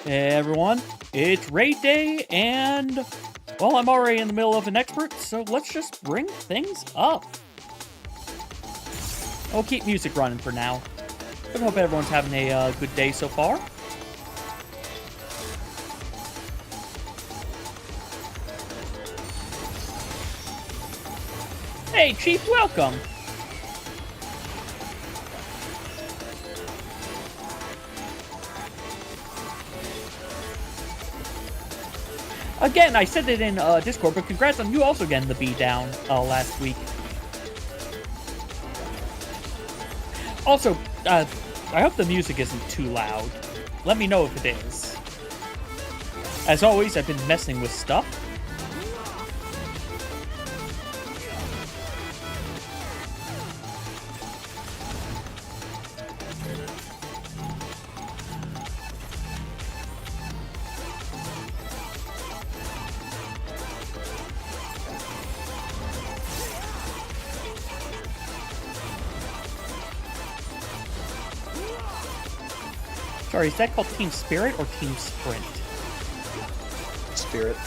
Hey everyone, it's raid day, and, well, I'm already in the middle of an expert, so let's just bring things up. I'll keep music running for now, but I hope everyone's having a good day so far. Hey Chief, welcome! Again, I said it in Discord, but congrats on you also getting the B down last week. Also, I hope the music isn't too loud. Let me know if it is. As always, I've been messing with stuff. Sorry, is that called Team Spirit or Team Sprint? Spirit.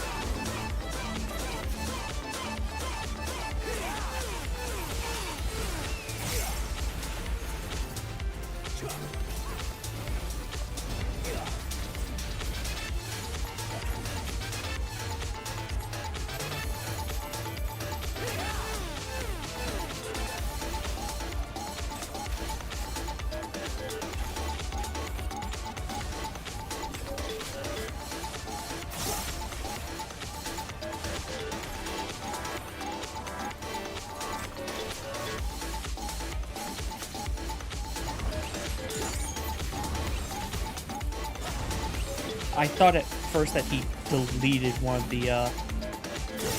I thought at first that he deleted one of the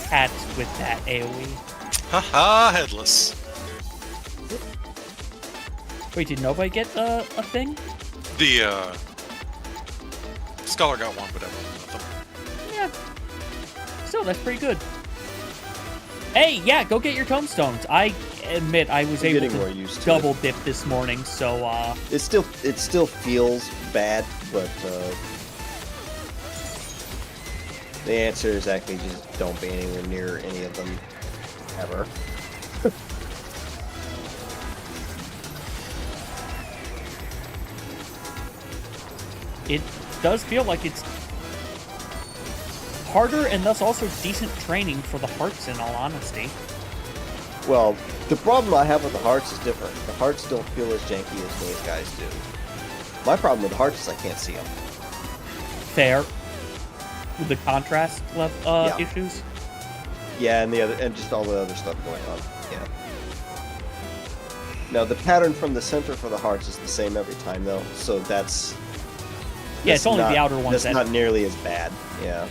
hats with that AoE. Haha, headless. Wait, did nobody get a thing? The Scholar got one, but everyone got them. Yeah. Still, that's pretty good. Hey, yeah, go get your tombstones. I admit I was able Getting more to used to double it. dip this morning, so It still feels bad, but the answer is actually just don't be anywhere near any of them ever. it does feel like it's harder and thus also decent training for the hearts, in all honesty. Well, the problem I have with the hearts is different. The hearts don't feel as janky as those guys do. My problem with the hearts is I can't see them. Fair. With the contrast Yeah. issues. Yeah, and just all the other stuff going on. Yeah. Now the pattern from the center for the hearts is the same every time though, so that's Yeah, it's only not, the outer ones that's not nearly as bad. Yeah.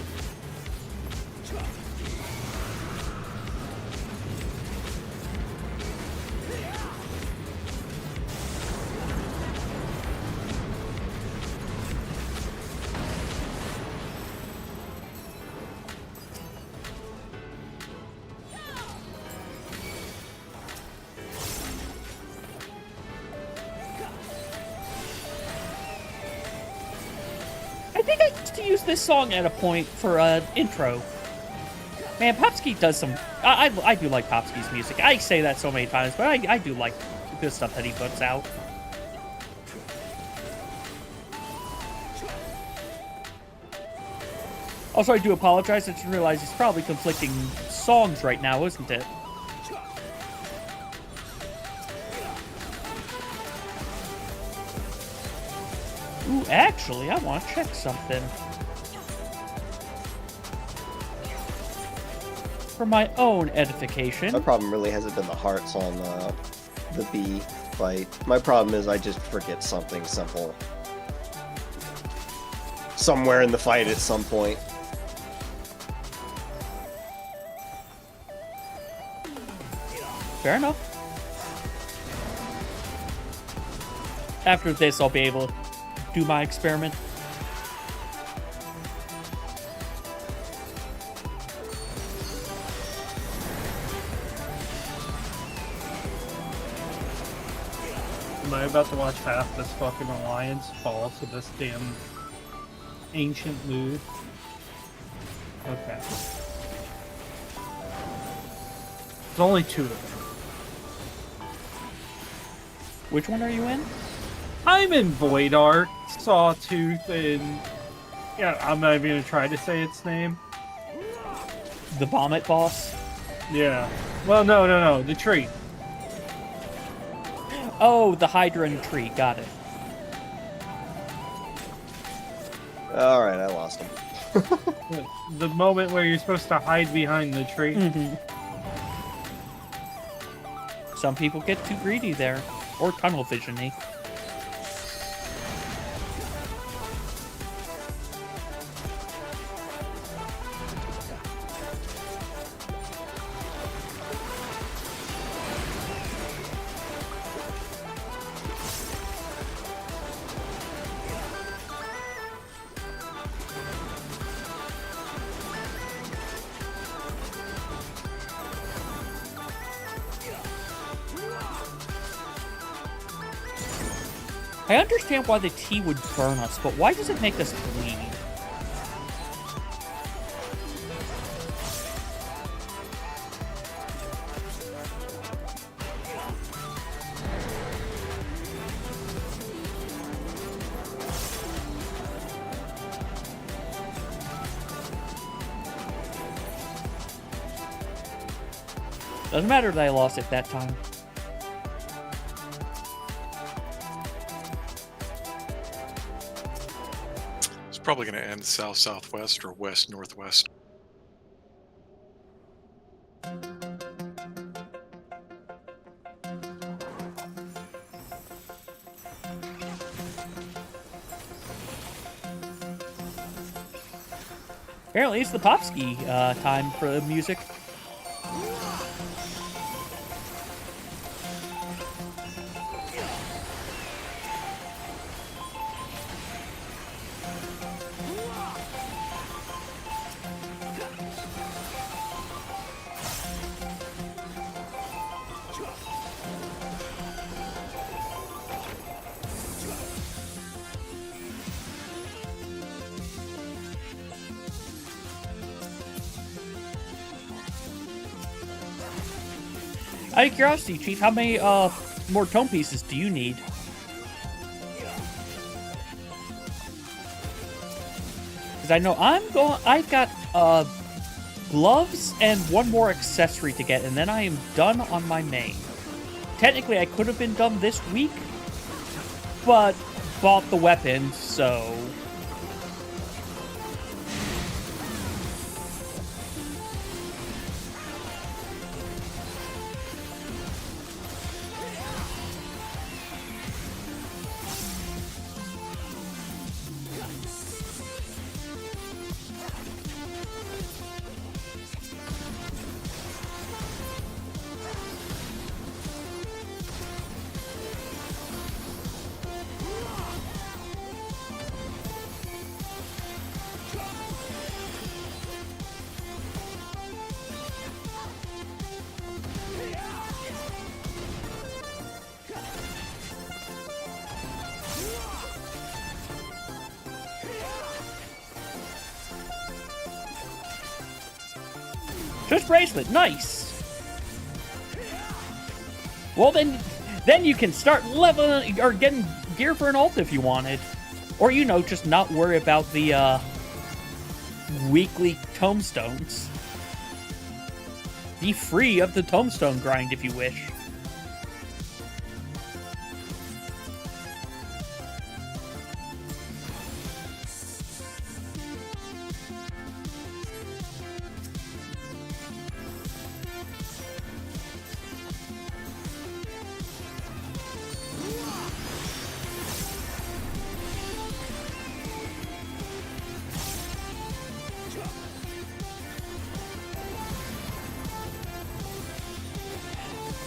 I think I used to use this song at a point for an intro. Man, Popsky does some... I do like Popsky's music. I say that so many times, but I do like the good stuff that he puts out. Also, I do apologize. I just realized it's probably conflicting songs right now, isn't it? Ooh, actually, I want to check something. For my own edification. My problem really hasn't been the hearts on the bee fight. My problem is I just forget something simple. Somewhere in the fight at some point. Fair enough. After this, I'll be able to do my experiment. Am I about to watch half this fucking alliance fall to this damn ancient loot? Okay. There's only two of them. Which one are you in? I'm in Void Art, Sawtooth, and... Yeah, I'm not even gonna try to say its name. The vomit boss? Yeah. Well, no, the tree. Oh, the Hydra and tree. Got it. Alright, I lost him. The moment where you're supposed to hide behind the tree. Mm-hmm. Some people get too greedy there. Or tunnel vision-y. I understand why the tea would burn us, but why does it make us bleed? Doesn't matter that I lost it that time. It's probably going to end south-southwest or west-northwest. Apparently, it's the Popski time for the music. Out of curiosity, Chief, how many more tome pieces do you need? Because I know I've got gloves and one more accessory to get, and then I am done on my main. Technically, I could have been done this week, but bought the weapon, so... Just bracelet, nice. Well, then you can start leveling or getting gear for an ult if you wanted, or you know, just not worry about the weekly tomestones. Be free of the tomestone grind if you wish.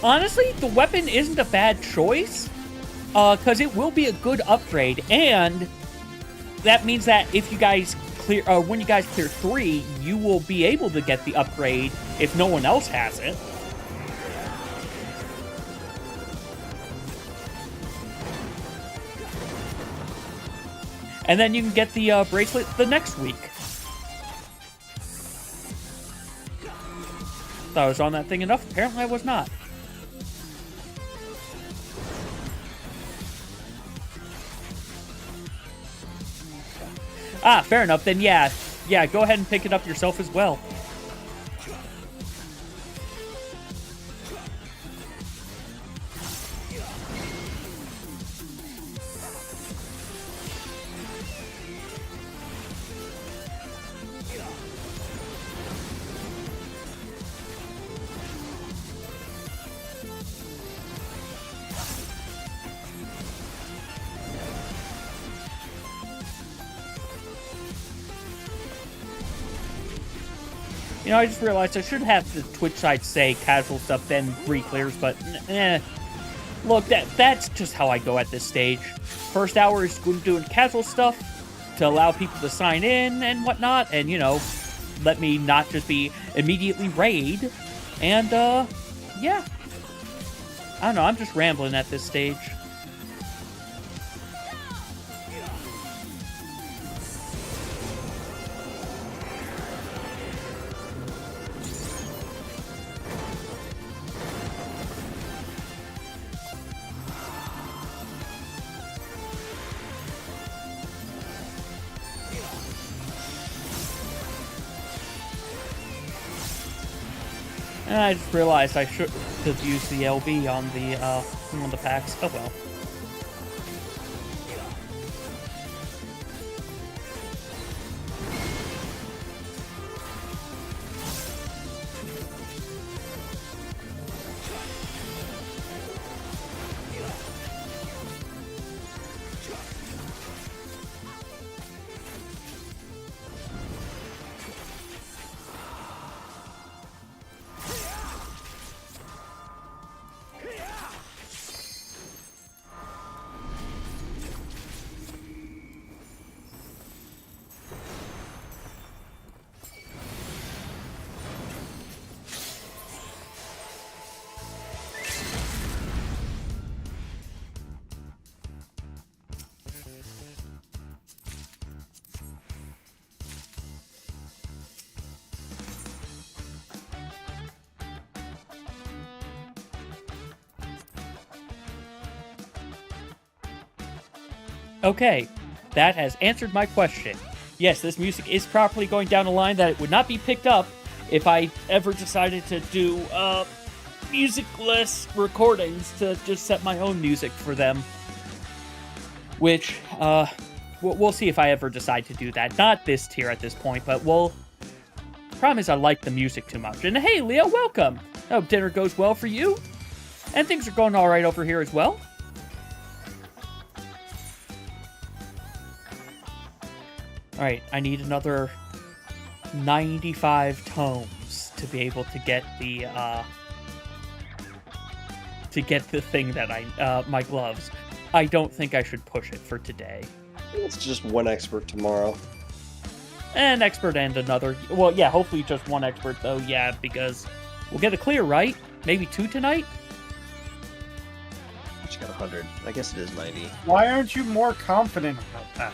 Honestly, the weapon isn't a bad choice, because it will be a good upgrade, and that means that if you guys clear, when you guys clear 3, you will be able to get the upgrade if no one else has it. And then you can get the bracelet the next week. Thought I was on that thing enough. Apparently I was not. Ah, fair enough. Then yeah, go ahead and pick it up yourself as well. You know, I just realized I should have the Twitch side say casual stuff, then Reclears, but look, that's just how I go at this stage. First hour is doing casual stuff to allow people to sign in and whatnot, and, you know, let me not just be immediately raid. And, yeah. I don't know, I'm just rambling at this stage. And I just realized I should have used the LB on the packs. Oh well. Okay, that has answered my question. Yes, this music is properly going down a line that it would not be picked up if I ever decided to do musicless recordings to just set my own music for them. Which, we'll see if I ever decide to do that. Not this tier at this point, but problem is I like the music too much. And hey, Leo, welcome! I hope dinner goes well for you. And things are going alright over here as well. Alright, I need another 95 tomes to be able to get the thing that my gloves. I don't think I should push it for today. It's just one expert tomorrow. An expert and another. Well, yeah, hopefully just one expert, though, yeah, because we'll get a clear, right? Maybe 2 tonight? She got 100. I guess it is 90. Why aren't you more confident about that?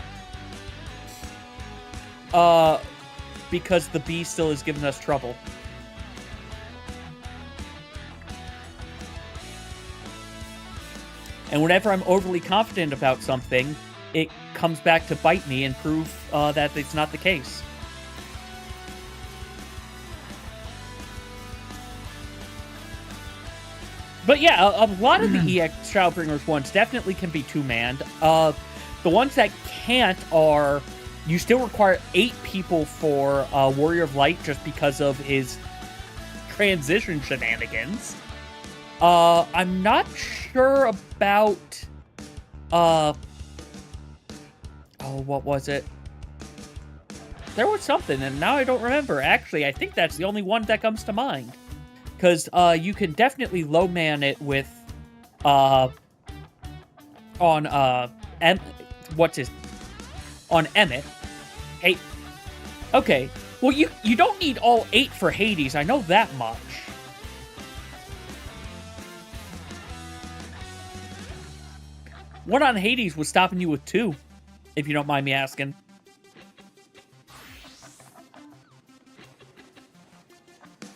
Because the bee still is giving us trouble. And whenever I'm overly confident about something, it comes back to bite me and prove that it's not the case. But yeah, a lot of the EX Shadowbringers ones definitely can be two-manned. The ones that can't are... You still require 8 people for Warrior of Light just because of his transition shenanigans. I'm not sure about... oh, what was it? There was something, and now I don't remember. Actually, I think that's the only one that comes to mind. Because you can definitely low-man it with... on Emmett. Hey, okay. Well, you don't need all 8 for Hades. I know that much. What on Hades was stopping you with 2, if you don't mind me asking?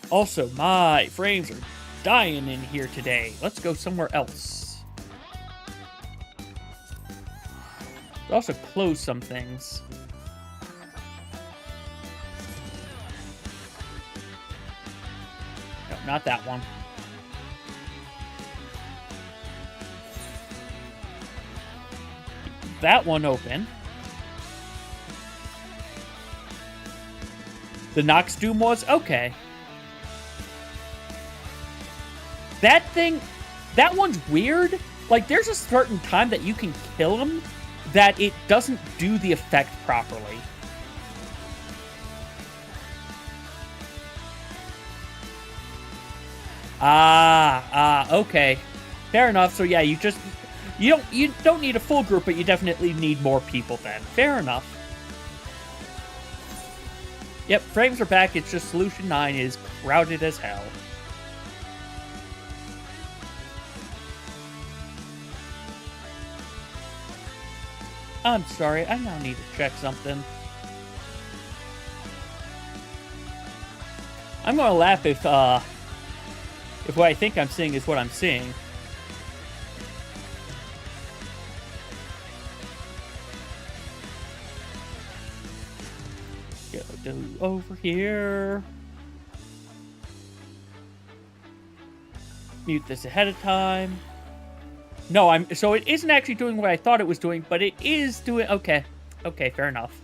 Also, my frames are dying in here today. Let's go somewhere else. Also close some things. No, not that one. That one open. The Nox Doom was? Okay. That thing, that one's weird. Like, there's a certain time that you can kill him that it doesn't do the effect properly. Okay. Fair enough. So yeah, you don't need a full group, but you definitely need more people then. Fair enough. Yep, frames are back. It's just Solution 9 is crowded as hell. I'm sorry, I now need to check something. I'm gonna laugh if what I think I'm seeing is what I'm seeing. Go over here. mute this ahead of time. No, so it isn't actually doing what I thought it was doing, but it is doing... Okay. Okay, fair enough.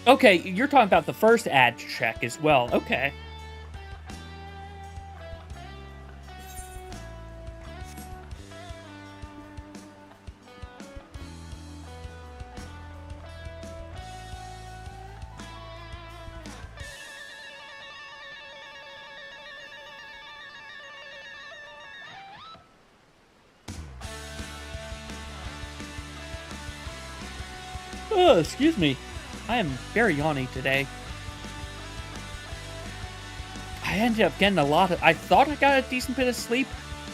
Okay, you're talking about the first ad check as well. Okay. Oh, excuse me. I am very yawny today. I ended up getting a lot of... I thought I got a decent bit of sleep,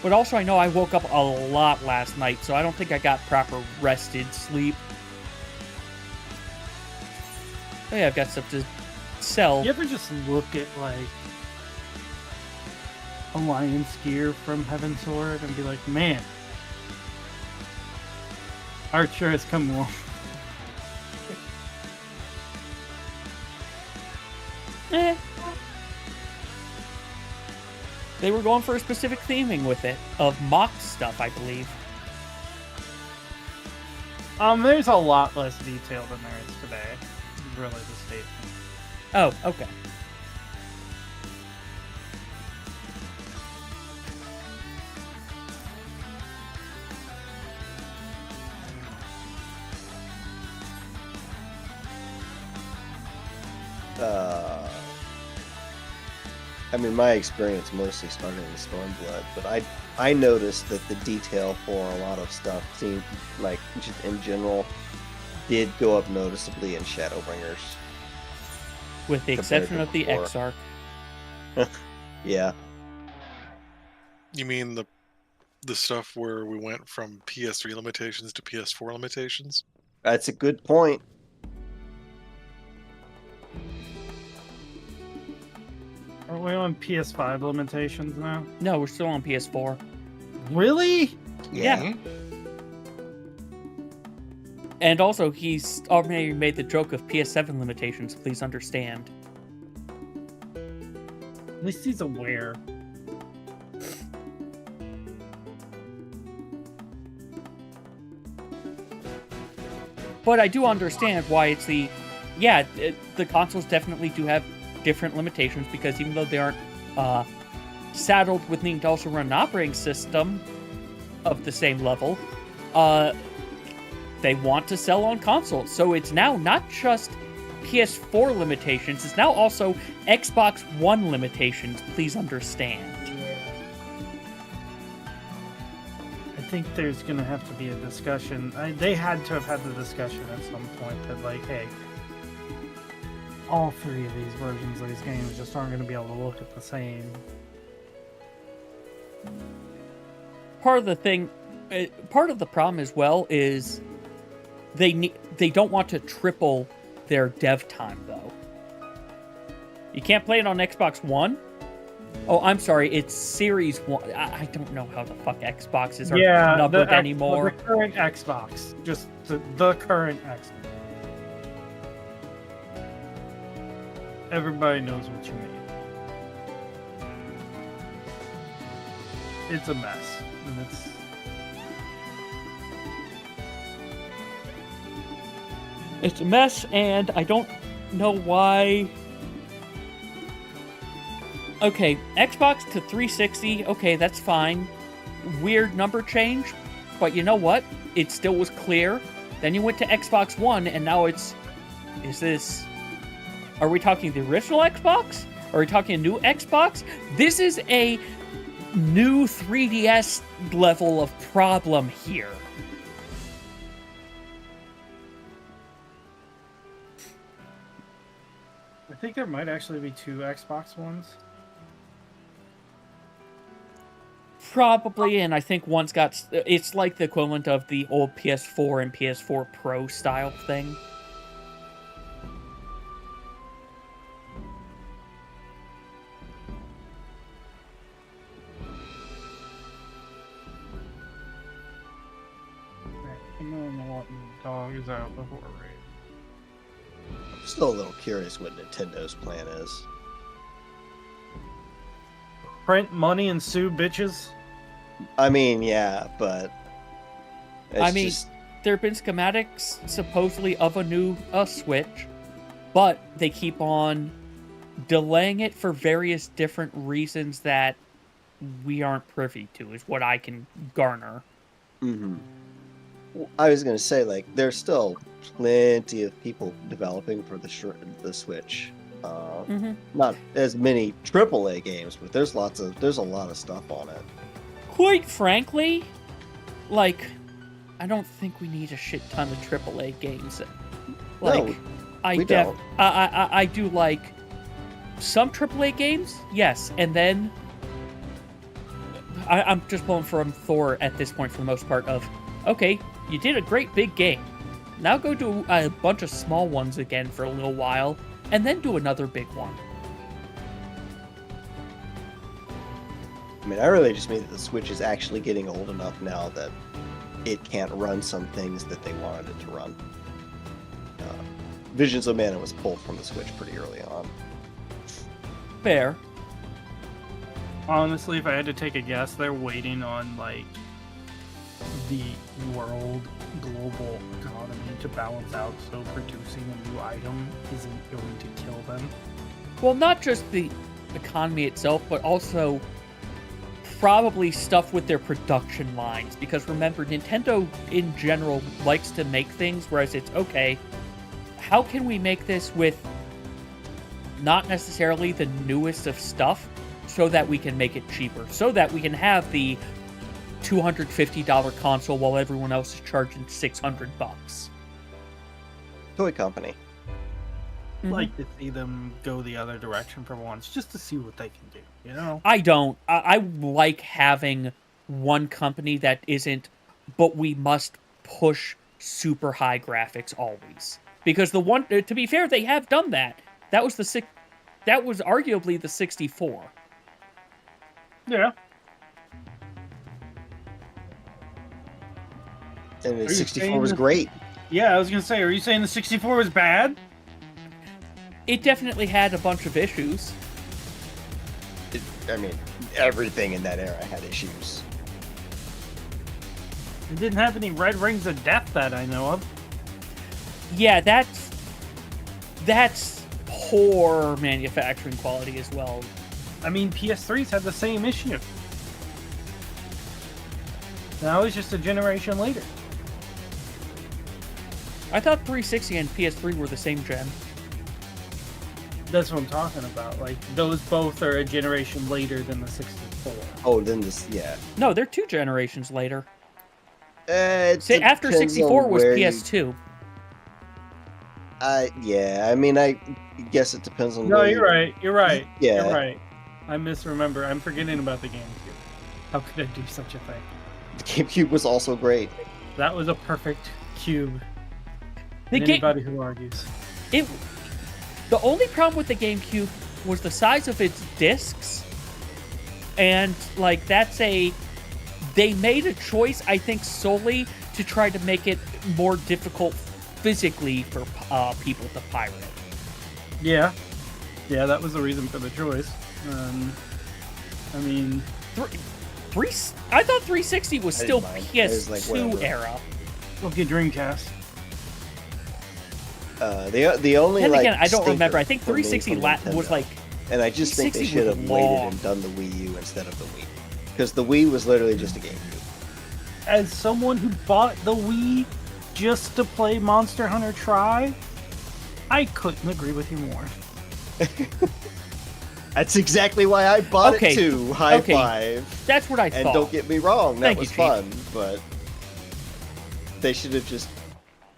but also I know I woke up a lot last night, so I don't think I got proper rested sleep. Oh yeah, I've got stuff to sell. You ever just look at, like, Alliance gear from Heaven Sword and be like, man, Archer has come along. Eh. They were going for a specific theming with it, of mock stuff, I believe. There's a lot less detail than there is today. Is really the statement. Oh, okay. I mean, my experience mostly started in Stormblood, but I noticed that the detail for a lot of stuff seemed like, just in general, did go up noticeably in Shadowbringers. With the exception of the Exarch. Yeah. You mean the stuff where we went from PS3 limitations to PS4 limitations? That's a good point. Are we on PS5 limitations now? No, we're still on PS4. Really? Yeah. And also, he's already made the joke of PS7 limitations, please understand. At least he's aware. But I do understand why it's the... Yeah, the consoles definitely do have different limitations, because even though they aren't saddled with needing to also run an operating system of the same level, they want to sell on consoles. So it's now not just PS4 limitations, it's now also Xbox One limitations, please understand. I think there's going to have to be a discussion. They had to have had the discussion at some point that, like, hey, all three of these versions of these games just aren't going to be able to look at the same. Part of the thing, part of the problem as well is they don't want to triple their dev time, though. You can't play it on Xbox One? Oh, I'm sorry, it's Series 1. I don't know how the fuck Xboxes are numbered anymore. The current Xbox. Just the current Xbox. Everybody knows what you mean. It's a mess. And it's a mess, and I don't know why... Okay, Xbox to 360, okay, that's fine. Weird number change, but you know what? It still was clear. Then you went to Xbox One, and now it's... Is this... Are we talking the original Xbox? Are we talking a new Xbox? This is a new 3DS level of problem here. I think there might actually be two Xbox Ones. Probably, and I think one's got... It's like the equivalent of the old PS4 and PS4 Pro style thing. Right. prog is out before raid. I'm still a little curious what Nintendo's plan is. Print money and sue bitches. I mean, yeah, but I mean, there have been schematics supposedly of a new Switch, but they keep on delaying it for various different reasons that we aren't privy to, is what I can garner. Mm-hmm. I was gonna say, like, there's still plenty of people developing for the Switch. Not as many AAA games, but there's a lot of stuff on it. Quite frankly, like, I don't think we need a shit ton of AAA games. Like, No, I we don't. I do like some AAA games, yes, and then I'm just pulling from Thor at this point for the most part. Of okay, you did a great big game. Now go do a bunch of small ones again for a little while, and then do another big one. I mean, I really just mean that the Switch is actually getting old enough now that it can't run some things that they wanted it to run. Visions of Mana was pulled from the Switch pretty early on. Fair. Honestly, if I had to take a guess, they're waiting on, like, the world global economy to balance out, so producing a new item isn't going to kill them. Well, not just the economy itself, but also probably stuff with their production lines. Because remember, Nintendo in general likes to make things, whereas it's okay, how can we make this with not necessarily the newest of stuff so that we can make it cheaper, so that we can have the $250 console while everyone else is charging $600. Toy company. Mhm. Like to see them go the other direction for once, just to see what they can do, you know? I don't. I like having one company that isn't, but we must push super high graphics always. Because the one, to be fair, they have done that. That was arguably the 64. Yeah. And the you 64 saying was that- great. Yeah, I was gonna say, are you saying the 64 was bad? It definitely had a bunch of issues. I mean, everything in that era had issues. It didn't have any red rings of death that I know of. Yeah, that's poor manufacturing quality as well. I mean, PS3's had the same issue. Now it's just a generation later. I thought 360 and PS3 were the same gen. That's what I'm talking about. Like, those both are a generation later than the 64. Oh, then this, yeah. No, they're 2 generations later. It See, after depends 64 on was where PS2. yeah, I mean, I guess it depends on No, where you're right. You're right. Yeah. You're right. I misremember. I'm forgetting about the GameCube. How could I do such a thing? The GameCube was also great. That was a perfect cube. The And anybody who argues. The only problem with the GameCube was the size of its discs, and like they made a choice, I think, solely to try to make it more difficult physically for people to pirate. Yeah. Yeah, that was the reason for the choice. I mean, I thought 360 was I still didn't mind. It was like, PS2 whatever. era. look at Dreamcast. The only Then like again, I don't stinker remember. I think for me 360 from was Nintendo, like, and I just think they 360 should was have waited long. and done the Wii U instead of the Wii, because the Wii was literally just a GameCube. As someone who bought the Wii just to play Monster Hunter Tri, I couldn't agree with you more. That's exactly why I bought Okay, it too. High okay. five. that's what I And thought. don't get me wrong, that Thank you, was Chief. fun, but they should have just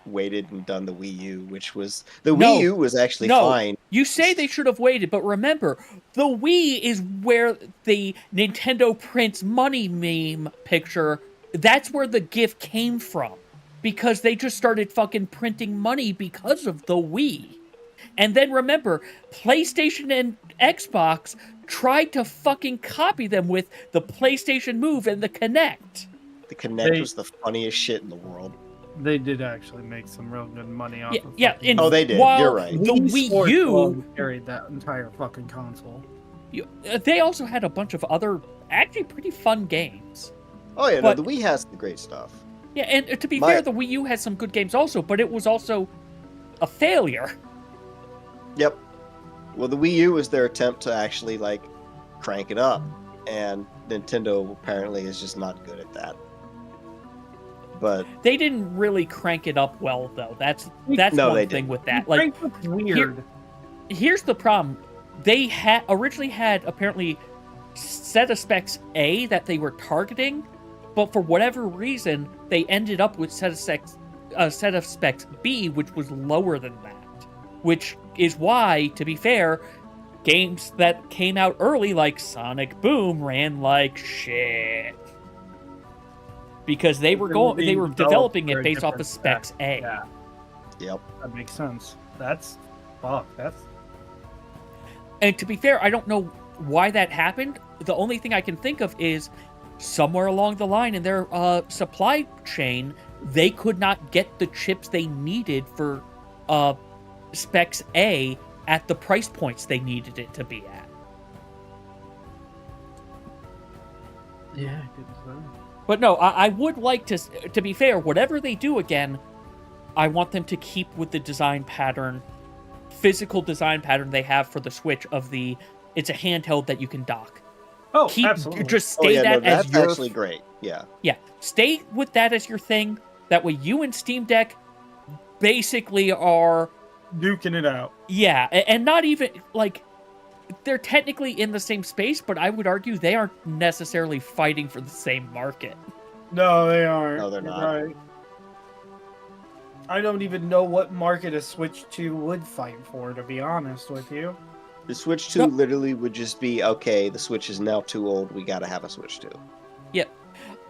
waited and done the Wii U, which was No. Wii U was actually No. fine. You say they should have waited, but remember, the Wii is where the Nintendo prints money meme picture, that's where the GIF came from. Because they just started fucking printing money because of the Wii. And then remember, PlayStation and Xbox tried to fucking copy them with the PlayStation Move and the Kinect. The Kinect was the funniest shit in the world. They did actually make some real good money off of yeah, fucking- and Oh, they did. while You're right. The Wii Sports U, alone carried that entire fucking console. they also had a bunch of other actually pretty fun games. Oh yeah, But- no, the Wii has the great stuff. Yeah, and to be My- fair, the Wii U has some good games also, but it was also a failure. Yep. Well, the Wii U was their attempt to actually like crank it up, and Nintendo apparently is just not good at that. But They didn't really crank it up well, though. That's No, one they thing didn't. with that. Like, Frank's weird. here's the problem: they had originally had apparently set of specs A that they were targeting, but for whatever reason, they ended up with set of specs B, which was lower than that. Which is why, to be fair, games that came out early, like Sonic Boom, ran like shit. Because they were Being developing for it a based off of different specs A. Yeah, yep. that makes sense. That's that's And to be fair, I don't know why that happened. The only thing I can think of is somewhere along the line in their supply chain, they could not get the chips they needed for specs A at the price points they needed it to be at. yeah, good as well. But no, I would like to be fair, whatever they do again, I want them to keep with the design pattern, physical design pattern they have for the Switch of it's a handheld that you can dock. Oh, absolutely. Just Oh stay yeah, no, that as that's your actually great. Yeah. Yeah, stay with that as your thing. That way you and Steam Deck basically are, duking it out. yeah, and not even, like, they're technically in the same space, but I would argue they aren't necessarily fighting for the same market. No, they aren't. No, they're You're not. Right. I don't even know what market a Switch 2 would fight for, to be honest with you. The Switch 2 No. literally would just be, okay, the Switch is now too old, we gotta have a Switch 2.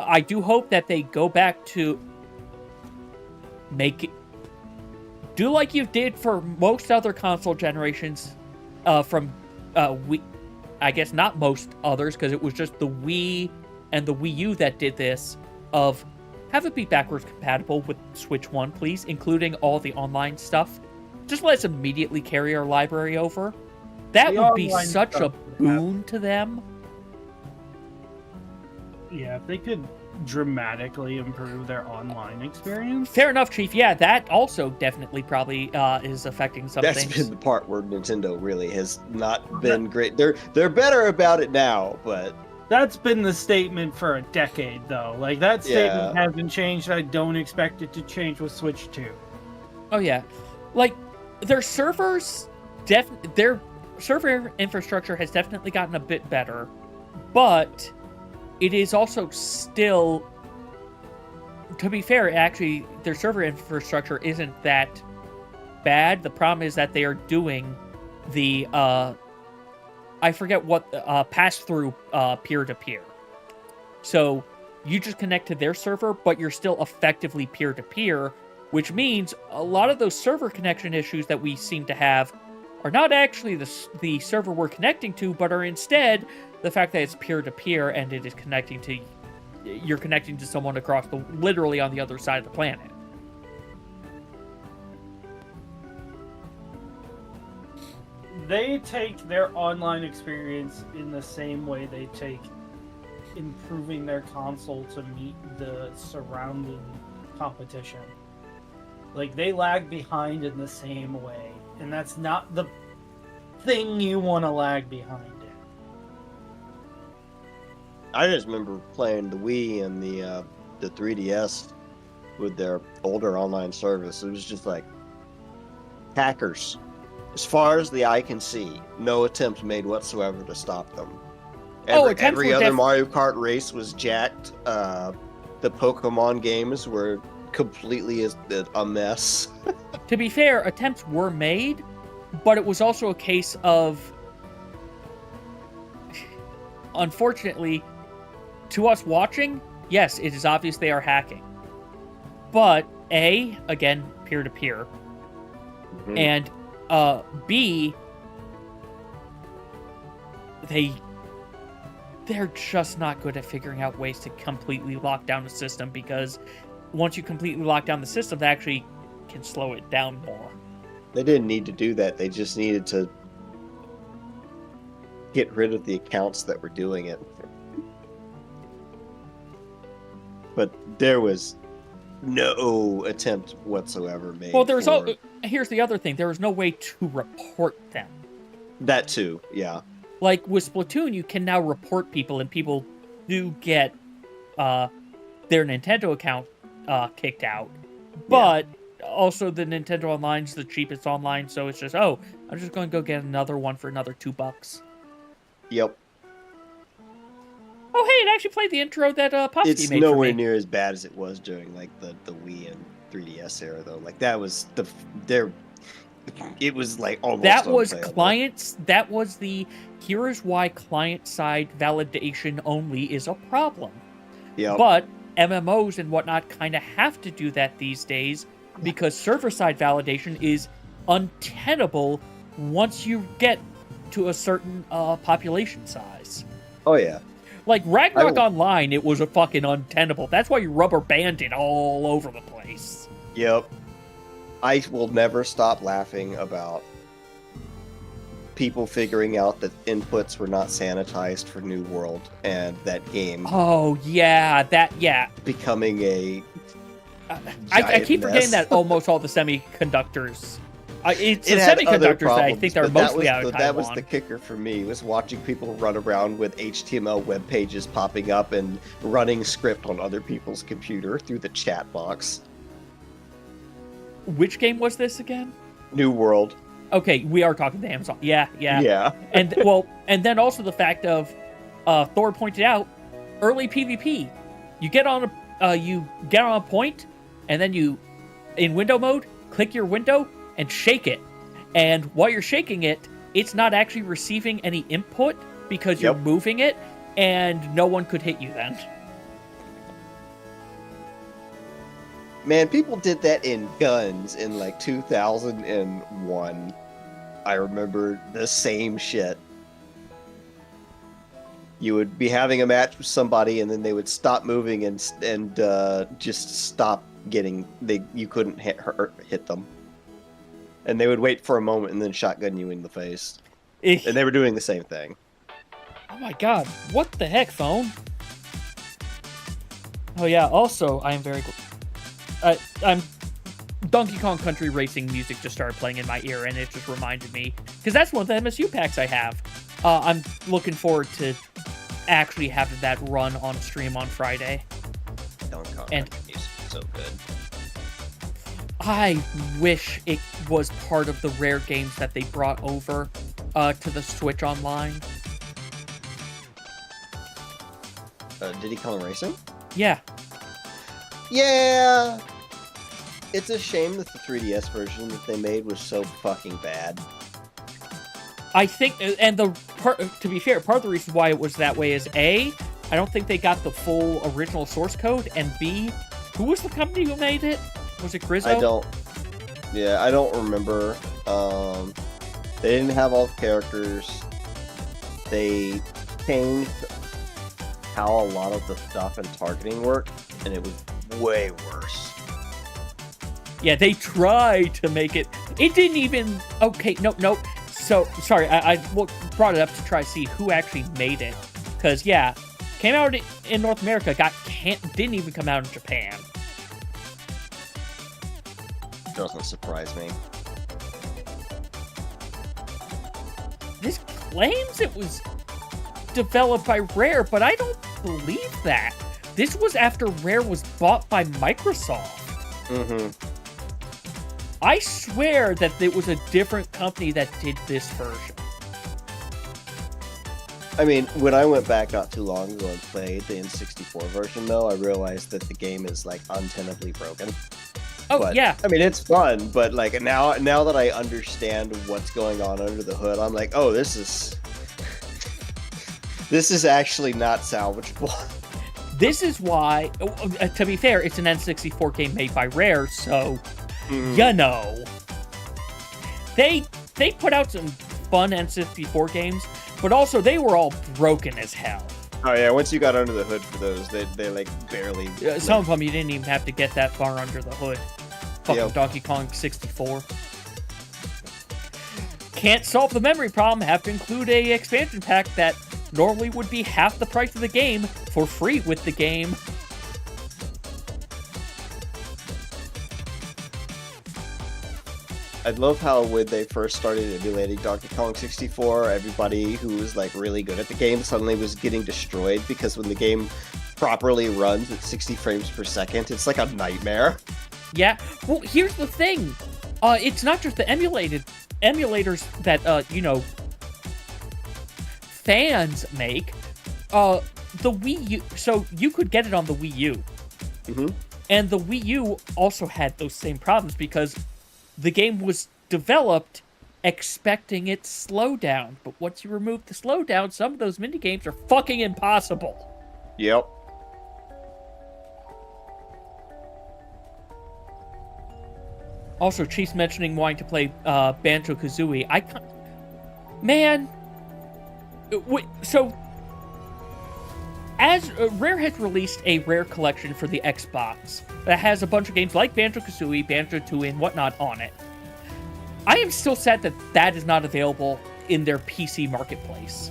I do hope that they go back to do like you did for most other console generations from Wii. I guess not most others, because it was just the Wii and the Wii U that did this, of have it be backwards compatible with Switch 1, please, including all the online stuff. Just let us immediately carry our library over. That The would be online such a stuff would have- boon to them. Yeah, if they could dramatically improve their online experience. Fair enough, Chief. Yeah, that also definitely probably is affecting some That's things. been the part where Nintendo really has not been great. They're better about it now, but That's been the statement for a decade, though. Like, that statement hasn't changed. I don't expect it to change with Switch 2. Oh yeah, like their server infrastructure has definitely gotten a bit better, but it is also still, to be fair, actually their server infrastructure isn't that bad. The problem is that they are doing the I forget what pass-through peer-to-peer. So you just connect to their server, but you're still effectively peer-to-peer, which means a lot of those server connection issues that we seem to have are not actually the server we're connecting to, but are instead the fact that it's peer-to-peer and it is you're connecting to someone across literally on the other side of the planet. They take their online experience in the same way they take improving their console to meet the surrounding competition. Like, they lag behind in the same way, and that's not the thing you want to lag behind in. I just remember playing the Wii and the 3DS with their older online service. It was just like hackers. As far as the eye can see, no attempt made whatsoever to stop them. Every other Mario Kart race was jacked. The Pokemon games were completely a mess. To be fair, attempts were made, but it was also a case of, unfortunately, to us watching, yes, it is obvious they are hacking. But A, again, peer-to-peer, Mhm. and B, they're just not good at figuring out ways to completely lock down a system, because once you completely lock down the system, that actually can slow it down more. They didn't need to do that. They just needed to get rid of the accounts that were doing it. But there was no attempt whatsoever made. Well, here's the other thing. There was no way to report them. That too, yeah. Like with Splatoon, you can now report people, and people do get their Nintendo account kicked out. But also the Nintendo Online's the cheapest online, so it's just, I'm just going to go get another one for another $2. Yep. Oh, hey, it actually played the intro that Popsky It's made nowhere for me. near as bad as it was during like the Wii and 3DS era, though. Like that was it was like almost. That was unplayable. clients. That was the here's why client-side validation only is a problem. Yeah. But MMOs and whatnot kind of have to do that these days because server-side validation is untenable once you get to a certain population size. Oh yeah. Like Ragnarok Online, it was a fucking untenable. That's why you rubber banded all over the place. Yep. I will never stop laughing about people figuring out that inputs were not sanitized for New World and that game Oh, yeah, becoming a I keep mess. forgetting that almost all the semiconductors. It's It the had other semiconductors that I think they're problems, but mostly out of Taiwan. that was the kicker for me, was watching people run around with HTML web pages popping up and running script on other people's computer through the chat box. Which game was this again? New World. Okay, we are talking to Amazon. Yeah. Yeah. And and then also the fact of Thor pointed out early PvP. You get on a point, and then you in window mode click your window and shake it. And while you're shaking it, it's not actually receiving any input because you're moving it, and no one could hit you then. Man, people did that in guns in like 2001. I remember the same shit. You would be having a match with somebody, and then they would stop moving and just stop getting. You couldn't hit them, and they would wait for a moment and then shotgun you in the face. And they were doing the same thing. Oh my god! What the heck, phone? Oh yeah. Also, I am very. I'm Donkey Kong Country Racing music just started playing in my ear, and it just reminded me because that's one of the MSU packs I have. I'm looking forward to actually having that run on stream on Friday. Donkey Kong And- Country is so good. I wish it was part of the rare games that they brought over to the Switch Online. Diddy Kong Racing? Yeah. Yeah. It's a shame that the 3DS version that they made was so fucking bad. I think, and to be fair, part of the reason why it was that way is A, I don't think they got the full original source code, and B, who was the company who made it? Was it Grizzo? I don't remember. They didn't have all the characters. They changed how a lot of the stuff and targeting worked, and it was way worse. Yeah, they tried to make it. It didn't even. Okay, no. So sorry, I brought it up to try to see who actually made it, because came out in North America, didn't even come out in Japan. Doesn't surprise me. This claims it was developed by Rare, but I don't believe that. This was after Rare was bought by Microsoft. Mm-hmm. I swear that it was a different company that did this version. I mean, when I went back not too long ago and played the N64 version, though, I realized that the game is, like, untenably broken. Oh, But, yeah. I mean, it's fun, but, like, now that I understand what's going on under the hood, I'm like, oh, this is actually not salvageable. This is why, to be fair, it's an N64 game made by Rare, so, you know. They put out some fun N64 games, but also they were all broken as hell. Oh yeah, once you got under the hood for those, they like barely. Some of them you didn't even have to get that far under the hood. Fucking Yep. Donkey Kong 64. Can't solve the memory problem. Have to include a expansion pack that normally would be half the price of the game for free with the game. I love how when they first started emulating Donkey Kong 64, everybody who was like really good at the game suddenly was getting destroyed because when the game properly runs at 60 frames per second, it's like a nightmare. Yeah. Well, here's the thing. It's not just the emulators that fans make. The Wii U. So you could get it on the Wii U, and the Wii U also had those same problems because the game was developed expecting its slowdown, but once you remove the slowdown, some of those minigames are fucking impossible. Yep. Also, Chief's mentioning wanting to play Banjo-Kazooie. I can't... Man... So... As Rare has released a Rare collection for the Xbox that has a bunch of games like Banjo-Kazooie, Banjo-Tooie, and whatnot on it. I am still sad that that is not available in their PC marketplace.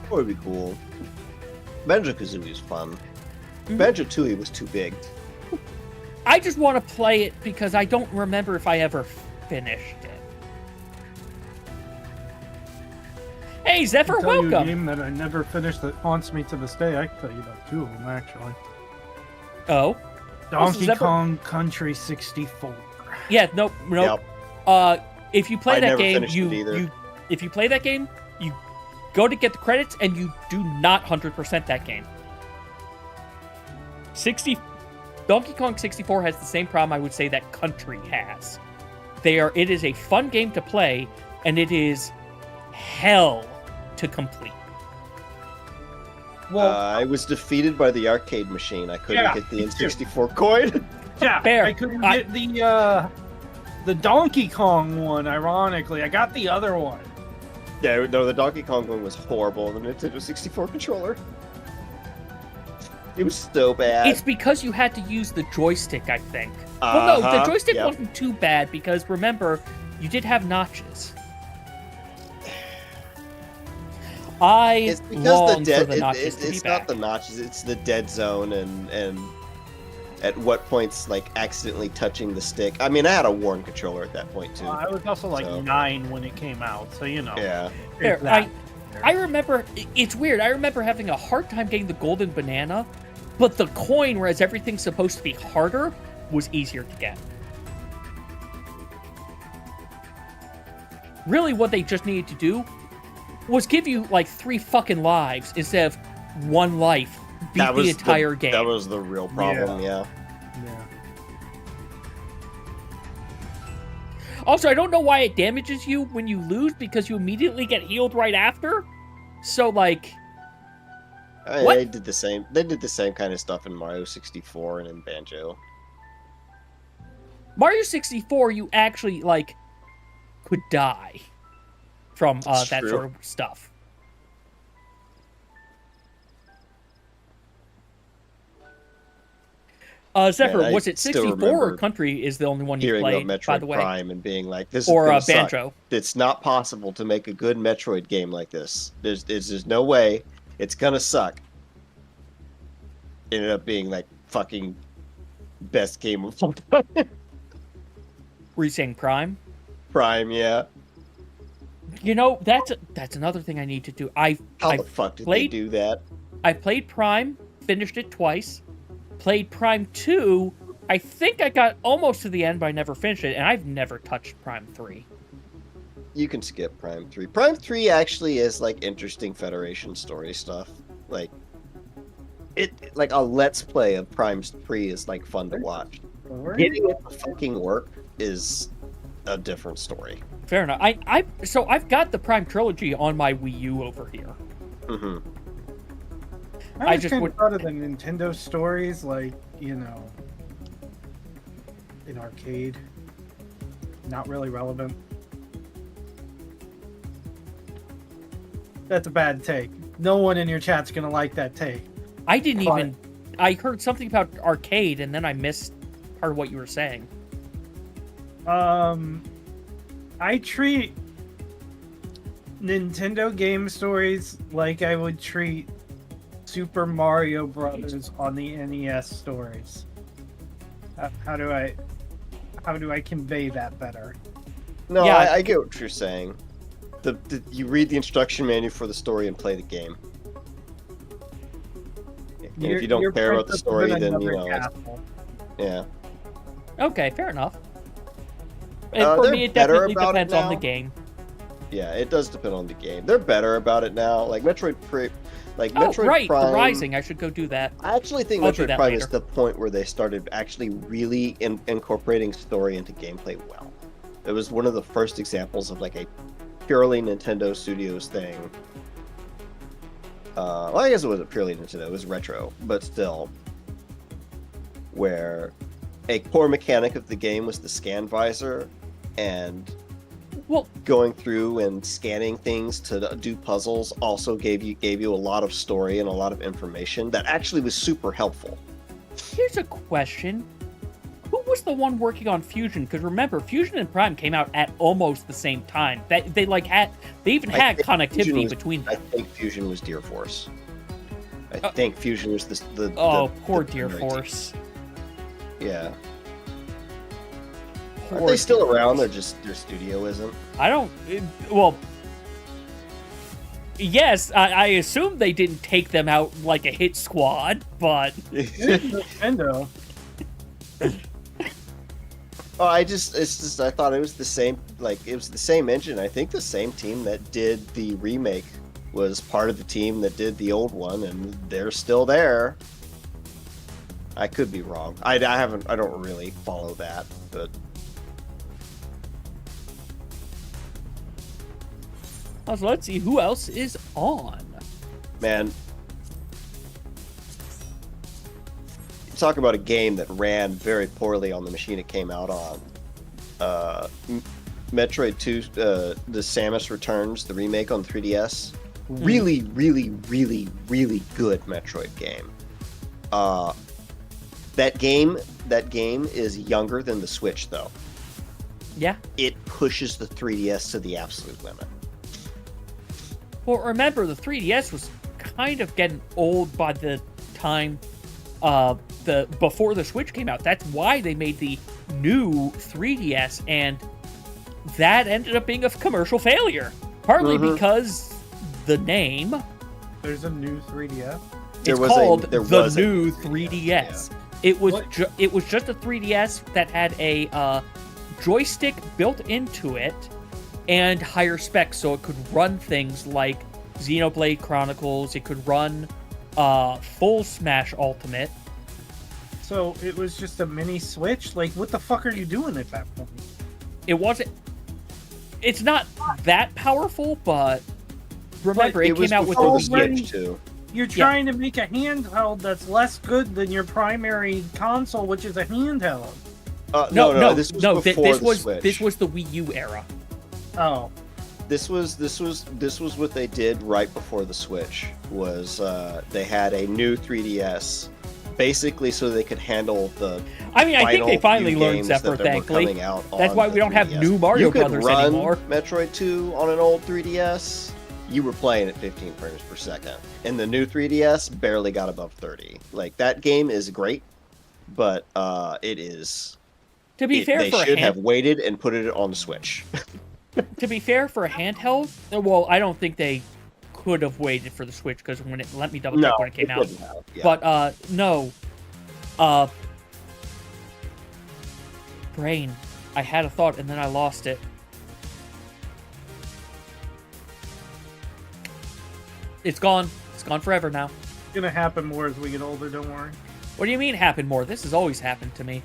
That would be cool. Banjo-Kazooie is fun. Banjo-Tooie was too big. I just want to play it because I don't remember if I ever finished it. Hey, Zephyr, I can tell you a welcome! game that I never finished that haunts me to this day. I can tell you about two of them, actually. Oh? Donkey Zephyr? Kong Country 64. Yeah, nope. Yep. If you play I that never game, finished it either. if you play that game, you go to get the credits and you do not 100% that game. Donkey Kong 64 has the same problem I would say that Country has. It is a fun game to play, and it is hell to complete. Well, I was defeated by the arcade machine. I couldn't Yeah, get the me too. N64 coin. yeah, fair. I couldn't get the Donkey Kong one, ironically. I got the other one. Yeah, no, the Donkey Kong one was horrible. The Nintendo 64 controller. It was so bad. It's because you had to use the joystick, I think. Well, no, the joystick Yep. wasn't too bad because, remember, you did have notches. It's because long the for dead. the notches to be It's back. not the notches. It's the dead zone and at what points like accidentally touching the stick. I mean, I had a worn controller at that point too. I was also like So- 9 when it came out, so you know. Yeah. Fair. It's that. I remember, it's weird, I remember having a hard time getting the golden banana, but the coin, whereas everything's supposed to be harder, was easier to get. Really, what they just needed to do was give you, like, 3 fucking lives instead of 1 life. Beat the entire game. That was the real problem, yeah. Yeah. Also, I don't know why it damages you when you lose, because you immediately get healed right after. So, like... What? They did the same. They did the same kind of stuff in Mario 64 and in Banjo. Mario 64, you actually, like, could die from That's that true. sort of stuff. Zephyr, Man, I was it still 64 or remember Country is the only one you Hearing played, about Metroid by the way? Prime and being like, "This Or is gonna suck. Banjo. It's not possible to make a good Metroid game like this. There's no way. It's gonna suck." Ended up being like fucking best game of all time. Were you saying Prime? Prime, yeah. You know, that's another thing I need to do. How I the fuck did played- they do that? I played Prime, finished it twice. Played Prime 2. I think I got almost to the end, but I never finished it, and I've never touched Prime 3. You can skip Prime 3. Prime 3 actually is like interesting Federation story stuff. Like like a let's play of Prime 3 is like fun to watch. Getting it to fucking work is a different story. Fair enough. So I've got the Prime trilogy on my Wii U over here. Mm-hmm. I just just would- thought of the Nintendo stories, like, you know, in arcade. Not really relevant. That's a bad take. No one in your chat's gonna like that take. I didn't But- even. I heard something about arcade, and then I missed part of what you were saying. I treat Nintendo game stories like I would treat Super Mario Brothers on the NES stories. How do I convey that better? No, Yeah. I get what you're saying. You read the instruction manual for the story and play the game. And if you don't You're care about the Princess story, of then Another you know, Castle. yeah. Okay, fair enough. And for they're me, it better definitely about it depends on the now. game. Yeah, it does depend on the game. They're better about it now. Like Metroid Prime. Oh, right, the Rising. I should go do that. I actually think I'll do Metroid that Prime later. is the point where they started actually really incorporating story into gameplay well. It was one of the first examples of like a purely Nintendo Studios thing. Well, I guess it wasn't purely Nintendo, it was retro, but still. Where a core mechanic of the game was the scan visor, and Well, going through and scanning things to do puzzles also gave you a lot of story and a lot of information that actually was super helpful. here's a question. Who was the one working on Fusion? Because remember, Fusion and Prime came out at almost the same time. They even I had think Fusion connectivity was- between I them. think Fusion was Deer Force. I Uh, think Fusion was the Oh, the poor the Deer primary team. Force. Yeah. Poor Are they still Deer around? Force. Their studio isn't. I don't. Well, yes, I assume they didn't take them out like a hit squad, but Nintendo. Oh, I thought it was the same. Like it was the same engine. I think the same team that did the remake was part of the team that did the old one, and they're still there. I could be wrong. I don't really follow that, but so let's see who else is on. man, talk about a game that ran very poorly on the machine it came out on. Metroid 2, the Samus Returns, the remake on 3DS. Really, really, really, really good Metroid game. That game is younger than the Switch, though. Yeah. It pushes the 3DS to the absolute limit. Well, remember the 3DS was kind of getting old by the time before the Switch came out. That's why they made the new 3DS, and that ended up being a commercial failure. Partly because the name. There's a new 3DS. It's called the new 3DS. It was it was just a 3DS that had a joystick built into it and higher specs, so it could run things like Xenoblade Chronicles. It could run Full Smash Ultimate. So it was just a mini Switch? Like, what the fuck are you doing at that point? It wasn't. It's not that powerful, but remember, it came out with the before Wii U. Switch too. You're trying to make a handheld that's less good than your primary console, which is a handheld. No, this was before the Switch. This was the Wii U era. Oh. This was what they did right before the Switch. Was they had a new 3DS, basically so they could handle the. I mean, I think they finally few learned games Zephyr, that were thankfully. coming out That's on why the we don't have 3DS. new Mario you could Brothers run anymore. Metroid 2 on an old 3DS. You were playing at 15 frames per second, and the new 3DS barely got above 30. Like that game is great, but it is. To be fair, they for should have waited and put it on the Switch. to be fair, for a handheld, well, I don't think they could have waited for the Switch because when it let me double check when it came out. couldn't have, yeah. But no, brain, I had a thought and then I lost it. It's gone. It's gone forever now. It's gonna happen more as we get older, don't worry. What do you mean happen more? This has always happened to me.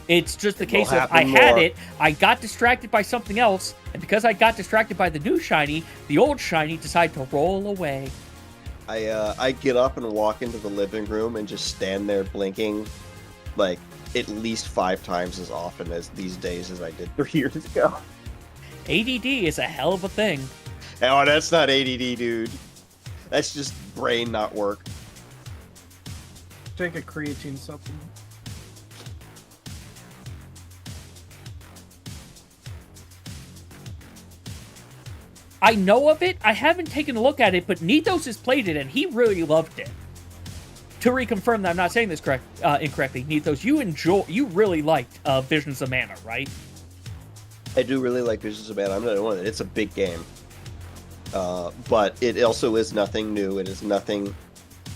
It's just the It will case of happen I had more. it, I got distracted by something else, and because I got distracted by the new shiny, the old shiny decided to roll away. I get up and walk into the living room and just stand there blinking, like at least 5 times as often as these days as I did 3 years ago. ADD is a hell of a thing. Oh, that's not ADD, dude. That's just brain not work. Take a creatine supplement. I know of it. I haven't taken a look at it, but Nitos has played it, and he really loved it. To reconfirm that I'm not saying this incorrectly, Nitos, you really liked Visions of Mana, right? I do really like Visions of Mana. I'm not one. It's a big game, but it also is nothing new. It is nothing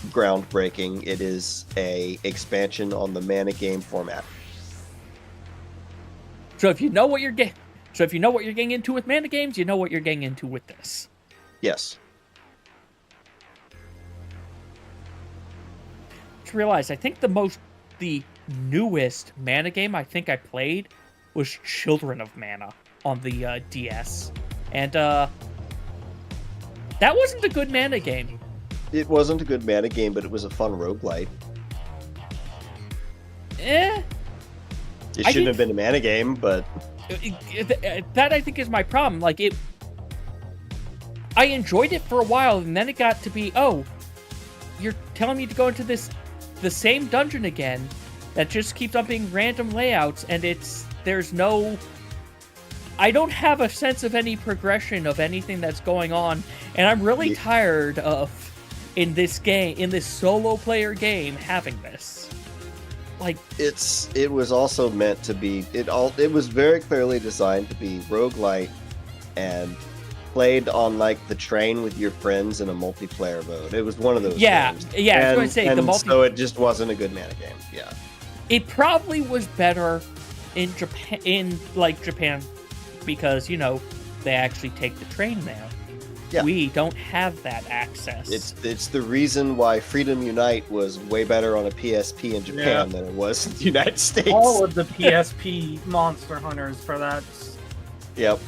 groundbreaking. It is a expansion on the Mana game format. So if you know what you're getting into with Mana games, you know what you're getting into with this. Yes. Just realized, I think the newest Mana game I think I played was Children of Mana on the DS, and that wasn't a good Mana game. It wasn't a good Mana game, but it was a fun roguelite. Eh. It shouldn't have been a Mana game, but that I think is my problem. Like I enjoyed it for a while, and then it got to be, oh, you're telling me to go into the same dungeon again that just keeps on being random layouts, and I don't have a sense of any progression of anything that's going on, and I'm really tired of in this solo player game having this. Like, it was also meant to be, it was very clearly designed to be roguelite and played on like the train with your friends in a multiplayer mode. It was one of those games. Yeah, I was going to say so it just wasn't a good Mana game. Yeah. It probably was better in Japan, because, they actually take the train there. Yeah. We don't have that access. It's the reason why Freedom Unite was way better on a PSP in Japan than it was in the United States. All of the PSP Monster Hunters for that. Yep.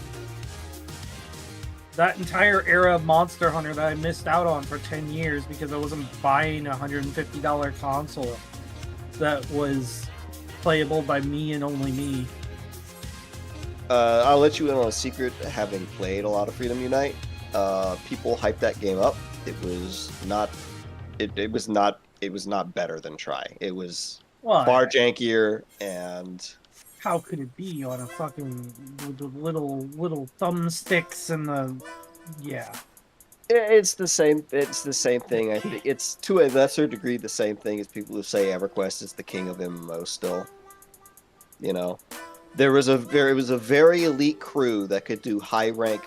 That entire era of Monster Hunter that I missed out on for 10 years because I wasn't buying a $150 console that was playable by me and only me. I'll let you in on a secret, having played a lot of Freedom Unite. People hyped that game up. It was not better than Try. It was far jankier, and how could it be on a fucking little thumbsticks and it's the same thing. I think it's to a lesser degree the same thing as people who say EverQuest is the king of MMO still. There was a very elite crew that could do high rank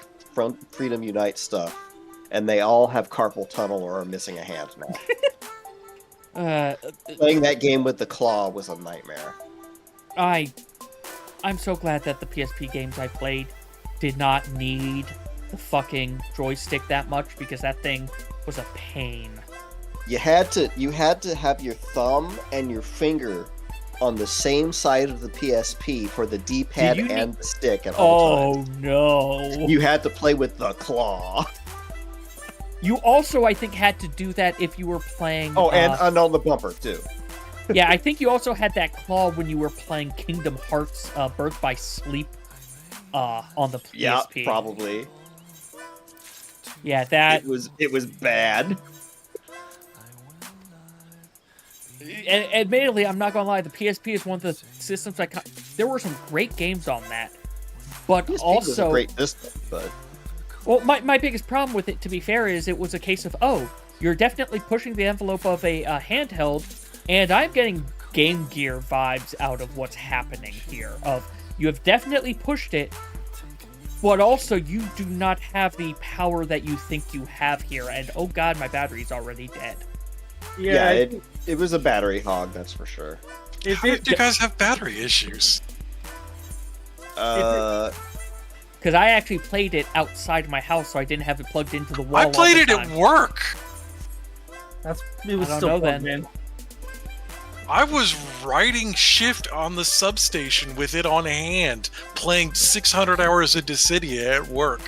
Freedom Unite stuff, and they all have carpal tunnel or are missing a hand now. Playing that game with the claw was a nightmare. I'm so glad that the PSP games I played did not need the fucking joystick that much, because that thing was a pain. You had to have your thumb and your finger on the same side of the PSP for the D-pad and the stick at all times. Oh no! You had to play with the claw. You also, I think, had to do that if you were playing... Oh, and on the bumper, too. Yeah, I think you also had that claw when you were playing Kingdom Hearts Birth by Sleep on the PSP. Yeah, probably. Yeah, that... It was bad. Admittedly, I'm not gonna lie, the PSP is one of the systems there were some great games on that, but PSP also was a great system, but... Well, my biggest problem with it, to be fair, is it was a case of, you're definitely pushing the envelope of a handheld, and I'm getting Game Gear vibes out of what's happening here. You have definitely pushed it, but also you do not have the power that you think you have here, and oh god, my battery's already dead. Yeah, it was a battery hog, that's for sure. How did you guys have battery issues? Because I actually played it outside my house, so I didn't have it plugged into the wall. I played it at work. It was still plugged in. I was riding shift on the substation with it on hand, playing 600 hours of Dissidia at work.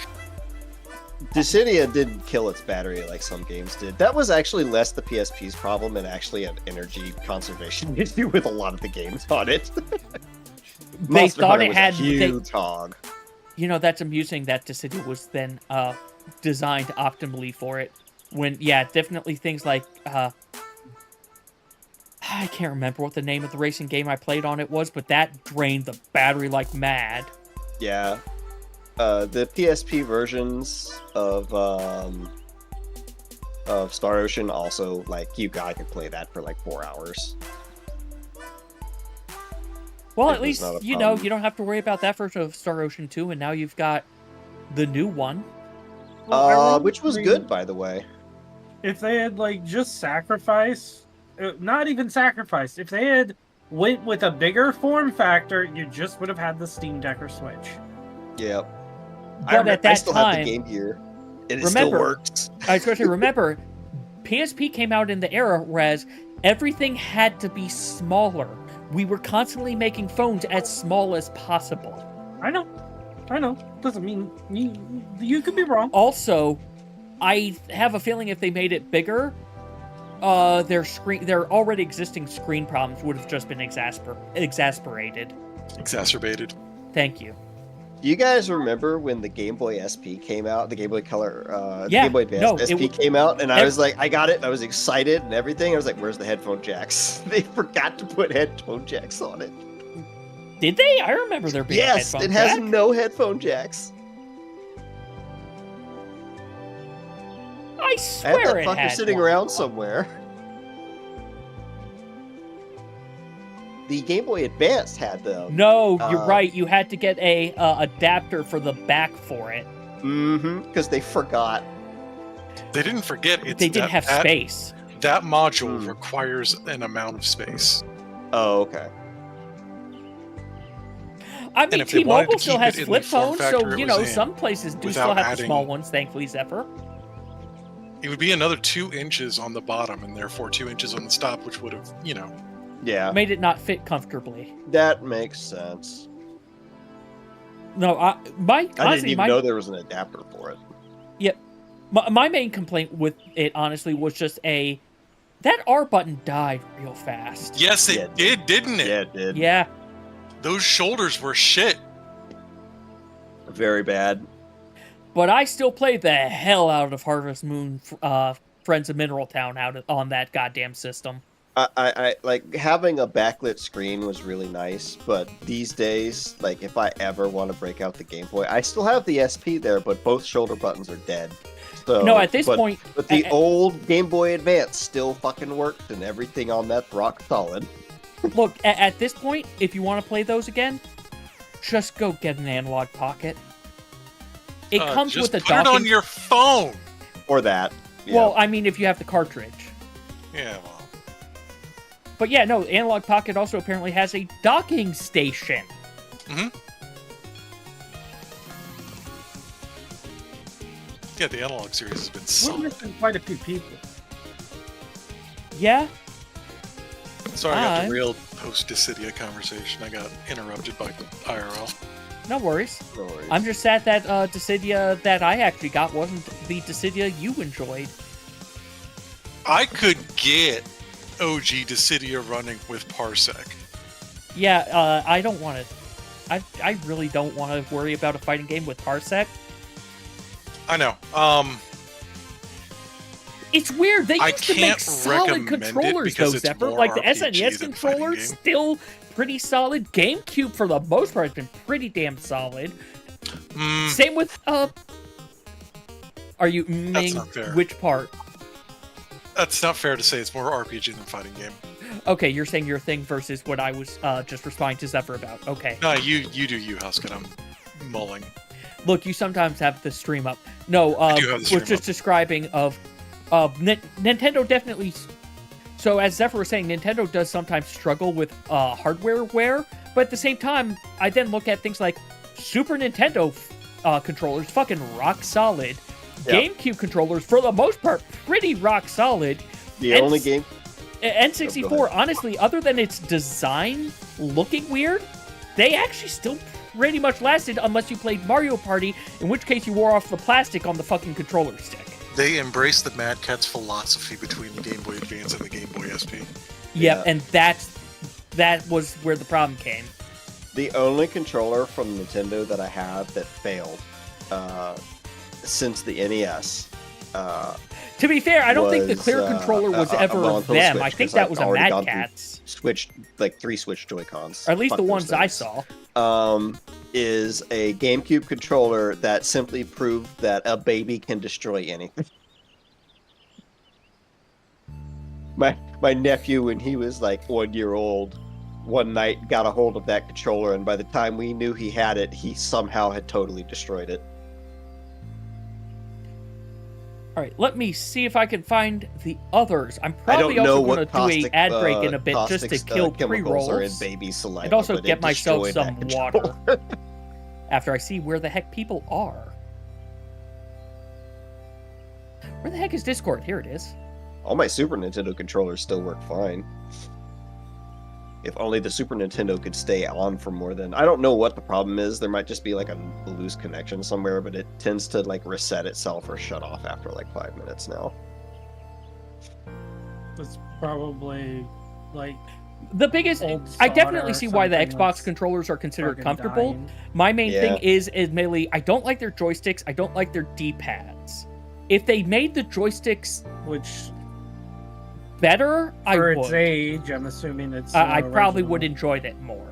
Dissidia didn't kill its battery like some games did. That was actually less the PSP's problem and actually an energy conservation issue with a lot of the games on it. They thought it had a huge hog. That's amusing that Dissidia was then designed optimally for it. When, yeah, definitely things like, I can't remember what the name of the racing game I played on it was, but that drained the battery like mad. Yeah. The PSP versions of Star Ocean also, like, I could play that for like 4 hours. Well, It at was least, not a you know, problem. you don't have to worry about that version of Star Ocean 2, and now you've got the new one. Which was good, by the way. If they had like just sacrificed, not even sacrificed, if they had went with a bigger form factor, you just would have had the Steam Deck or Switch. Yep. But at that I still have time, the Game Gear. And it remember- still works. I was going to say, remember, PSP came out in the era whereas everything had to be smaller. We were constantly making phones as small as possible. I know. Doesn't mean you could be wrong. Also, I have a feeling if they made it bigger, their already existing screen problems would have just been exasperated. Exacerbated. Thank you. Do you guys remember when the Game Boy SP came out? The Game Boy Color, Yeah, the Game Boy Advance no, SP came out, and I was like, I got it, and I was excited and everything. I was like, where's the headphone jacks? They forgot to put headphone jacks on it. Did they? I remember there being a Yes, headphone it has jack. no headphone jacks. I I had swear that it fucker had sitting one. around somewhere. The Game Boy Advance had them. No, you're Uh, right. You had to get a adapter for the back for it. Mm-hmm, because they forgot. They didn't forget it's They didn't have that space. That module Hmm. requires an amount of space. Oh, okay. I mean, if they wanted to T-Mobile still keep has it in flip the form phones, factor so, it you was know, in, some places do without still have the adding- small ones, thankfully, Zephyr. It would be another 2 inches on the bottom and therefore 2 inches on the top, which would have, Yeah, Made it not fit comfortably. that makes sense. No, I didn't honestly, even know there was an adapter for it. my main complaint with it, honestly, was just that R button died real fast. yes, Yeah, it did, didn't it? Yeah, it did. Yeah, Those shoulders were shit. Very bad. but I still played the hell out of Harvest Moon, Friends of Mineral Town on that goddamn system. I like having a backlit screen was really nice, but these days, like if I ever want to break out the Game Boy, I still have the SP there, but both shoulder buttons are dead. So, No, at this but- point, but the old Game Boy Advance still fucking worked, and everything on that rock solid. look, at this point, if you want to play those again, just go get an analog pocket. It comes Just with a put it on your phone. Or that. Yeah. Well, I mean, if you have the cartridge. Yeah, well. But yeah, no, Analog Pocket also apparently has a docking station. Yeah, the analog series has been We're solid. missing quite a few people. Yeah, Sorry, I got Hi. the real post-Dissidia conversation. I got interrupted by IRL. no worries. No worries. I'm just sad that Dissidia that I actually got wasn't the Dissidia you enjoyed. I could get OG Dissidia running with Parsec. Yeah, I don't want to. I really don't want to worry about a fighting game with Parsec. I know. It's weird. They I used to make can't solid recommend it controllers, because though, it's Zephyr. more Like the RPG SNES than controllers, fighting still pretty solid. GameCube, for the most part, has been pretty damn solid. Same with Are you That's not fair. which part? That's not fair to say. It's more RPG than fighting game. Okay, you're saying your thing versus what I was just responding to Zephyr about. Okay. No, you do you, Huskin. I'm mulling. Look, you sometimes have the stream up. No, do have the was stream just up. describing of Nintendo definitely. So as Zephyr was saying, Nintendo does sometimes struggle with hardware wear, but at the same time, I then look at things like Super Nintendo controllers, fucking rock solid. Yeah. GameCube controllers, for the most part, pretty rock solid. the and only s- game. N64, Oh, go ahead. honestly, other than its design looking weird, they actually still pretty much lasted unless you played Mario Party, in which case you wore off the plastic on the fucking controller stick. They embrace the Mad Catz philosophy between the Game Boy Advance and the Game Boy SP. Yeah, Yeah. and that was where the problem came. The only controller from Nintendo that I have that failed since the NES. To be fair, I don't think the was, clear controller was ever well, until them. Switch, I think 'cause that I've was a already Mad gone through Catz. Switch, like 3 Switch Joy-Cons. Or at least Fuck the those ones I things. saw. Is a GameCube controller that simply proved that a baby can destroy anything. My nephew, when he was like 1 year old, one night got a hold of that controller, and by the time we knew he had it, he somehow had totally destroyed it. All right, let me see if I can find the others. I'm I probably don't know also going what to do caustic, a ad break in a bit just to caustic, kill chemicals are in pre-rolls. baby saliva, And also but it get myself destroyed some that controller. water after I see where the heck people are. Where the heck is Discord? Here it is. All my Super Nintendo controllers still work fine. If only the Super Nintendo could stay on for more than... I don't know what the problem is. There might just be like a loose connection somewhere, but it tends to like reset itself or shut off after like 5 minutes now. It's probably like The biggest... old I solder definitely or see why the something Xbox that's controllers are considered fucking comfortable. dying. My main Yeah. thing is admittedly, I don't like their joysticks. I don't like their D-pads. If they made the joysticks Which better, I for its would. age, I'm assuming it's. I probably original. would enjoy that more.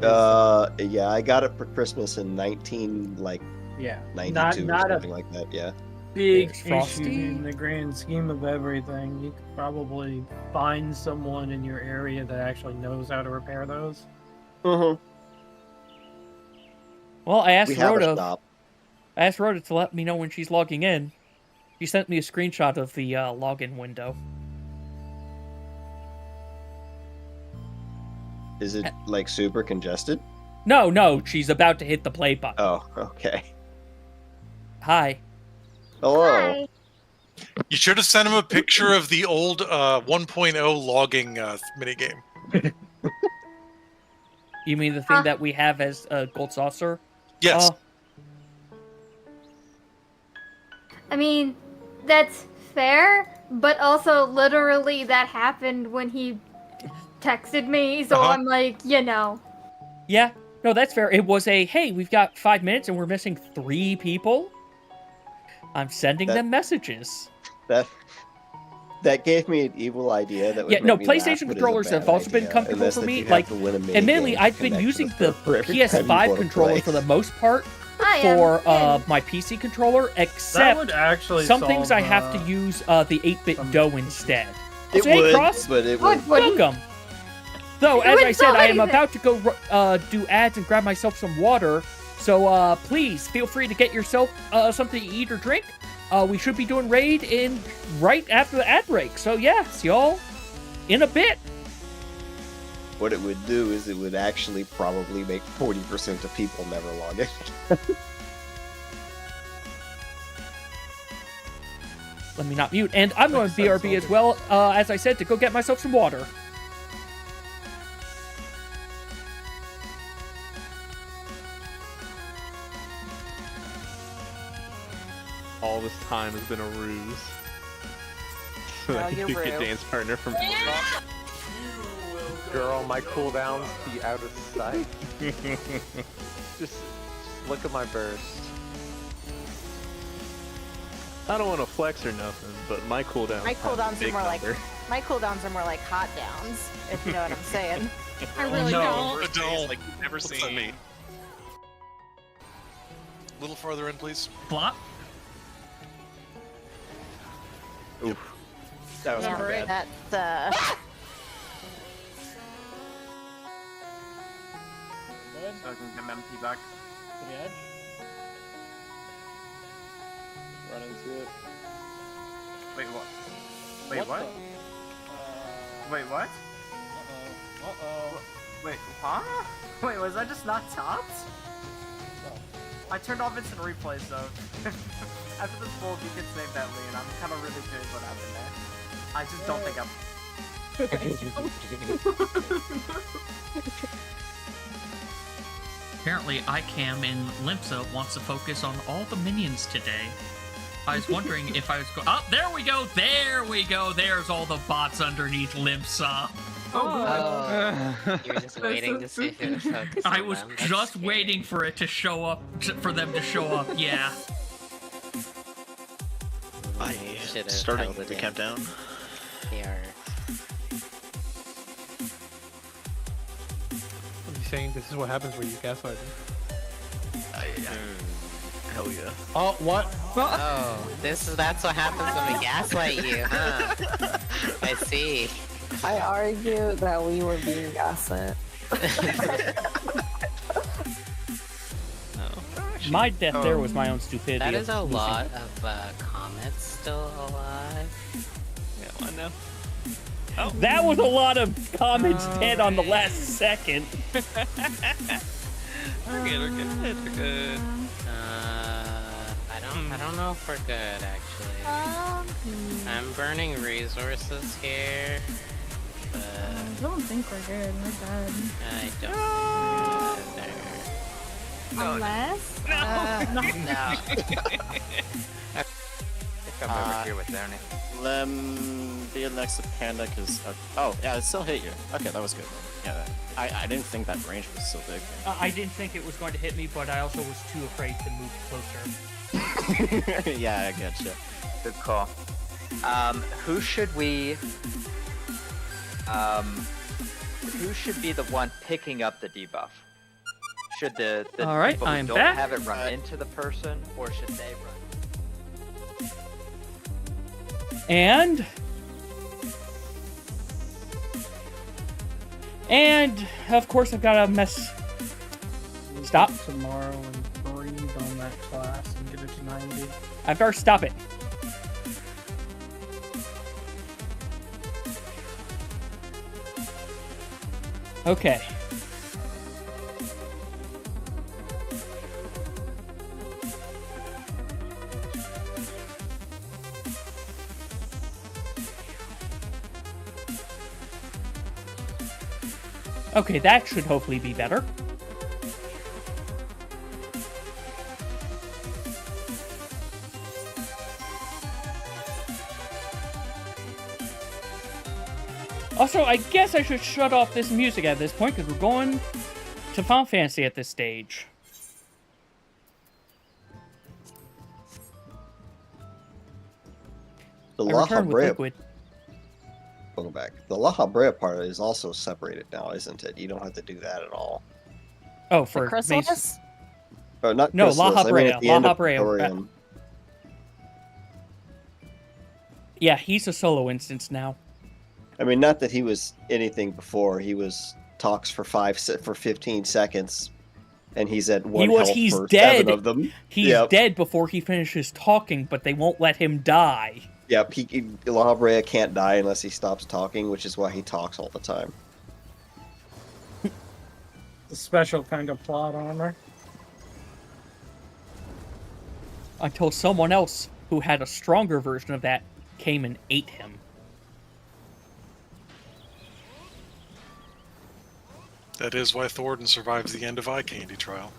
Yeah, I got it for Christmas in 1992 Yeah, or not a something like that. Yeah. big There's issue Frosty. in the grand scheme of everything. You could probably find someone in your area that actually knows how to repair those. Mm-hmm. Well, I We have a Rhoda. shop. I asked Rhoda to let me know when she's logging in. She sent me a screenshot of the login window. Is it like super congested? No, she's about to hit the play button. Oh, okay. Hi. Hello. You should have sent him a picture of the old 1.0 logging minigame. You mean the thing that we have as a gold saucer? Yes. I mean, that's fair, but also literally that happened when he texted me, so Uh-huh. I'm like, you know. Yeah. No, that's fair. It was a, hey, we've got 5 minutes and we're missing 3 people. I'm sending That- them messages. That gave me an evil idea. That would Yeah, no, make me laugh, PlayStation but is a controllers bad have also been idea, comfortable unless for if me. you have Like, to win a minigame admittedly, to I've been connect to using the for every time you PS5 wanna controller play. for the most part I am. for in. my PC controller, That except would actually some things I solve, have to use the 8-bit some dough issues. instead. It So, hey, would, Cross, but it would. welcome. Though, It as would I said, solve I am anything. about to go do ads and grab myself some water. So please feel free to get yourself something to eat or drink. We should be doing raid in right after the ad break. So yes, y'all, in a bit. What it would do is it would actually probably make 40% of people never log in. Let me not mute. And I'm going to BRB as well, as I said, to go get myself some water. All this time has been a ruse. So No, that you're you could rude. dance partner from Girl, my cooldowns be out of sight. just look at my burst. I don't want to flex or nothing, but my cooldown. My cooldowns are more like hot downs, if you know what I'm saying. I really don't. Adult. Like you've never What's that seen. mean? A little farther in, please. Flop. That was Yeah, not bad. that's So I can get empty back. To the edge. Run into it. Wait, what? Wait, what? Wait, what? Uh-oh. Wait, huh? Wait, was I just not topped? I turned off instant replays though. After this build, you can save that lead. I'm kind of really curious what happened there. I just don't think I'm. Apparently, ICAM in Limsa wants to focus on all the minions today. I was wondering if I was going. Oh, there we go! There we go! There's all the bots underneath Limsa. Oh, you were just waiting to see if it would focus I on was them. That's just scary. waiting for it to show up, for them to show up. Yeah. I Should've starting held it the in. countdown. They are. Are you saying this is what happens when you gaslight them? Hell yeah. Oh, what? Oh, that's what happens when we gaslight you, huh? I see. I argue that we were being gaslit. My death there was my own stupidity. That is a of lot of comets still alive. Yeah, one now. That was a lot of comments dead on the last second. We're good. We're good. I don't know if we're good actually. I'm burning resources here, but I don't think we're good. We're dead. I don't think we're good Unless? either. No. I think I'm over here with Ernie. Be next to Panda, because... oh, yeah, it still hit you. Okay, that was good. Yeah, I didn't think that range was so big. I didn't think it was going to hit me, but I also was too afraid to move closer. Yeah, I get you. Good call. Who should we... who should be the one picking up the debuff? Should the All right, people who I'm don't back. have it run into the person, or should they run? And of course I've got a mess. Stop. Tomorrow and breathe on that class and get it to 90. I better stop it. Okay. Okay, that should hopefully be better. Also, I guess I should shut off this music at this point, because we're going to Final Fantasy at this stage. The I La returned with Habrea. liquid. Go back. The La Habrea part is also separated now, isn't it? You don't have to do that at all. Oh, for The Mace- chrysalis? Oh, not No, La Chrysalis. I mean, at the Habrea, end La of Habrea. Thorium. Yeah, he's a solo instance now. I mean, not that he was anything before. He was talks for 15 seconds, and he's at one health He's for dead. 7 of them. He's Yep. dead before he finishes talking, but they won't let him die. Yep, La Habrea can't die unless he stops talking, which is why he talks all the time. A special kind of plot armor. Until someone else who had a stronger version of that came and ate him. That is why Thornton survives the end of Eye Candy trial.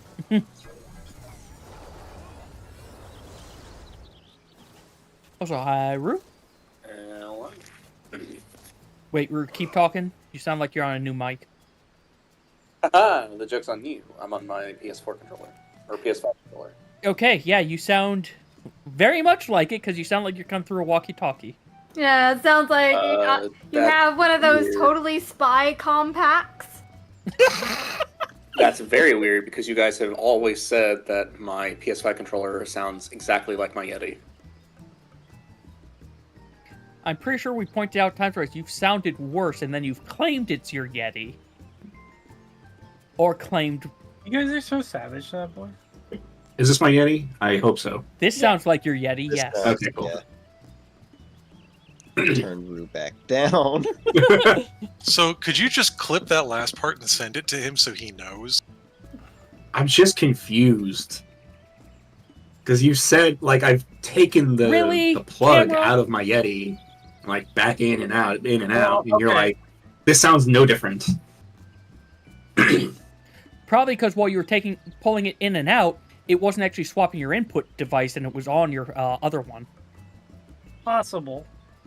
Also, hi, Rue. Wait, Rue, keep talking. You sound like you're on a new mic. Haha, the joke's on you. I'm on my PS4 controller. Or PS5 controller. Okay, yeah, you sound very much like it, because you sound like you're coming through a walkie-talkie. Yeah, it sounds like you that's have one of those weird. totally spy compacts. That's very weird because you guys have always said that my PS5 controller sounds exactly like my Yeti. I'm pretty sure we pointed out times where you've sounded worse, and then you've claimed it's your Yeti. Or claimed... You guys are so savage, that boy. Is this my Yeti? I hope so. This sounds like your Yeti, yes. Okay, cool. Turn Rue back down. So, could you just clip that last part and send it to him so he knows? I'm just confused. Because you said, like, I've taken the plug Camera? out of my Yeti, like, back in and out, Oh, and you're okay. like, this sounds no different. Probably because while you were pulling it in and out, it wasn't actually swapping your input device, and it was on your other one. Possible.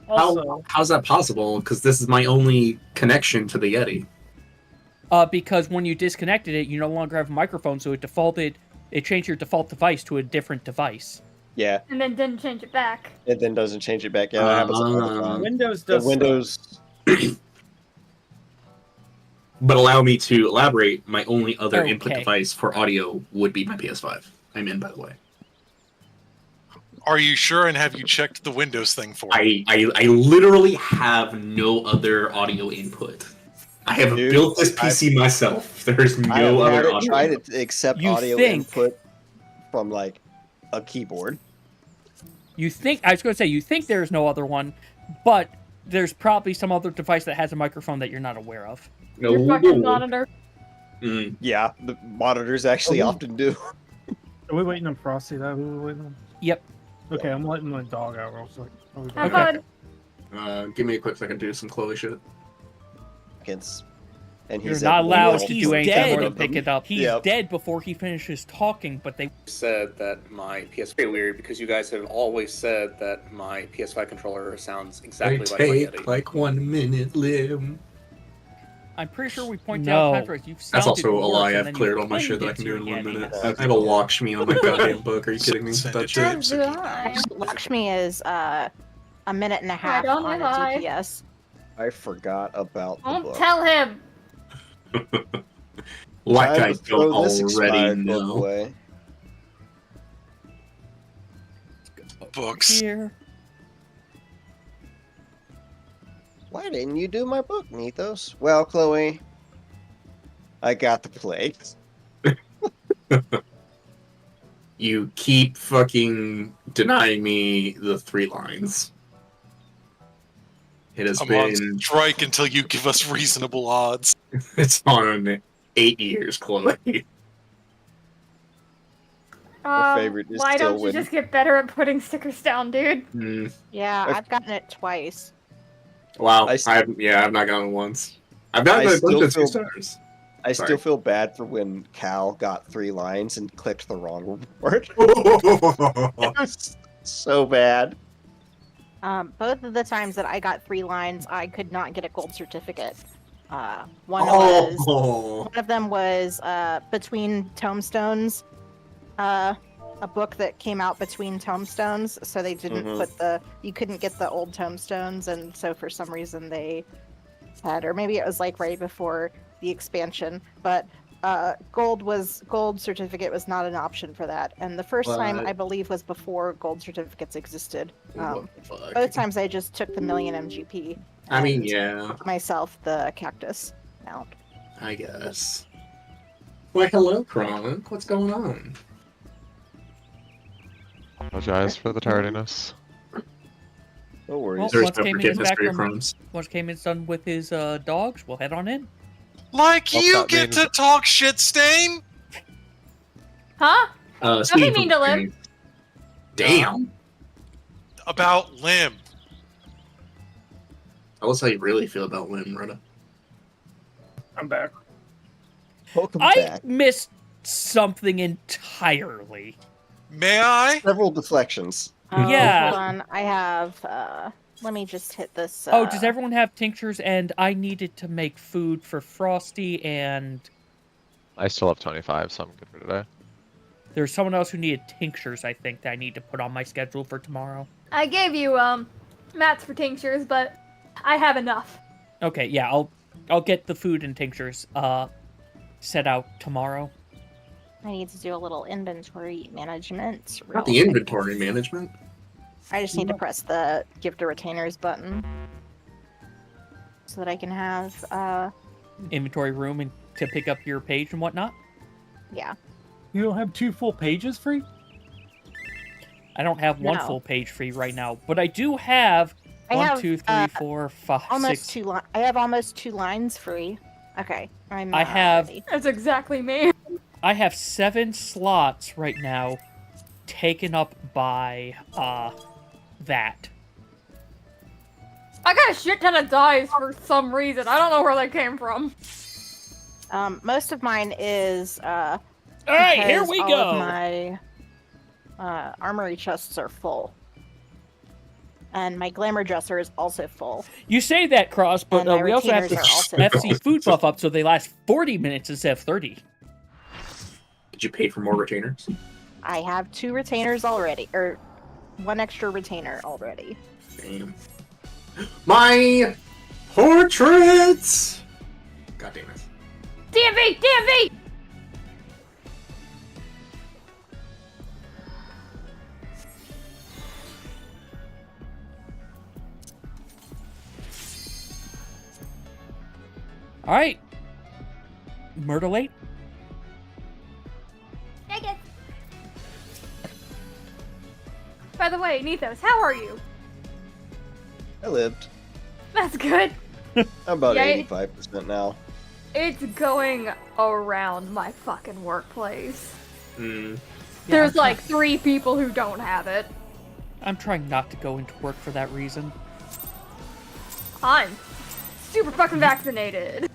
Also, How's that possible? Because this is my only connection to the Yeti. Because when you disconnected it, you no longer have a microphone, so it changed your default device to a different device. Yeah, and then didn't change it back. it then doesn't change it back. Yeah, that happens all the time. Windows The does. Windows. But allow me to elaborate. My only other input Okay. device for audio would be my PS5. I'm in, by the way. Are you sure? And have you checked the Windows thing for it? I literally have no other audio input. I have Dude, built this PC myself. There's I have no had other it audio try input. to accept You audio think- input from like a keyboard. You think I was going to say you think there's no other one, but there's probably some other device that has a microphone that you're not aware of. No. Your fucking monitor. Mm. Yeah, the monitors actually often do. Are we waiting on Frosty? That who we waiting on? Yep. Okay, I'm letting my dog out real quick. Have Okay. fun. Give me a quick second to do some Chloe shit. And You're he's not at allowed will. to do anything more than Dead. pick it up. He's Yep. dead before he finishes talking, but they Said that my PS very weird because you guys have always said that my PS5 controller sounds exactly like my take Yeti. like 1 minute, Lim. I'm pretty sure we pointed No. out times where you've That's sounded also a worse, lie. and I've then cleared you all my shit that I claimed can do it in to 1 Yeti. minute. I have a Lakshmi on my goddamn book. Are you kidding me? Send That it shit. to Lakshmi is a minute and a half don't on a lie. DPS. I forgot about the Don't book. tell him. Like Time I to throw don't this already expired book know. away. Books. Here. Why didn't you do my book, Mythos? Well, Chloe, I got the plague. You keep fucking denying me the 3 lines. It has I'm on been. strike until you give us reasonable odds. It's on 8 years, Chloe. My favorite is Why still don't you win. just get better at putting stickers down, dude? Yeah, I've gotten it twice. Wow, I I've not gone once. I've not I done still it 2 feel- stars. I Sorry. still feel bad for when Cal got 3 lines and clicked the wrong word. It was so bad. Both of the times that I got 3 lines, I could not get a gold certificate. One of them was Between Tombstones, a book that came out between tombstones, so they didn't put you couldn't get the old tombstones, and so for some reason they had, or maybe it was like right before the expansion, but gold certificate was not an option for that. And the first time I believe was before gold certificates existed. Both times I just took the million MGP. I mean, and yeah, myself the cactus mount. I guess. Why, hello, Kron. What's going on? Apologize for the tardiness. No worries. Well, There's once no Cayman is forgiveness back for your from, crimes. once Cayman's done with his dogs, we'll head on in. Like What's you that get mean? to talk shit, Stain? Huh? Speaking Nothing mean to from Lim. experience- Damn. About Lim. Tell us how you really feel about Lim, Rhoda. I'm back. Welcome I back. missed something entirely. May I? Several deflections. Yeah. Hold on, I have. Let me just hit this. Oh, does everyone have tinctures? And I needed to make food for Frosty, and I still have 25, so I'm good for today. there's someone else who needed tinctures, I think, that I need to put on my schedule for tomorrow. I gave you mats for tinctures, but I have enough. Okay, yeah, I'll get the food and tinctures set out tomorrow. I need to do a little inventory management. Not the real quick. inventory management. I just need to press the give to retainers button so that I can have. Inventory room and to pick up your page and whatnot. Yeah. You don't have 2 full pages free? I don't have one No. full page free right now, but I do have I 1, have, 2, 3, 4, 5, Almost 6. I have almost 2 lines free. Okay. I have ready. That's exactly me. I have 7 slots right now taken up by that. I got a shit ton of dice for some reason. I don't know where they came from. Most of mine is. All right, here because we all go. Of my armory chests are full, and my glamour dresser is also full. You say that, Cross, but And my we also have the retainers are also FC food buff up, so they last 40 minutes instead of 30. Did you pay for more retainers? I have 2 retainers already, or 1 extra retainer already. Damn. My portraits! God damn it. DMV! DMV! All right. Murder late. Take it. By the way, Nithos, how are you? I lived. That's good. I'm about Yeah, 85% now. It's going around my fucking workplace. Mm. There's like 3 people who don't have it. I'm trying not to go into work for that reason. I'm super fucking vaccinated.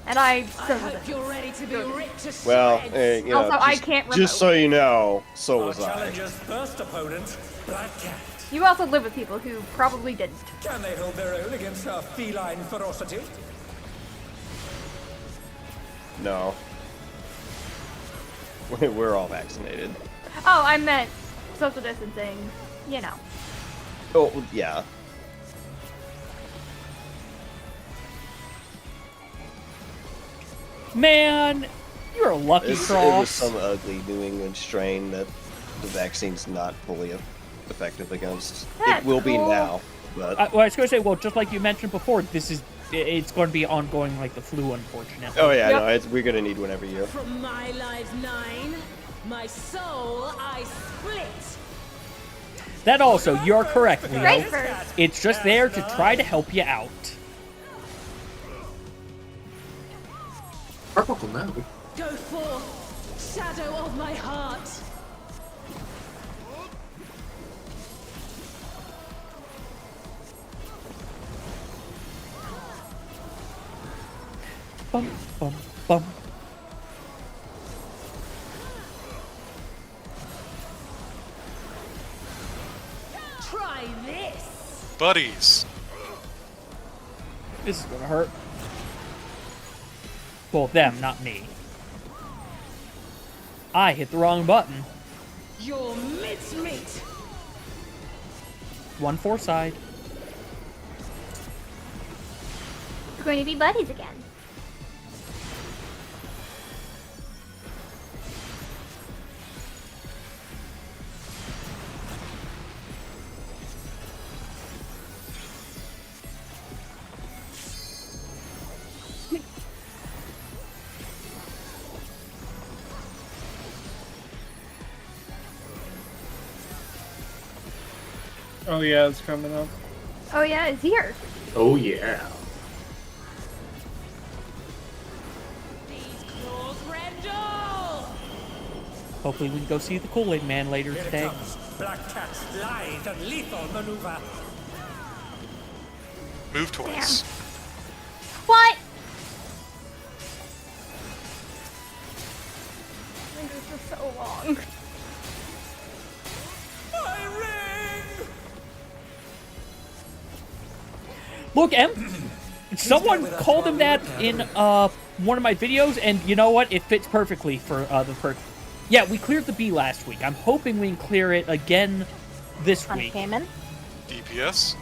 And I hope you're ready to be ripped to Well, shreds. you know, Also, I can't remote. just so you know, so was I. Challenger's first opponent, Black Cat. You also live with people who probably didn't. Can they hold their own against her feline ferocity? No. We're all vaccinated. Oh, I meant social distancing. You know. Oh, yeah. Man, you're a lucky It was cross. some ugly New England strain that the vaccine's not fully effective against. That's it will be cool. now, but Well, I was going to say, well, just like you mentioned before, it's going to be ongoing like the flu, unfortunately. oh yeah, no, we're gonna need one every year. From my life 9, my soul I split. That also, you're correct, Leo. Right first. It's just there to try to help you out. Purple, no. Go forth, shadow of my heart. Bum, bum, bum. Try this. Buddies. This is going to hurt. Well, them, not me. I hit the wrong button. Your mincemeat. 1-4 side. We're going to be buddies again. Oh yeah, it's coming up. Oh yeah, it's here. Oh yeah. These claws rendle. Hopefully we can go see the Kool-Aid Man later Here it today. comes. Black Cat's lithe and lethal maneuver. Move twice. What? Fingers are so long. My ring. Look, someone called him that in one of my videos, and you know what? It fits perfectly for the perk. Yeah, we cleared the B last week. I'm hoping we can clear it again this week. Cayman? DPS?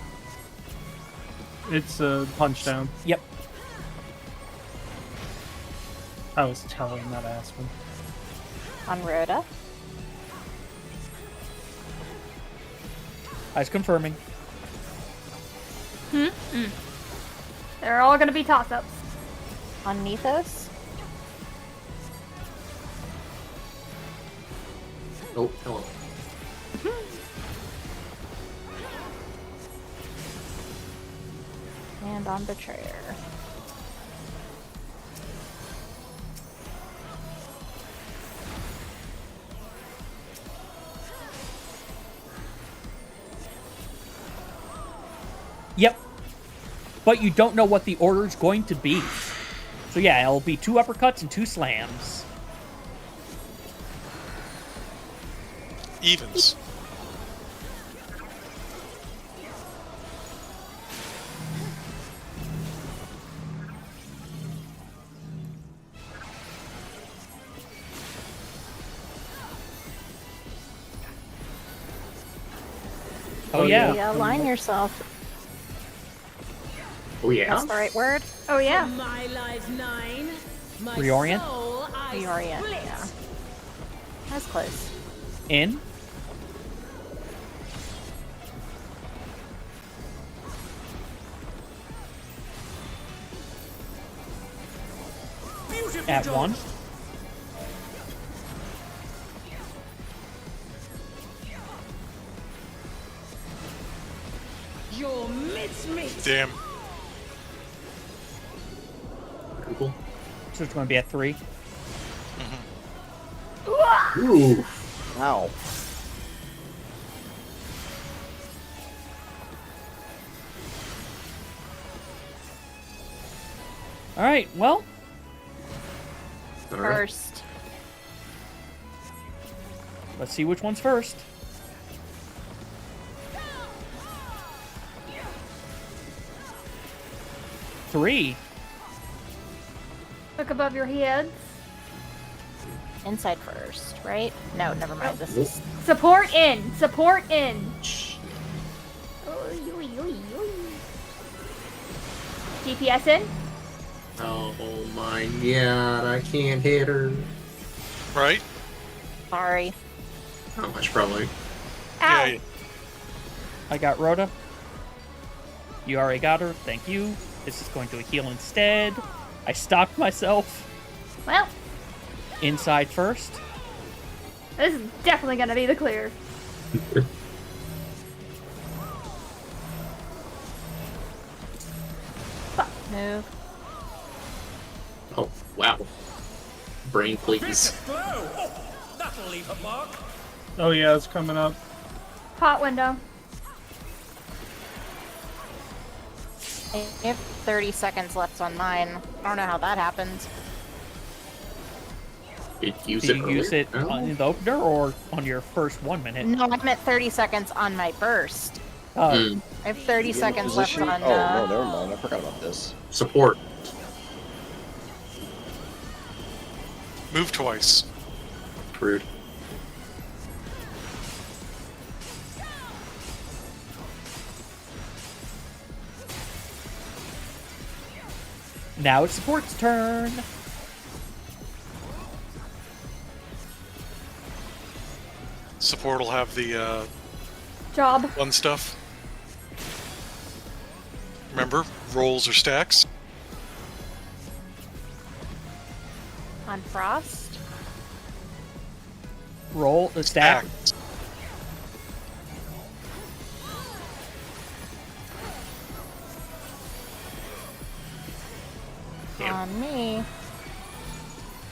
It's a punch down. Yep. I was telling that Aspen. On Rhoda? I was confirming. They're all gonna be toss-ups. On Nithos? Oh, hello. And on Betrayer. Yep. But you don't know what the order's going to be. So yeah, it'll be 2 uppercuts and 2 slams. Evens. Oh, yeah. Realign yourself. Oh yeah. That's the right word. Oh yeah. My life 9. My Reorient? soul I Reorient. split. Yeah. That's close. In. At 1. Your mincemeat. Damn. Cool. So it's going to be at 3. Ooh. Wow. All right. Well, All right. First. let's see which one's first. Three. Look above your heads. Inside first, right? No, never mind. This is Support in. Support in. DPS in. Oh my god, I can't hit her. Right? sorry. Not much, probably. Ow. Yeah. I got Rhoda. You already got her. Thank you. This is going to heal instead. I stopped myself. Well, Inside first. this is definitely gonna be the clear. Move. Oh, wow. Brain, please. That'll leave a mark. Oh yeah, it's coming up. Hot window. I have 30 seconds left on mine. I don't know how that happened. Did you Did you use it on the opener or on your first 1 minute? No, I meant 30 seconds on my burst. Oh. I have 30 seconds left Position? on. Oh, no, never mind. I forgot about this. Support. Move twice. Rude. Now it's support's turn. Support will have the Job. fun stuff. Remember, rolls or stacks. On Frost. Roll the stack. On me.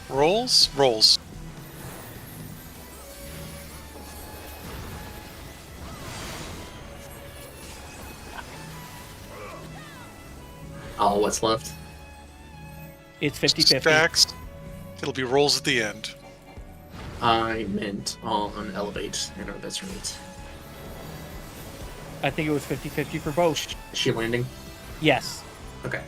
Rolls? Rolls. Oh, what's left? It's 50-50. Stacks. It'll be rolls at the end. I meant on elevate. I know that's right. I think it was 50-50 for both. Is she landing? Yes. Okay.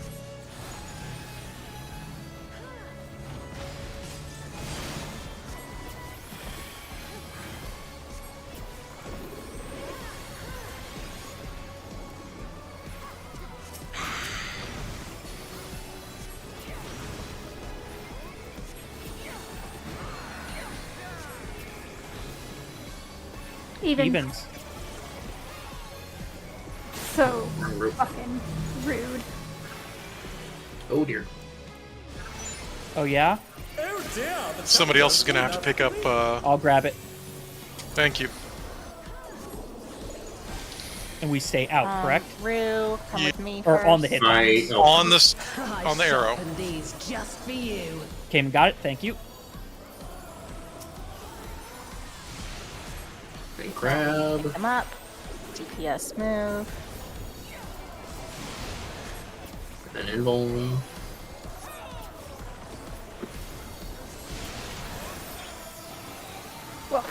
Evens. So fucking rude. Oh dear. Oh yeah? Somebody else is going to have to pick up. I'll grab it. Thank you. And we stay out, correct? Rue, come with me Or first. on the hit. On the arrow. These just for you. Came and got it. Thank you. And grab. Pick them up. DPS move. And then invuln. Whoa.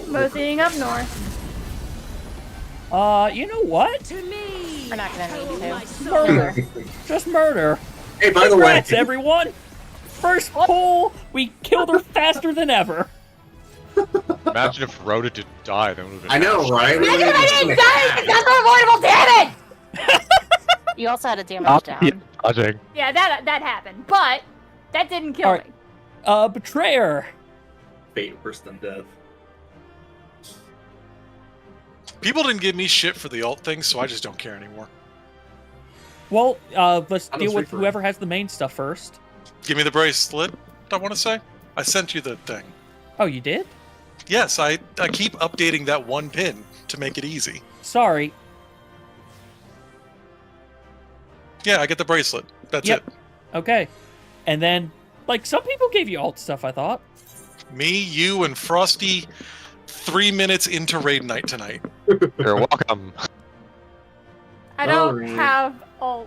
Moseying up north. You know what? To me. We're not gonna need to. Murder. Just murder. Hey, by the way, Congrats, everyone. First pull, we killed her faster than ever. Imagine if Rhoda didn't die. That would have been. I know, right? Imagine if I didn't die! That's unavoidable, damn it! You also had a damage down. Dodging. Yeah, that happened, but that didn't kill me. Betrayer. Fate worse than death. People didn't give me shit for the alt thing, so I just don't care anymore. Well, let's I deal was with referring. whoever has the main stuff first. Give me the bracelet, I want to say. I sent you the thing. Oh, you did? Yes, I keep updating that one pin to make it easy. Sorry. Yeah, I get the bracelet. That's it. Okay. And then, like, some people gave you alt stuff, I thought. Me, you, and Frosty 3 minutes into raid night tonight. You're welcome. I don't Alright. have alts.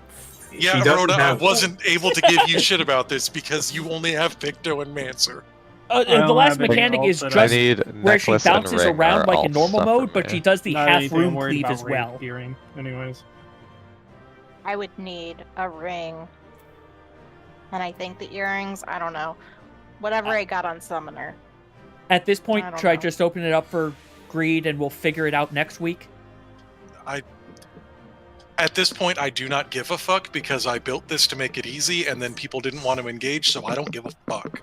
Yeah, She doesn't Rhoda, I have- wasn't able to give you shit about this because you only have Picto and Mancer. The last mechanic is just I need where she necklace and bounces ring around are like all in normal stuff mode, for but me. she does the Not half anything I'm room worried cleave about as raid well. Gearing, anyways. I would need a ring. And I think the earrings, I don't know. Whatever I got on Summoner. At this point, I don't should I know. just open it up for greed and we'll figure it out next week? At this point, I do not give a fuck because I built this to make it easy, and then people didn't want to engage, so I don't give a fuck.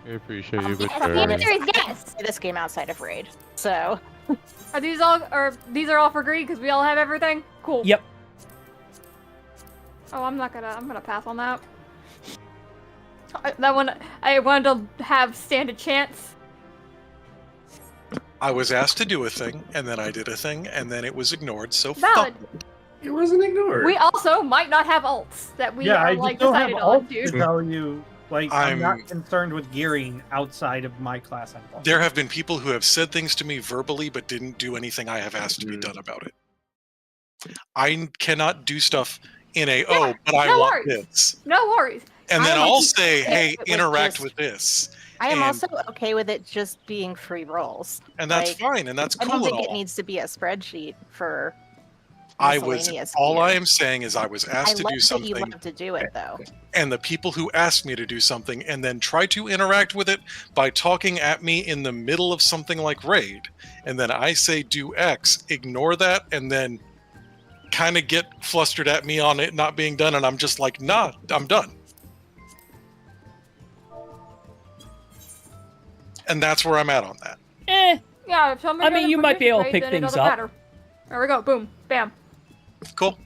I appreciate you, but The answer is yes. This game outside of Raid. So. Are these all for greed because we all have everything? Cool. Yep. Oh, I'm gonna pass on that. That one, I wanted to have stand a chance. I was asked to do a thing, and then I did a thing, and then it was ignored, so Valid. fuck. It wasn't ignored. We also might not have alts that we Yeah, are I like don't have decided all on, to dude. tell you. Like, I'm not I'm- concerned with gearing outside of my class. There have been people who have said things to me verbally, but didn't do anything I have asked to be done about it. I cannot do stuff in a, but I no want worries. this. No worries. And then I'm I'll okay say, with hey, it with interact just- with this. I am And- also okay with it just being free rolls. And that's Like, fine, and that's I cool don't and think it all. needs to be a spreadsheet for I was miscellaneous all gear. I am saying is I was asked to like do that something, you love to do it though. and the people who asked me to do something and then try to interact with it by talking at me in the middle of something like raid, and then I say do X, ignore that, and then kind of get flustered at me on it not being done, and I'm just like, nah, I'm done. And that's where I'm at on that. Yeah, if somebody I mean, doesn't you might be able to participate, pick then it things doesn't up. matter. There we go. Boom. Bam. Cool.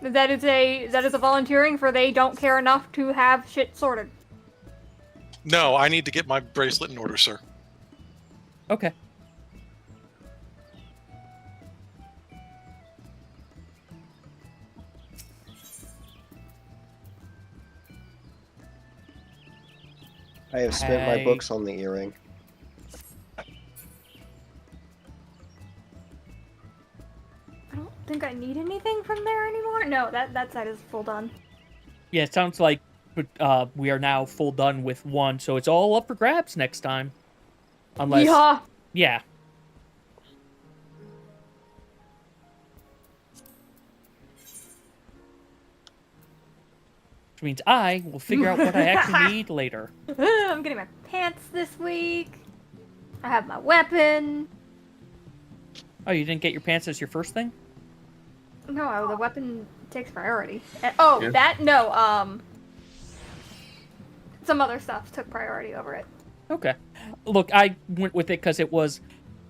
That is a volunteering for they don't care enough to have shit sorted. No, I need to get my bracelet in order, sir. Okay. I have spent my I- books on the earring. I don't think I need anything from there anymore. No, that side is full done. Yeah, it sounds like we are now full done with one, so it's all up for grabs next time. Unless... Yeah. Yeah. Which means I will figure out what I actually need later. I'm getting my pants this week. I have my weapon. Oh, you didn't get your pants as your first thing? No, the weapon takes priority. Oh, Yeah. that no. Some other stuff took priority over it. Okay. Look, I went with it because it was...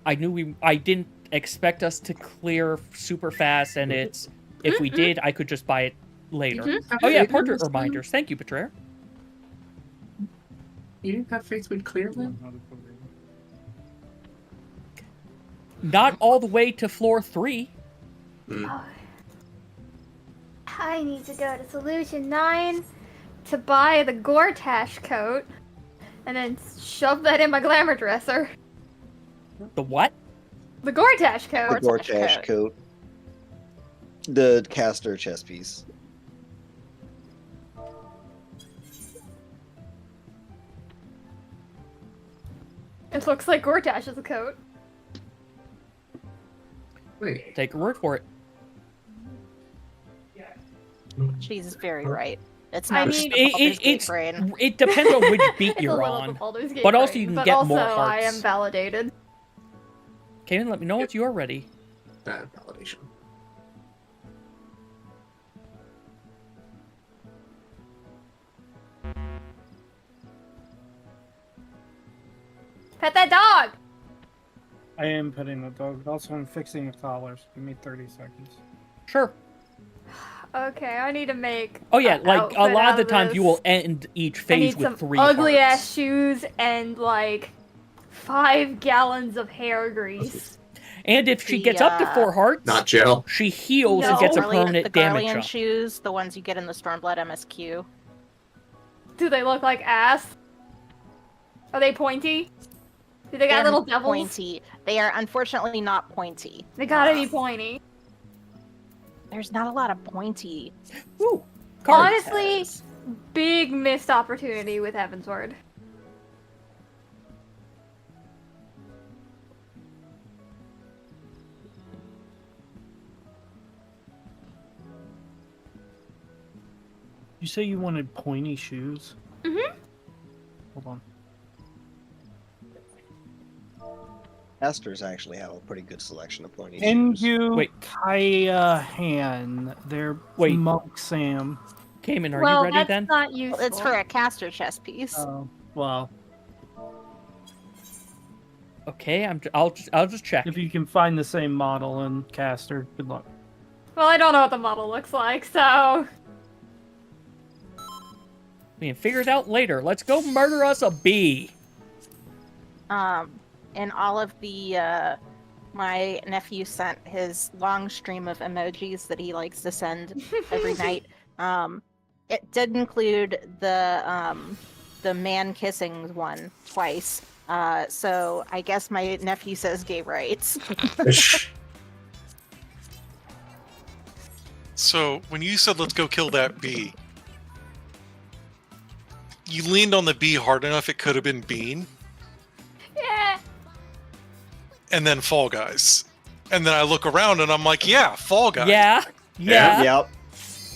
I didn't expect us to clear super fast, and it's... If we did, I could just buy it later. Mhm. Oh yeah, Okay, portrait that's fine. reminders. Thank you, Betrayer. You didn't have faith we'd clear them? Not all the way to floor 3. I need to go to Solution 9 to buy the Gortash coat, and then shove that in my glamour dresser. The what? The Gortash coat. The Gortash coat. The caster chest piece. It looks like Gortash is a coat. Wait. Take your word for it. She's very right. It's I not mean, just the Baldur's Gate brain. it depends on which beat It's a you're little on. bit Baldur's Gate But also brain, you can but get also more I am hearts. validated. Kaden, let me know once you're ready. Validation. Pet that dog! I am petting the dog, but also I'm fixing the collars. Give me 30 seconds. Sure. Okay, I need to make. Oh yeah, an like a outfit lot out of the times this. you will end each I phase need with some 3 ugly hearts. ass shoes and like 5 gallons of hair grease. And if she gets up to 4 hearts, Not gel. she heals and No. gets a the permanent damage Garlean up. shoes, the ones you get in the Stormblood MSQ. Do they look like ass? Are they pointy? Do they got They're little devils? pointy. They are unfortunately not pointy. They gotta be pointy. There's not a lot of pointy. Ooh, cards. Honestly, big missed opportunity with Heavensward. You say you wanted pointy shoes? Mm-hmm. Hold on. Casters actually have a pretty good selection of pointy shoes. Engu Kaiahan. They're Monk Sam. Cayman, are well, you ready that's then? not useful. It's for a caster chest piece. Oh, well. Okay, I'll just check. If you can find the same model in caster, good luck. Well, I don't know what the model looks like, so. We can figure it out later. Let's go murder us a bee. In all of the, my nephew sent his long stream of emojis that he likes to send every night. It did include the man kissing one twice. So I guess my nephew says gay rights. So when you said let's go kill that bee, you leaned on the bee hard enough it could have been Bean. Yeah. And then Fall Guys. And then I look around and I'm like, yeah, Fall Guys. Yeah. Yep.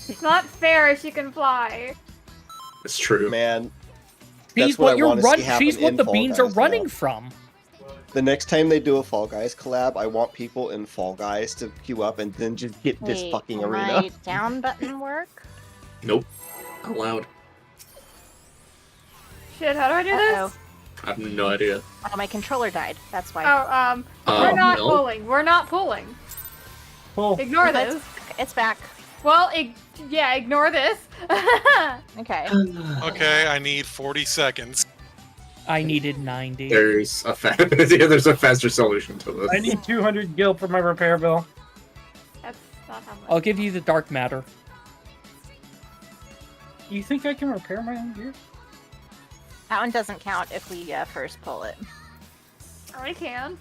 It's not fair if she can fly. It's true. Man. She's what you're running. She's what the beans are running from. The next time they do a Fall Guys collab, I want people in Fall Guys to queue up and then just get this Wait, fucking will arena. my down button work? Nope. Not allowed. Shit, how do I do Uh-oh. this? I have no idea. Oh, my controller died. That's why. We're not no. pulling. We're not pulling. Pull. Ignore It's- this. It's back. Well, yeah, ignore this. Okay. Okay, I need 40 seconds. I needed 90. There's there's a faster solution to this. I need 200 gil for my repair bill. That's not how much. I'll give you the dark matter. You think I can repair my own gear? That one doesn't count if we first pull it. I can.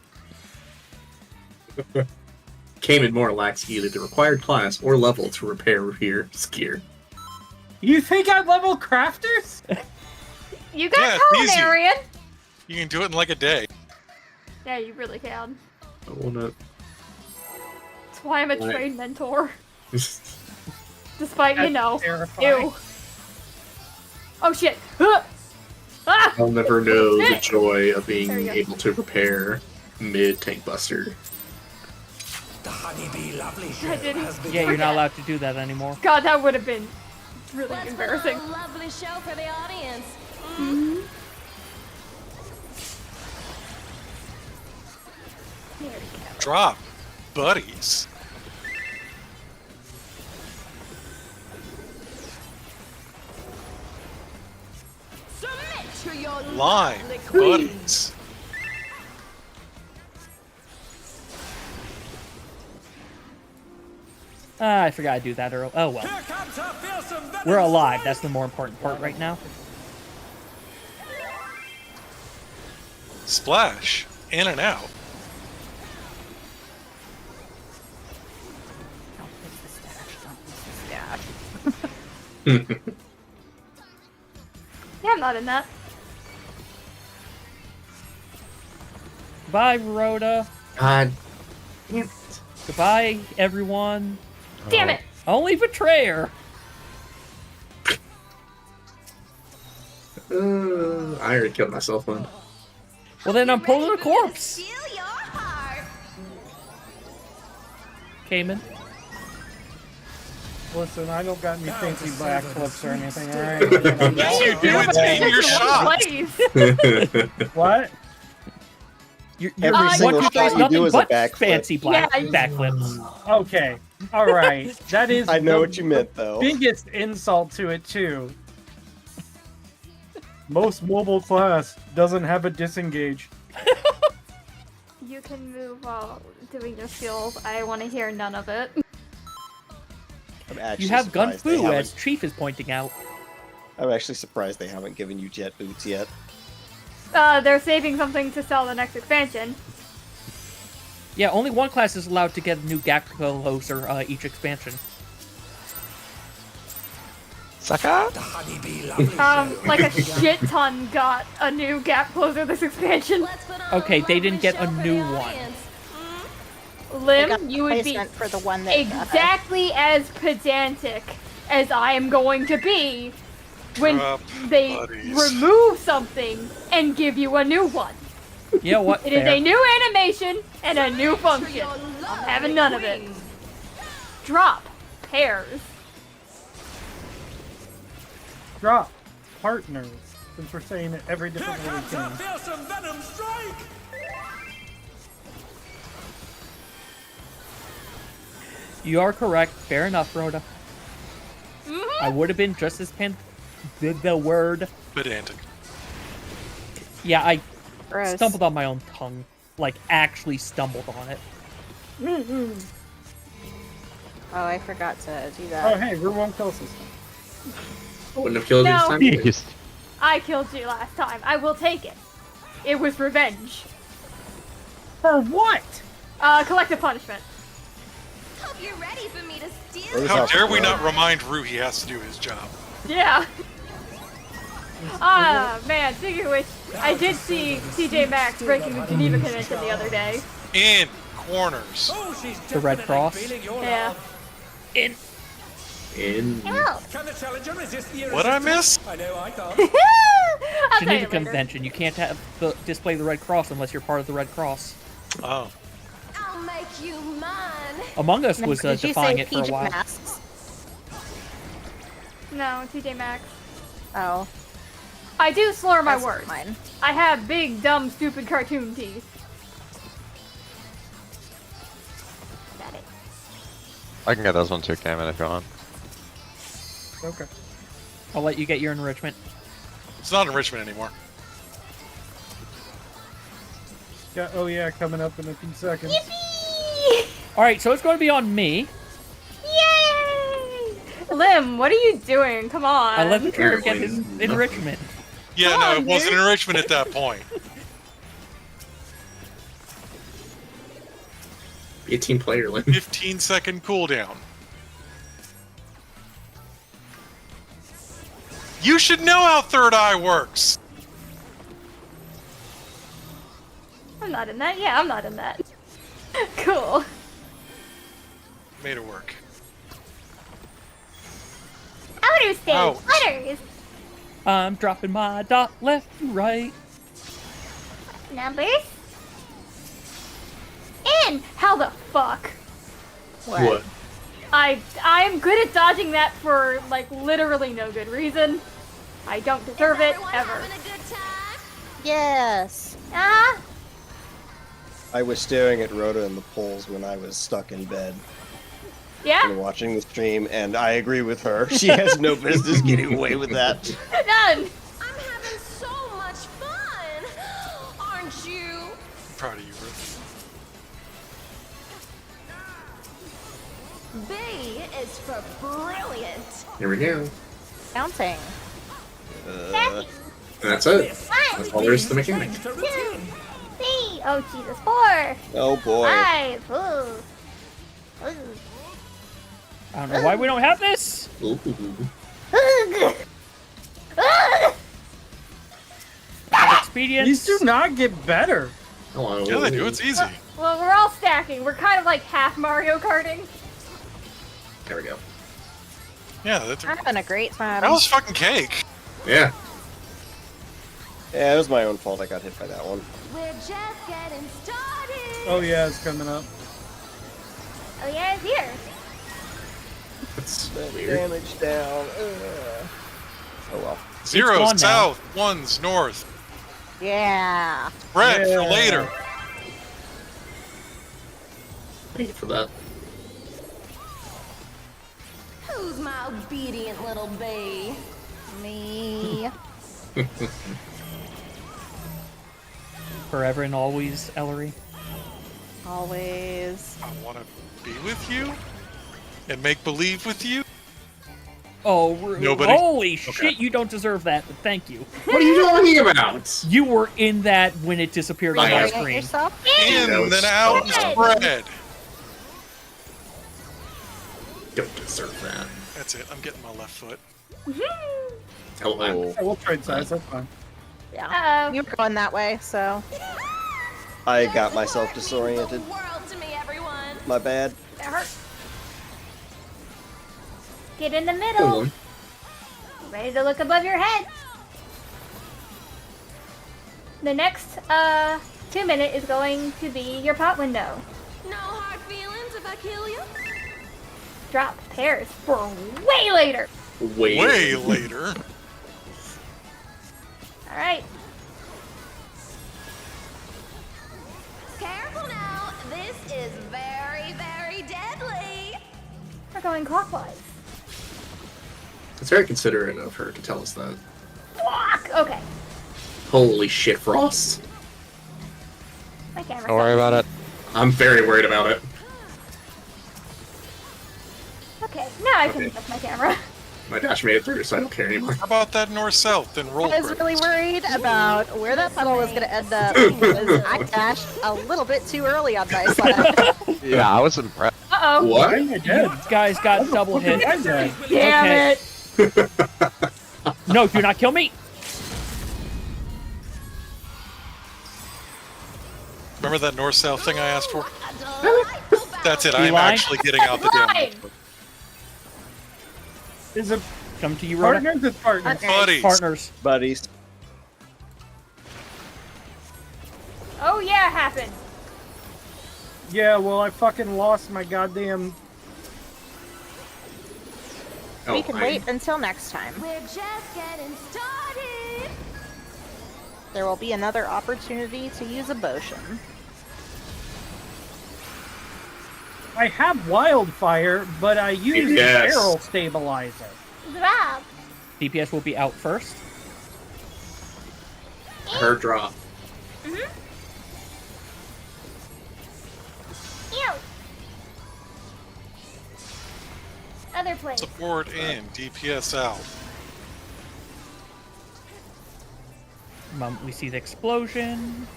Cayman more lacks either the required class or level to repair here gear. You think I level crafters? You got Yeah, it's easy. Arian. You can do it in like a day. Yeah, you really can. I wanna. That's why I'm a Right. trade mentor. Despite, you know. terrifying. Ew. Oh shit. Ah! I'll never know the Shit. joy of being There you go. able to repair mid tank buster. I didn't. Yeah, you're not allowed to do that anymore. God, that would have been really embarrassing. A lovely show for the audience. Drop. Buddies. Submit to your Line. lovely queen. Buddies. I forgot to do that earlier. Oh well. We're alive. That's the more important part right now. Splash. In and out. Yeah, I'm not in that. Goodbye, Rhoda. God. Goodbye, everyone. Damn it. Only betrayer. I already killed myself one. Well, then I'm pulling a corpse. Cayman. Listen, I don't got any fancy backflips or anything, alright? Yes, you do. It's in your shot. What? Every single shot you do is a backflip. Fancy backflips. Okay, alright. That is I know the what you meant, though. biggest insult to it, too. Most mobile class doesn't have a disengage. You can move while doing your skills. I want to hear none of it. I'm actually You have gun surprised they fu, haven't- as Chief is pointing out. I'm actually surprised they haven't given you jet boots yet. They're saving something to sell the next expansion. Yeah, only one class is allowed to get a new gap closer each expansion. Sucker? Like a shit ton got a new gap closer this expansion. Okay, they didn't get a new one. Lim, They got you would be placement for the one that exactly as pedantic as I am going to be when they remove something and give you a new one. You know what? It is a new animation and a new function. I'm having none of it. Drop pairs. Drop partners, since we're saying it every different way we can. You are correct. Fair enough, Rhoda. I would have been just as the word. Pedantic. Yeah, I Gross. stumbled on my own tongue. Like, actually stumbled on it. Oh, I forgot to do Oh, that. hey, we're one kill system. Wouldn't have killed you No. this time. I killed you last time. I will take it. It was revenge. For what? Collective punishment. Hope you're ready for me to steal. How dare we not remind Rue he has to do his job? Yeah. Ah, man, speaking of which, I did see CJ Maxx breaking the Geneva Convention the other day. In corners. The Red Cross. Yeah. In. What I miss? I know I can't. I'll tell you Geneva later. Convention. You can't have display the Red Cross unless you're part of the Red Cross. Oh. I'll make you mine. Among Us was Did you defying say it for a PJ while. Masks? No, TJ Maxx. Oh. I do slur my That's words. mine. I have big, dumb, stupid cartoon teeth. Got it. I can get those one too, Cameron, if you want. Okay. I'll let you get your enrichment. It's not enrichment anymore. Yeah, oh yeah, coming up in a few seconds. Alright, so it's going to be on me. Yay! Lim, what are you doing? Come on. I let the trigger get his enrichment. Yeah, Come no, on, it wasn't dude. enrichment at that point. 18-player limit. 15-second cooldown. You should know how Third Eye works. I'm not in that. Yeah, I'm not in that. Cool. Made it work. Outer stage Ouch. letters. I'm dropping my dot left and right. Numbers. And how the fuck? What? I'm good at dodging that for like literally no good reason. I don't deserve it ever. Yes. Ah. I was staring at Rhoda in the polls when I was stuck in bed Yeah. and watching the stream, and I agree with her. She has no business getting away with that. None. I'm having so much fun. Aren't you? I'm proud of you, Ruth. B is for brilliant. Here we go. Counting. And that's it. That's all there is to the mechanic. 2, 3. Oh Jesus. 4. Oh boy. 5. Ooh. Ooh. I don't know why we don't have this. Ooh. Ugh. Ugh. Expedience. These do not get better. Hello. Yeah, they do. It's easy. Well, we're all stacking. We're kind of like half Mario Karting. There we go. Yeah, that's I'm having a great time. that was fucking cake. Yeah. Yeah, it was my own fault. I got hit by that one. We're just getting started. Oh yeah, it's coming up. Oh yeah, it's here. That's That weird. damage down. Oh well. 0's gone now. south, 1's north. Yeah. Red for later. Thank you for that. Who's my obedient little bee? Me. Forever and always, Ellery. Always. I want to be with you and make believe with you. Oh, Nobody? holy shit, you don't deserve that, but thank you. What are you talking about? You were in that when it disappeared on my Orient screen. yourself. In, then out, and spread. Don't deserve that. That's it. I'm getting my left foot. Hello. We'll trade size. That's fine. Yeah. You were going that way, so. I got myself disoriented. World to me, everyone. My bad. That hurt. Get in the Good middle. one. Ready to look above your head. The next 2 minute is going to be your pot window. No hard feelings if I kill you. Drop pairs for way later. Way later. All right. Careful now. This is very, very deadly. We're going clockwise. It's very considerate of her to tell us that. Block. Okay. Holy shit, Frost. My camera. Don't worry about it. I'm very worried about it. Okay. Now I can adjust my camera. My dash made it through, so I don't care anymore. How about that north-south and roll I was quick? really worried about where that puddle was going to end up because I dashed a little bit too early on my side. Yeah, I was impressed. Uh-oh. What? You guys got double hit. Damn it. No, do not kill me. Remember that north-south thing I asked for? That's it. I am Eli? actually getting out the damn. Fine. Is it Come to you, Rhoda. partners? It's partners. Buddies. Partners. Buddies. Oh yeah, it happened. Yeah, well, I fucking lost my goddamn. Oh, We can wait until next time. We're just getting started. There will be another opportunity to use a potion. I have wildfire, but I use Yes. barrel stabilizer. Drop. DPS will be out first. Her drop. Mhm. Ew. Other place. Support in, DPS out. We see the explosion.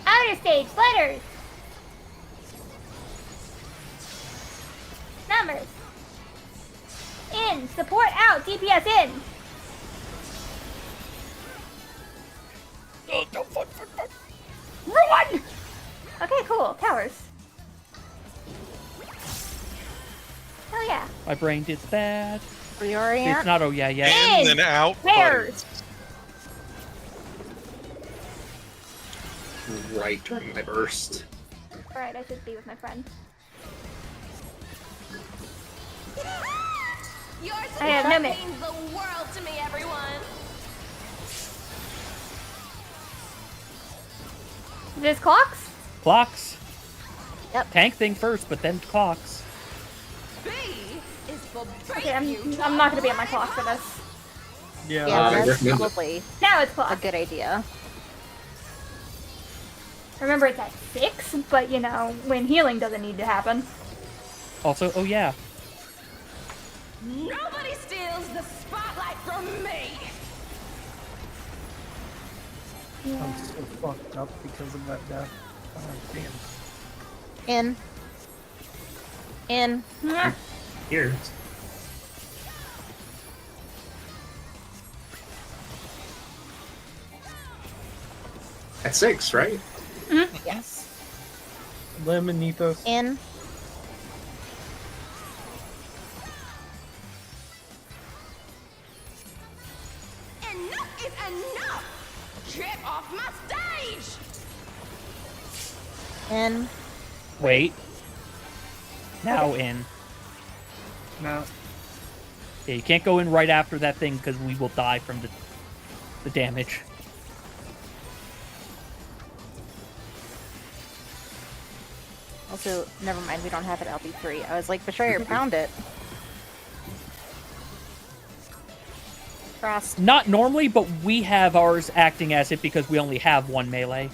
Outer stage, letters. Numbers. In, support out, DPS in. Run! Okay, cool. Towers. Hell yeah. My brain did that. Reorient. It's not. Oh yeah, yeah. In, then out. Pairs. Right during my burst. Alright, I should be with my friend. Your I have no support mix. means the world to me, everyone. This clocks? Clocks. Yep. Tank thing first, but then clocks. B is for Okay, I'm not gonna be on my clock for this. Yeah. Yeah, I that's recommend it. probably Now it's a clock. good idea. Remember it's at 6, but you know, when healing doesn't need to happen. Also, oh yeah. Nobody steals the spotlight from me. I'm so fucked up because of that death. Oh, damn. In. Here. At 6, right? Yes. Lemonitos. In. Get off my stage! In. Wait. Now in. No. Yeah, you can't go in right after that thing because we will die from the damage. Also, never mind, we don't have it LB3. I was like, Betrayer, pound it. Frost. Not normally, but we have ours acting as it because we only have one melee.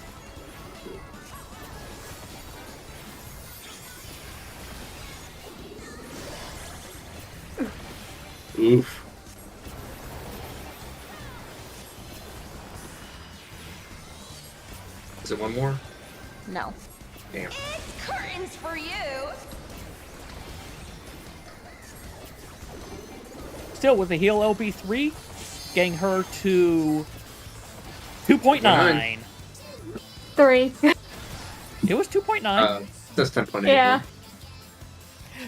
Oof. Is it one more? No. Damn. Curtains for you! Still with the heal LB3, getting her to 2.9. 3. It was 2.9. That's 10.8. Yeah.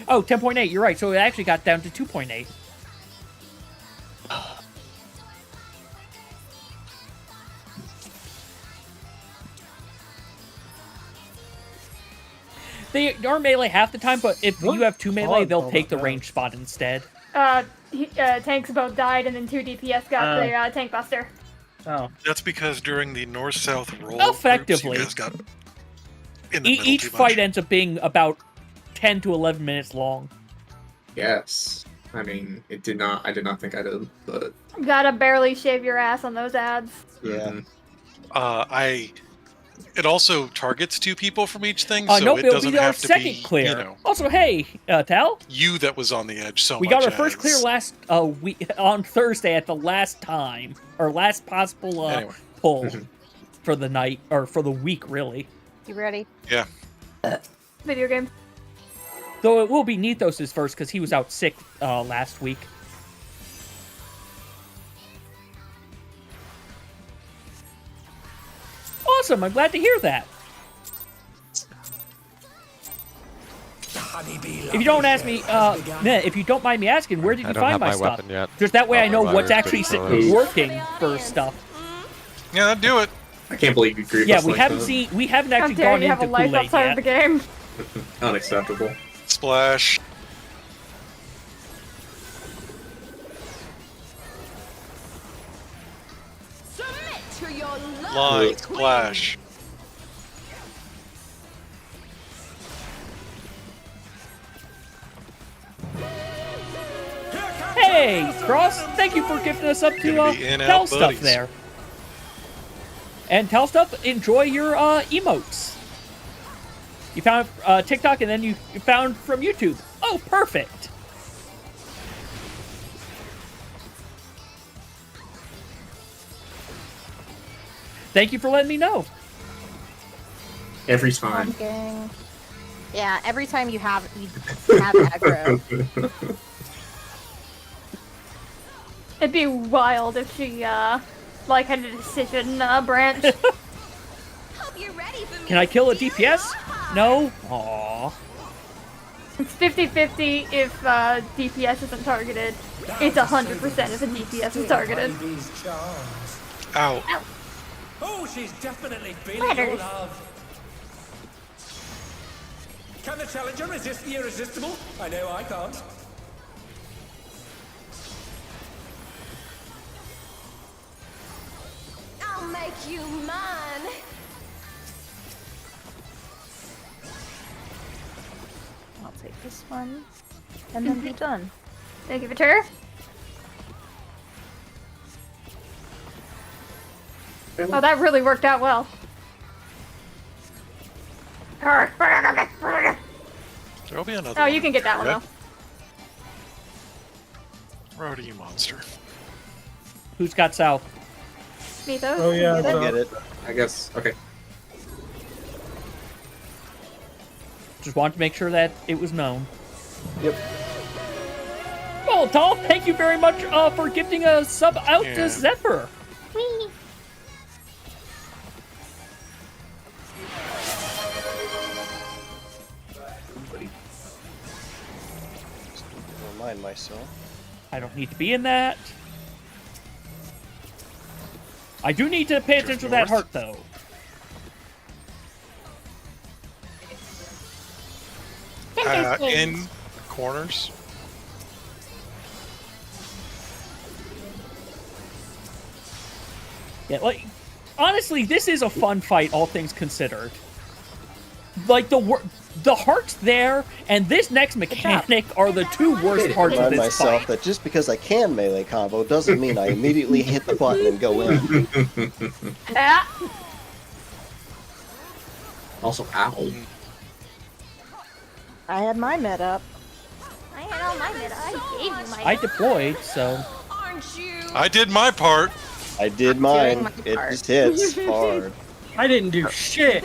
Oh, 10.8, you're right. So it actually got down to 2.8. They are melee half the time, but if you have 2 melee, they'll take the range spot instead. Tanks both died, and then 2 DPS got the tank buster. Oh. That's because during the north-south roll, Effectively, groups, you guys got in the middle each too much. fight ends up being about 10 to 11 minutes long. Yes. I mean, it did not. I did not think I did, but Gotta barely shave your ass on those ads. Yeah. It also targets 2 people from each thing, so nope, it it'll doesn't be our have to second be, clear. you know, Also, hey, Tal, you that was on the edge so we much got our first as- clear last on Thursday at the last time, or last possible Anyway. pull for the night, or for the week, really. You ready? Yeah. Video game. Though it will be Nethos' first, because he was out sick last week. Awesome, I'm glad to hear that. If you don't ask me, if you don't mind me asking, where did you find my stuff? Just that way I know what's actually working for stuff. Yeah, that'd do it. I can't believe you grieved Yeah, us we like haven't that. seen, we haven't How actually dare gone you have into a life Kool-Aid outside yet. of the game? Unacceptable. Splash. Submit to your Line. lovely Splash. Hey, Cross, thank you for gifting us up to Gonna be in, Tell out Stuff buddies. there. And Tell Stuff, enjoy your emotes. You found TikTok and then you found from YouTube. Oh, perfect. Thank you for letting me know. Every time. Gang. Yeah, every time you have aggro. It'd be wild if she, like, had a decision branch. Hope you're ready for me. Can I kill a DPS? No? Aww. It's 50-50 if DPS isn't targeted. It's 100% if a DPS is targeted. Ow. Oh, she's definitely feeling your Letters. love. Can the challenger resist the irresistible? I know I can't. I'll make you mine. I'll take this one, and then be done. Thank you, Vitur. Oh, that really worked out well. There'll be another Oh, one. you can get that one Right? though. Road to you, monster. Who's got South? Mythos? Oh, yeah, you get I get it. I guess. Okay. Just wanted to make sure that it was known. Yep. Well, Tal, thank you very much for gifting a sub out Yeah. to Zephyr. Remind myself. I don't need to be in that. I do need to pay attention to that heart, though. In corners. Yeah, like, honestly, this is a fun fight, all things considered. Like, the heart's there, and this next mechanic are the two worst parts of this myself fight. that just because I can melee combo doesn't mean I immediately hit the button and go in. Also, ow. I had my med up. I had all my meta. I gave you my. I deployed, so. I did my part. I did mine. It just hits hard. I didn't do shit.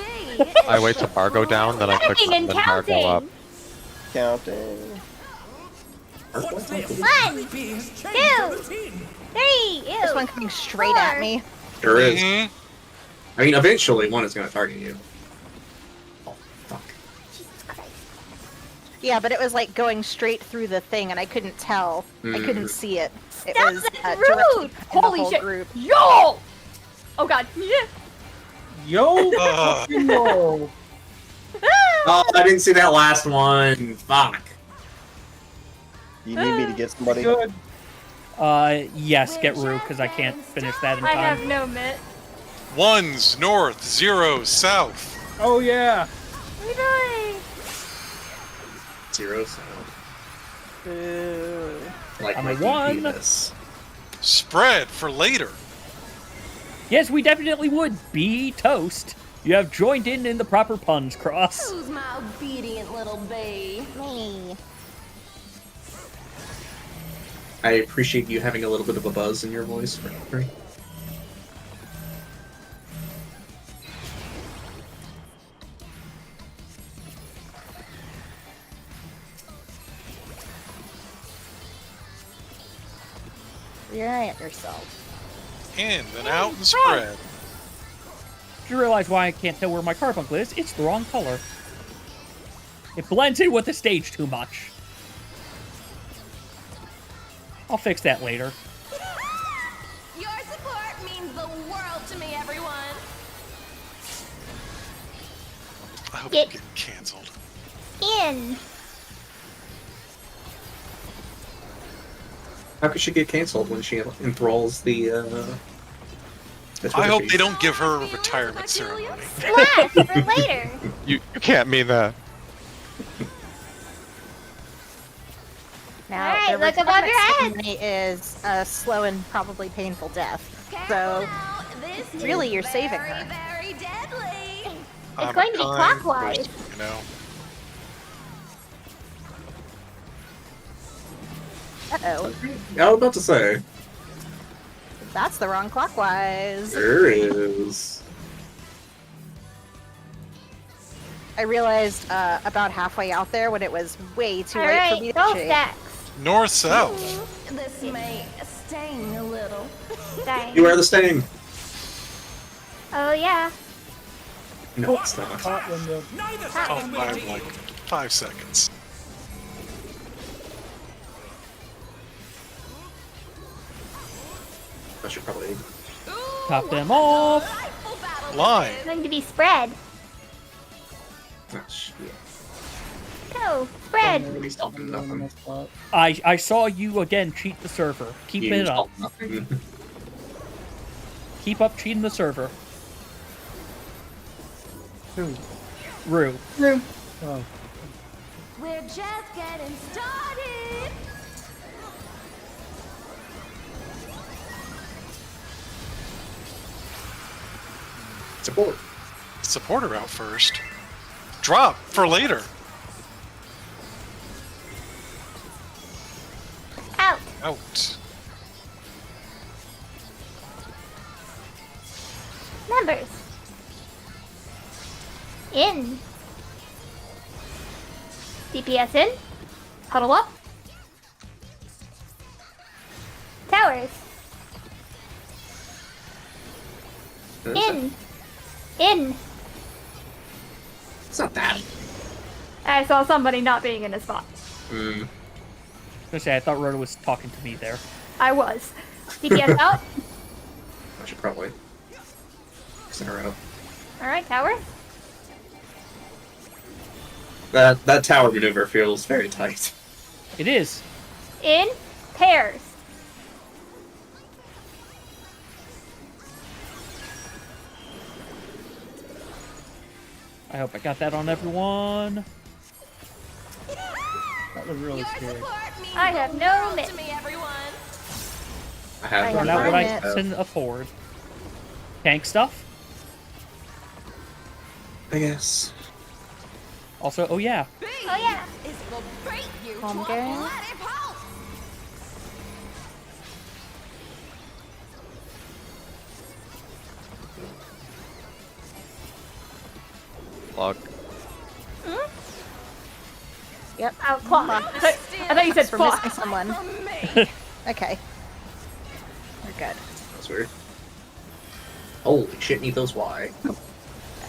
I wait till bar go down, then I click Counting and then bar go up. Counting. 1, 2, 3. Ew. This one coming straight at me. There is. I mean, eventually one is going to target you. Yeah, but it was like going straight through the thing, and I couldn't tell. I couldn't see it. It Stop was that directly rude! in the Holy whole shit! group. Yo! Oh god. Yeah. Yo, fucking yo. Oh, I didn't see that last one. Fuck. You need me to get somebody? Good. Yes, get Rue, because I can't finish that in I time. have no mit. 1s north, 0s south. Oh yeah. What are you doing? 0 south. Like I'm my a 1. penis. Spread for later. Yes, we definitely would be toast. You have joined in the proper puns, Cross. Who's my obedient little bee? Me. I appreciate you having a little bit of a buzz in your voice. Right? You're at yourself. In and out and spread. Do you realize why I can't tell where my carbuncle is? It's the wrong color. It blends in with the stage too much. I'll fix that later. Your support means the world to me, everyone. I hope you get canceled. In. How could she get canceled when she enthralls the I hope they don't give her a retirement ceremony. Flash for later. You can't mean that. Now, Alright, the look above your head. ceremony is a slow and probably painful death. So, really, you're saving her. Very deadly. It's going to be clockwise. You know. Uh-oh. I was about to say. That's the wrong clockwise. There is. I realized about halfway out there when it was way too late for Alright, me to go change. stacks. North south. This may sting a little. Dang. You wear the sting. Oh yeah. No, it's not. Hot window. Off by like 5 seconds. I should probably. Top them off. Line. It's going to be spread. Oh, shit. Go, spread. He's talking nothing. I saw you again cheat the server. Keep it up. Keep up cheating the server. Who? Rue. Rue. Oh. We're just getting started. Support. Supporter out first. Drop for later. Out. Out. Members. In. DPS in. Huddle up. Towers. In. In. It's not that. I saw somebody not being in a spot. Mm. I say I thought Rhoda was talking to me there. I was. DPS out. I should probably. attacks in a row. All right, tower. That tower maneuver feels very tight. It is. In pairs. I hope I got that on everyone. That was really scary. I have no miss. I have Not what I can afford. Tank stuff. I guess. Also, oh yeah. Oh yeah. Home game. Log. Yep. Oh, clock. I thought you said for fuck. missing someone. Okay. We're good. That's weird. Holy shit, need those Y.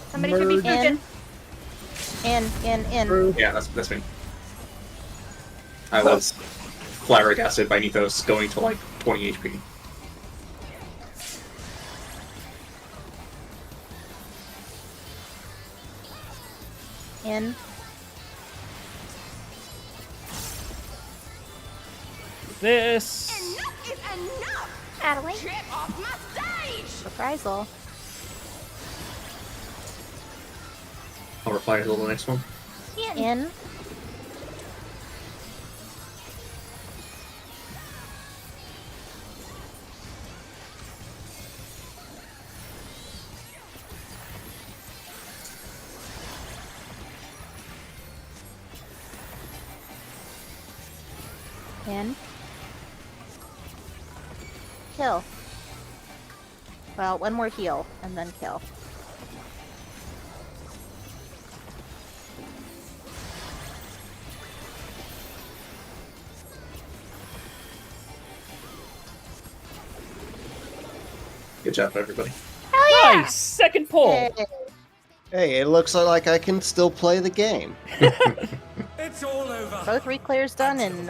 Somebody should be in. In. Yeah, that's me. I was flabbergasted by Nethos going to like 20 HP. In. This. Adeline. Reprisal. I'll reply to the next one. In. In. Kill. Well, one more heal, and then kill. Good job, everybody. Hell yeah! Nice! Second pull! Hey, it looks like I can still play the game. It's all over. Both Reclears done in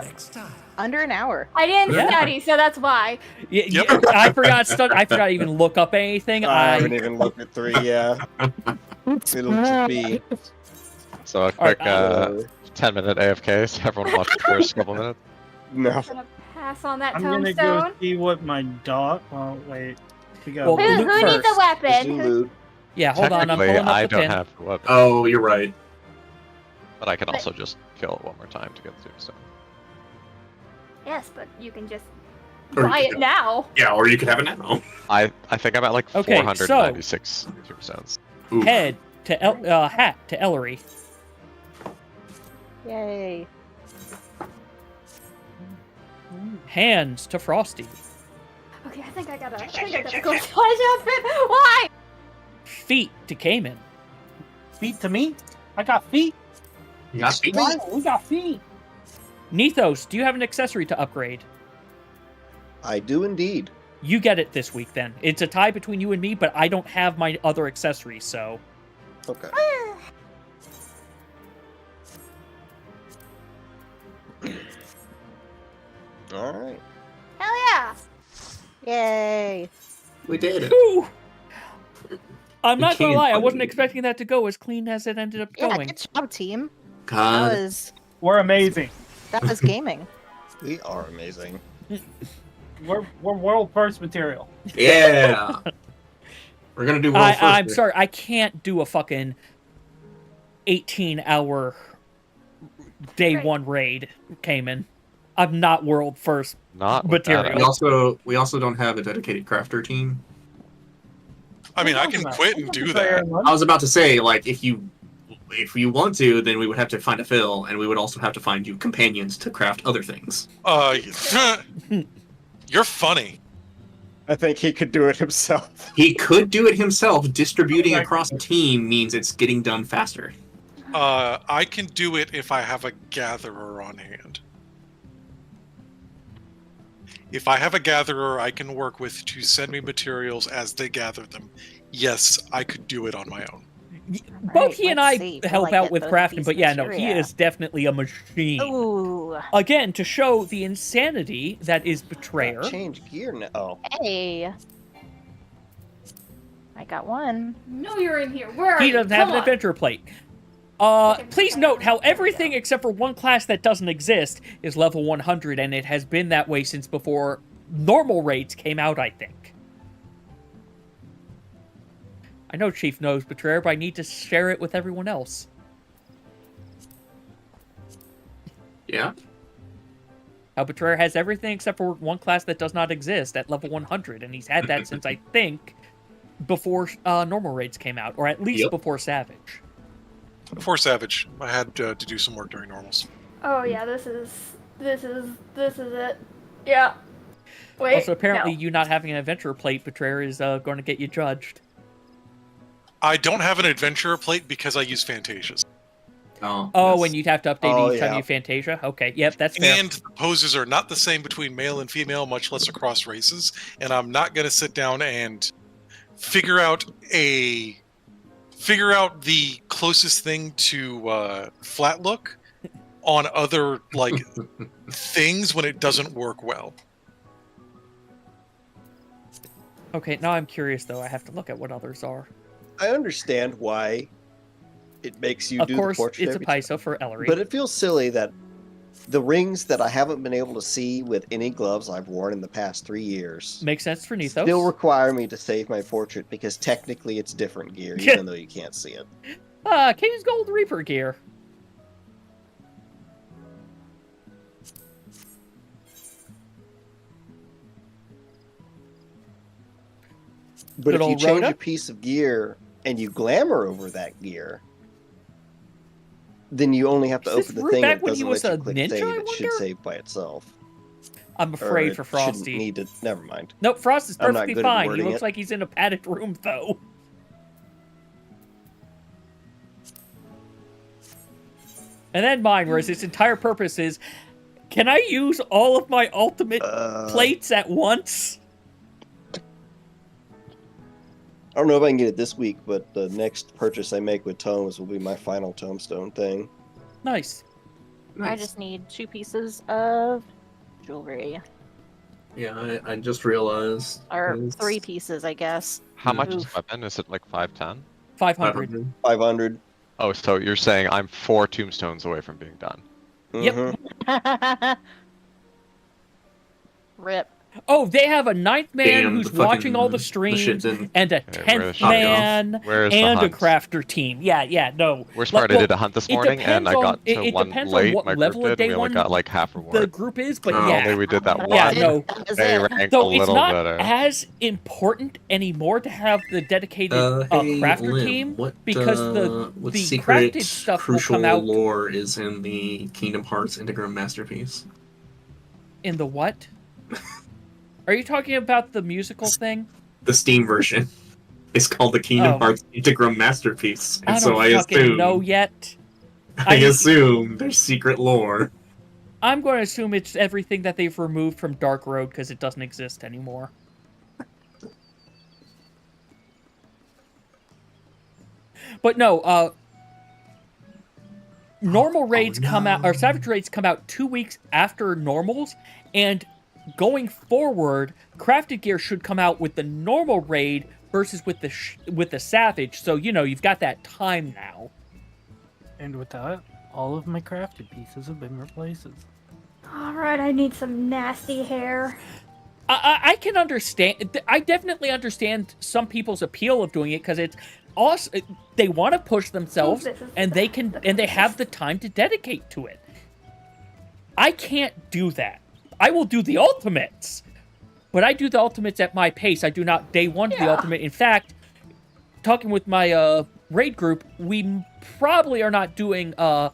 under an hour. I didn't Yeah. study, so that's why. I forgot to even look up anything. I haven't even looked at 3, yeah. It'll just be... So a quick 10-minute AFK, so everyone watch the first couple minutes. No. I'm gonna pass on that I'm gonna tombstone. go see what my dog. Oh wait, we got. Well, Who loot needs a first. weapon? Loot. Yeah, hold on. I'm Technically, pulling up I the don't pin. have a weapon, Oh, you're right. but I can also just kill it one more time to get through. So Yes, but you can just Or you buy could it go- now. Yeah, or you could have an ammo. I think I'm at like Okay, 496 tombstones. Ooh. Head to hat to Ellery. Yay. Hands to Frosty. Okay, I think I gotta go touch up it. Why? Feet to Cayman. Feet to me? I got feet. You got feet? Why? We got feet. Nethos, do you have an accessory to upgrade? I do indeed. You get it this week then. It's a tie between you and me, but I don't have my other accessories, so. Okay. Alright. Hell yeah! Yay. We did it. Ooh. I'm not gonna can't lie, I find wasn't it. expecting that to go as clean as it ended up Yeah, going. good job, team. God. We're amazing. That was gaming. We are amazing. We're world first material. Yeah. We're gonna do world first. I'm here. sorry, I can't do a fucking 18-hour day Right. one raid, Cayman. I'm not world first Not with that material. We also don't have a dedicated crafter team. I mean, I can quit and do that. I was about to say, like, if you want to, then we would have to find a fill, and we would also have to find you companions to craft other things. You're funny. I think he could do it himself. He could do it himself. Distributing across a team means it's getting done faster. I can do it if I have a gatherer on hand. If I have a gatherer I can work with to send me materials as they gather them, yes, I could do it on my own. Both he and I let's see. Will help I out get with both crafting, these but yeah, no, he materia? is definitely a machine. Ooh. Again, to show the insanity that is Betrayer. Change gear now. Oh. Hey. I got one. No, you're in here. Where are He you? doesn't have Come an on. adventure plate. Please note how everything except for one class that doesn't exist is level 100, and it has been that way since before normal raids came out, I think. I know Chief knows, but I need to share it with everyone else. Yeah. How Betrayer has everything except for one class that does not exist at level 100, and he's had that since, I think, before normal raids came out, or at least before Savage. Before Savage, I had to do some work during normals. Oh yeah, this is it. Yeah. Wait. Also, apparently, no. you not having an adventurer plate, Betrayer, is going to get you judged. I don't have an adventurer plate because I use Fantasias. Oh, and you'd have to update each time you Fantasia? Okay, yep, that's fair. And the poses are not the same between male and female, much less across races. And I'm not going to sit down and figure out the closest thing to flat look on other things when it doesn't work well. Okay, now I'm curious though. I have to look at what others are. I understand why it makes you of do course, the portrait. it's a Paiso for Ellery. But it feels silly that the rings that I haven't been able to see with any gloves I've worn in the past 3 years makes sense for Nethos. Still require me to save my portrait because technically it's different gear, even though you can't see it. King's Gold Reaper gear. But Good if you old change Rhoda? a piece of gear and you glamour over that gear, then you only have to Is open this the thing back and it when doesn't he was let you a click ninja, save. I It should wonder? save by itself. I'm Or afraid it for shouldn't Frosty. Need to, never mind. Nope, Frost is I'm not perfectly good at fine. He wording looks it. like he's in a padded room, though. And then mine, whereas its entire purpose is, can I use all of my ultimate plates at once? I don't know if I can get it this week, but the next purchase I make with tomes will be my final tomestone thing. Nice. I just need 2 pieces of jewelry. Yeah, I just realized. Or 3 pieces, I guess. How much Oof. is weapon? Is it like 510? 500. 500. Oh, so you're saying I'm 4 tombstones away from being done. Yep. Rip. Oh, they have a 9th man Damn, who's the fucking- watching all the the streams, shit didn't- and a Okay, 10th where's the man, hunt? Where's the and a hunt? crafter team. Yeah, no. Worst part, I did a hunt this it morning, and depends I on- got to it one depends late. on what My group level of did, day and we only one got like half the reward. group is, but Oh. yeah. Only we did that Yeah, one. no. They ranked So a it's little not better. as important anymore to have the dedicated Hey, crafter Lim, team what, because what the secret crafted stuff crucial will come out lore is in the Kingdom Hearts Integrum Masterpiece? in the what? Are you talking about the musical thing? The Steam version is called the Kingdom Oh. Hearts Integrum Masterpiece, and I so don't I fucking assume know yet. I assume there's secret lore. I'm going to assume it's everything that they've removed from Dark Road because it doesn't exist anymore. But no, normal raids come out, or Savage raids come out 2 weeks after normals, and going forward, crafted gear should come out with the normal raid versus with the Savage. So you've got that time now. And with that, all of my crafted pieces have been replaced. Alright, I need some nasty hair. I can understand. I definitely understand some people's appeal of doing it because it's awesome. They want to push themselves, and they can, and they have the time to dedicate to it. I can't do that. I will do the ultimates, but I do the ultimates at my pace. I do not day one the ultimate. In fact, talking with my raid group, we probably are not doing I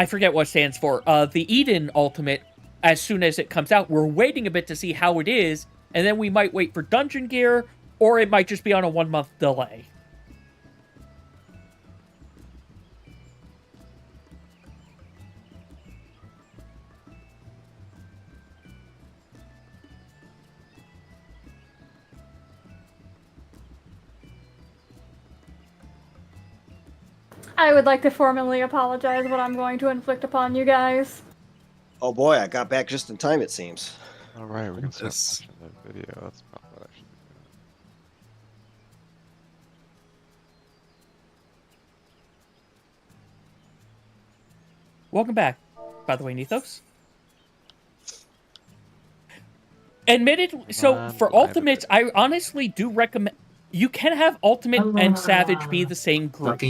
forget what it stands for. The Eden ultimate. As soon as it comes out, we're waiting a bit to see how it is, and then we might wait for dungeon gear, or it might just be on a 1-month delay. I would like to formally apologize what I'm going to inflict upon you guys. Oh boy, I got back just in time, it seems. All right, we can start watching the video. That's probably what I should do. Welcome back, by the way, Nethos. Admitted, so for ultimates, I honestly do recommend. You can have ultimate and savage be the same group,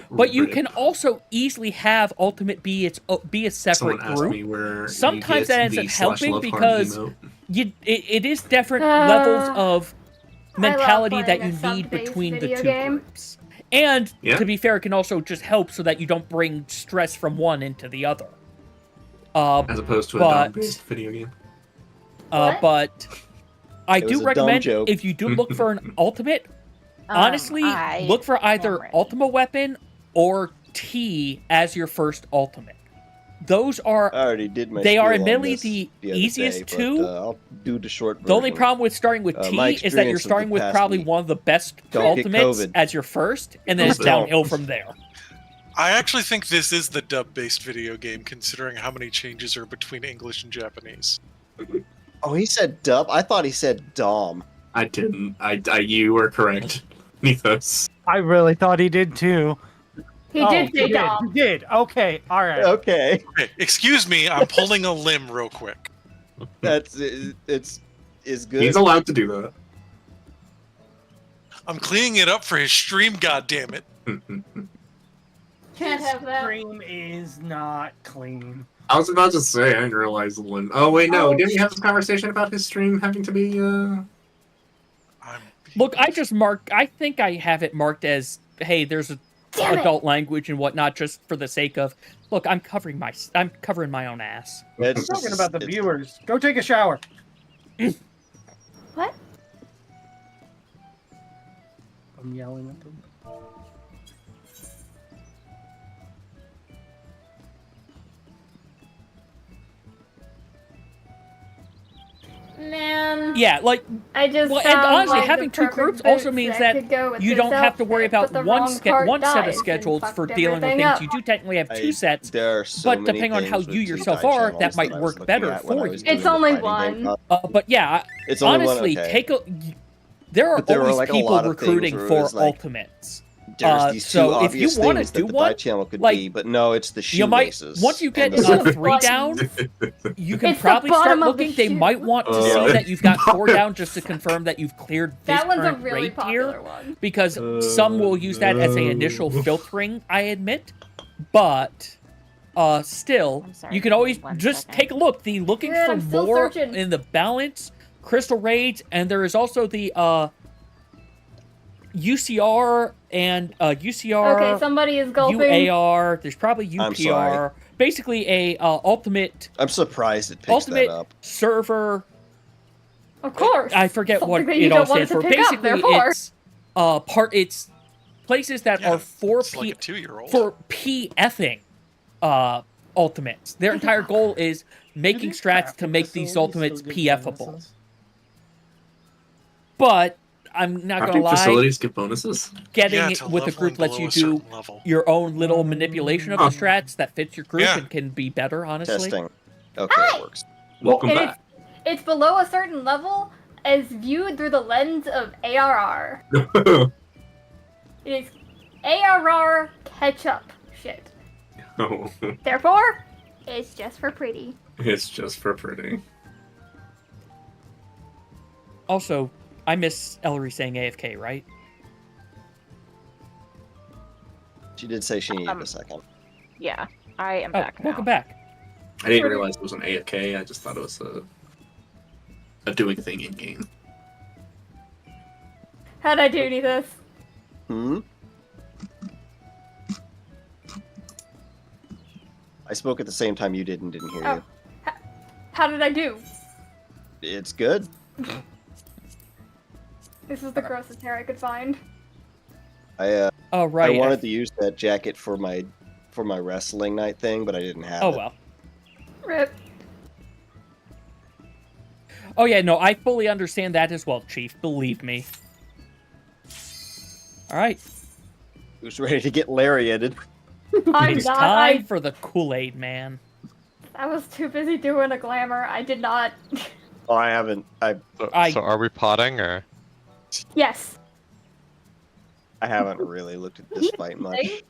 but you can also easily have ultimate be a separate group. Sometimes that ends up helping because it is different levels of mentality that you need between the two groups. And to be fair, it can also just help so that you don't bring stress from one into the other. As opposed to a dom-based video game. But I do recommend if you do look for an ultimate, honestly, look for either Ultima Weapon or T as your first ultimate. Those are I already did my they are spiel on admittedly this the other easiest day, two. but, I'll do the short version. The only problem with starting with T my is that you're experience of starting the with past probably week. one of the best Don't get ultimates COVID. as your first, and then it's downhill from there. I actually think this is the dub-based video game, considering how many changes are between English and Japanese. Oh, he said dub? I thought he said dom. I didn't. You were correct, Nethos. I really thought he did too. He did say dom. He did. Okay. All right. Okay. Okay, excuse me, I'm pulling a limb real quick. It's good. He's allowed to do that. I'm cleaning it up for his stream, goddammit. Can't have that. Stream is not clean. I was about to say, I didn't realize the limit. Oh, wait, no. Didn't we have this conversation about his stream having to be, Look, I think I have it marked as, hey, there's adult language and whatnot, just for the sake of, look, I'm covering my own ass. I'm talking about the viewers. Go take a shower. What? I'm yelling at them. Man. Yeah, like I just and sound honestly, like having the two perfect groups also boots means that that could go with you this don't have to worry outfit, about but the one wrong part set of dies and schedules for fucked dealing with everything things. up. You do technically have two sets, There are so but many depending on how things you with yourself two are, channels that might I was work looking better at when for I you. was doing It's the only fighting game. one. But yeah, It's only one, honestly, okay. there are But there were, always like, a people lot of things recruiting where it for was like, ultimates. There's these two So if you obvious want to things do that the one, channel could like, be, but no, it's the you might shoelaces. once you get and the 3 down, you can It's the probably start bottom of the looking. They shoe. might want to see that you've got 4 down just to confirm that you've cleared this That one's a current really raid popular tier. one. Because some will use that as an initial filtering, I admit. But still, you can always just take a look. The looking Good, for I'm still more searching. in the balance, crystal raids, and there is also the UCR and UCR. Okay, somebody is gulping. UAR. There's probably I'm sorry. UPR. Basically, a ultimate. I'm surprised it picks ultimate that up. server. Of course. I forget Something what that you it all don't want stands it to for. pick up, Basically, therefore. it's it's places that are for it's like a 2-year-old. for PFing ultimates. Their entire goal is making strats to make these ultimates PFable. But I'm not gonna Crafting lie. facilities give bonuses? Getting Yeah, it to with a leveling group lets below you a do certain level. your own little manipulation of the Huh. strats that fits your group Yeah. and can be better, honestly. Testing. Okay, it works. Welcome And back. it's below a certain level as viewed through the lens of ARR. It is ARR catch-up shit. Oh, Therefore, it's just for pretty. it's just for pretty. Also, I miss Ellery saying AFK, right? She did say she needed a second. Yeah, I am back now. Welcome back. I didn't realize it was an AFK. I just thought it was a doing thing in game. How'd I do any of this? I spoke at the same time you did and didn't hear Oh. you. How did I do? It's good. This is the grossest hair I could find. I Oh right. I wanted to use that jacket for my wrestling night thing, but I didn't have Oh it. well. Rip. Oh yeah, no, I fully understand that as well, Chief. Believe me. All right. Who's ready to get lariated? I'm It's not. time for the Kool-Aid Man. I was too busy doing a glamour. I did not. Oh, I haven't. So are we potting or? Yes. I haven't really looked at this fight much.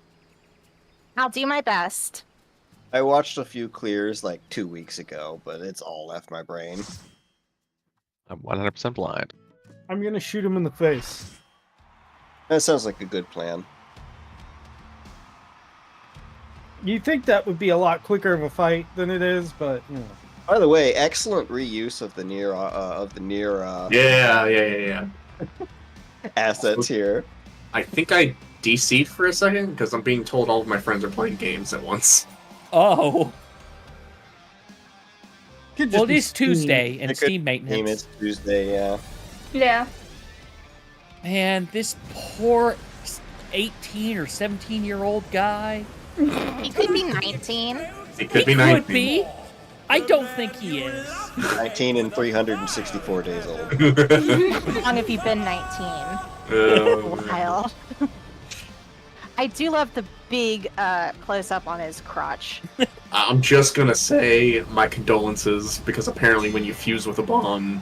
I'll do my best. I watched a few clears like 2 weeks ago, but it's all left my brain. I'm 100% blind. I'm gonna shoot him in the face. That sounds like a good plan. You'd think that would be a lot quicker of a fight than it is, but you know. By the way, excellent reuse of the near Yeah. assets here. I think I DC'd for a second because I'm being told all of my friends are playing games at once. Oh. Could just Well, it be is Steam. Tuesday and It could Steam maintenance. It's Tuesday, yeah. Yeah. Man, this poor 18 or 17-year-old guy. He could be 19. He could be Could 19. be. I don't think he is. 19 and 364 days old. How long have you been 19? A while. I do love the big close-up on his crotch. I'm just gonna say my condolences because apparently when you fuse with a bomb,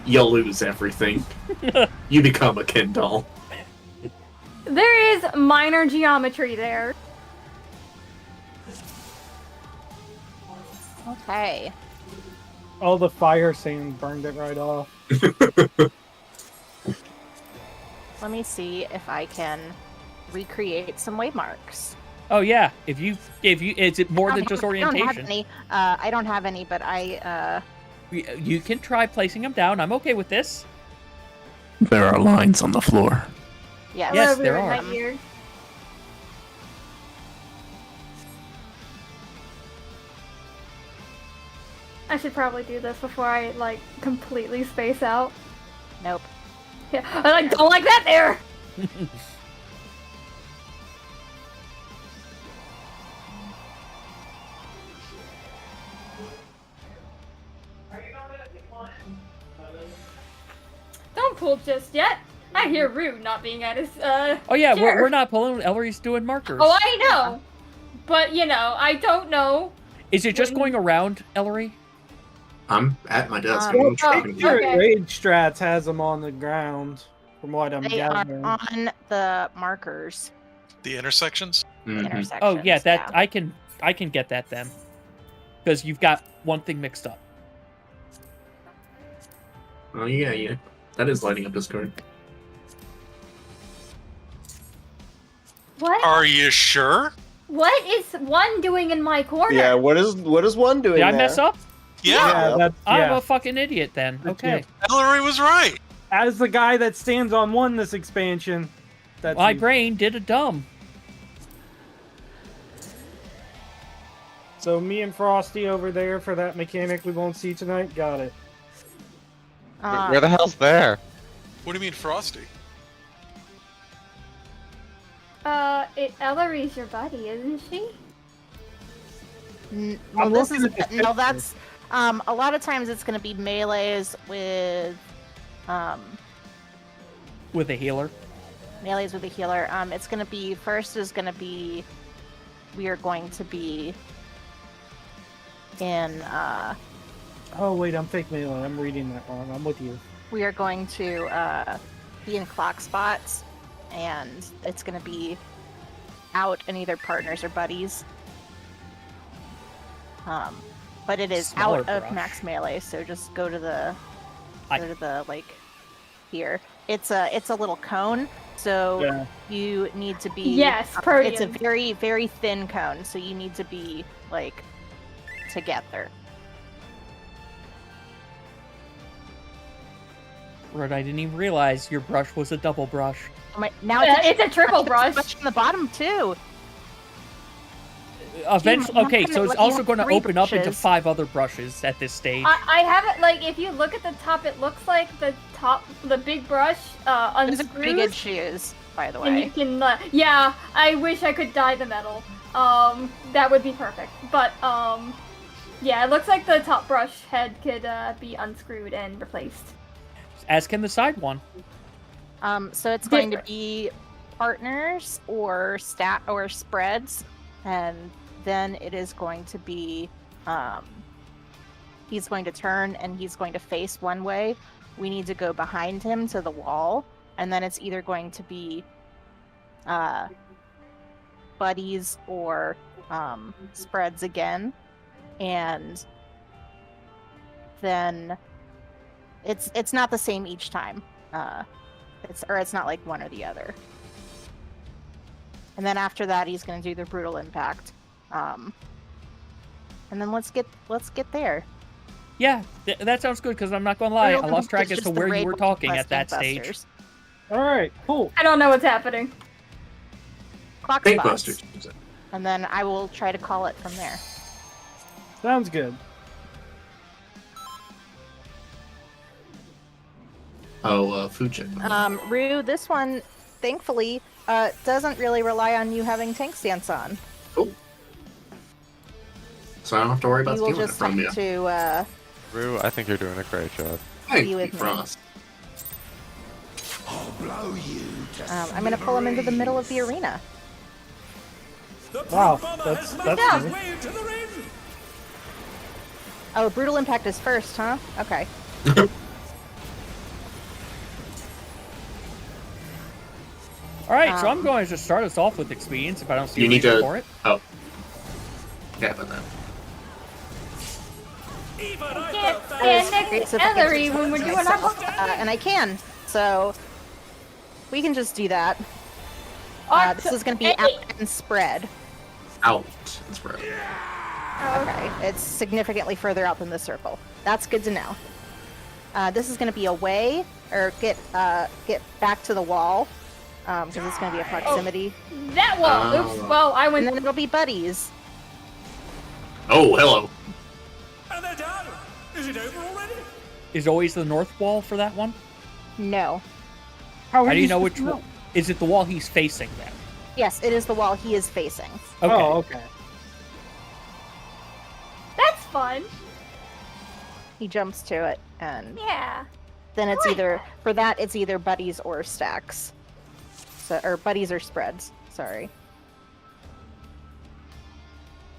you lose everything. You become a Ken doll. There is minor geometry there. Okay. All the fire sand burned it right off. Let me see if I can recreate some waymarks. Oh yeah, if you, is it more than just I orientation? don't have any. I don't have any, but I. You can try placing them down. I'm okay with this. There are lines on the floor. Yes, Yes, there are. Nightmare. I should probably do this before I like completely space out. Nope. Yeah, I don't like that there. Don't pull just yet. I hear Rue not being at his Oh yeah, chair. we're not pulling. Ellery's doing markers. Oh, I know. But you know, I don't know. Is it just going around, Ellery? I'm at my desk. Um, I'm trying to okay. Raid Strats has them on the ground, from what I'm they are gathering. on the markers. The intersections? Intersections. Oh yeah, that I can get that then, because you've got one thing mixed up. Oh yeah. That is lighting up Discord. What? Are you sure? What is one doing in my corner? Yeah, what is one doing Did I there? mess up? Yeah. I'm a fucking idiot then. That's Okay. Ellery was right. As the guy that stands on one this expansion, that's My brain did a dumb. So me and Frosty over there for that mechanic we won't see tonight. Got it. Where the hell's there? What do you mean, Frosty? Ellery's your buddy, isn't she? Well, I'm this looking is at the no. picture. That's a lot of times it's going to be melees with With a healer. Melee's with a healer. It's going to be first is going to be we are going to be in Oh wait, I'm fake melee. I'm reading that wrong. I'm with you. we are going to be in clock spots, and it's going to be out in either partners or buddies. But it is Smaller out of brush. max melee, so just go to the I- go to the like here. It's a little cone, so Yeah. you need to be Yes, it's a Protean. very very thin cone, so you need to be like together. Right, I didn't even realize your brush was a double brush. Now It's a triple brush. on the bottom too. Eventually, okay, so it's let you also have going to 3 open up into brushes. 5 other brushes at this stage. I have it like if you look at the top, it looks like the big brush Those are pretty good unscrews. shoes, by the And you way. can, yeah, I wish I could dye the metal. That would be perfect. But, yeah, it looks like the top brush head could be unscrewed and replaced. As can the side one. So it's going to be partners or stat or spreads, and then it is going to be he's going to turn and he's going to face one way. We need to go behind him to the wall, and then it's either going to be buddies or spreads again, and then it's not the same each time. It's not like one or the other. And then after that, he's going to do the brutal impact. And then let's get there. Yeah, that sounds good, because I'm not going to lie, I Brutal lost track is as to just the where you raid were talking plus at that tank stage. busters. All right, cool. I don't know what's happening. Clock Tank spots. busters. And then I will try to call it from there. Sounds good. Oh, food check. Rue, this one, thankfully, doesn't really rely on you having tank stance on. Cool. So I don't have to worry about You will stealing it just from have you. to Rue, I think you're doing a great job. Thank be you, with me. Frost. I'm going to pull him into the middle of the arena. Wow, that's Yeah. nice. Oh, brutal impact is first, huh? Okay. Alright, so I'm going to just start us off with expedience if I don't see You a need reason to. for it. Oh. Yeah, but then. Can't stand next to Ellery when we're doing our And I can, so we can just do that. This is going to be out and spread. Out and spread. Okay, it's significantly further out than the circle. That's good to know. This is going to be away, or get back to the wall, because it's going to be a proximity. That wall. Oops. Well, I went. And then it'll be buddies. Oh, hello. And they're done. Is it over already? Is always the north wall for that one? No. How do you know which wall? Is it the wall he's facing then? Yes, it is the wall he is facing. Okay. Oh, okay. That's fun. He jumps to it, and Yeah. then it's either for that it's either buddies or stacks, so or buddies or spreads. Sorry.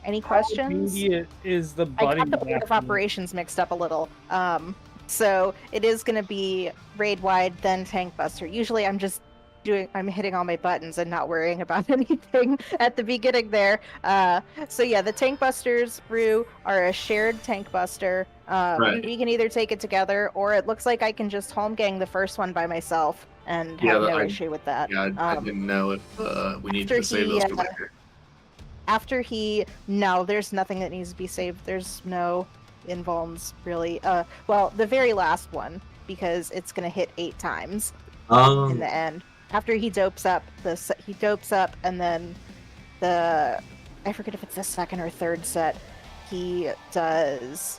Any questions? Immediate is the I buddy. got the order of operations mixed up a little. So it is going to be raid wide, then tank buster. Usually I'm hitting all my buttons and not worrying about anything at the beginning there. So yeah, the tank busters, Rue, are a shared tank buster. Right. We can either take it together, or it looks like I can just home gang the first one by myself and Yeah, have no I- issue with that. Yeah, I didn't know if we needed to save those for later. No, there's nothing that needs to be saved. There's no invulns really. Well, the very last one, because it's gonna hit 8 times in the end. After he dopes up, and then I forget if it's the second or third set, he does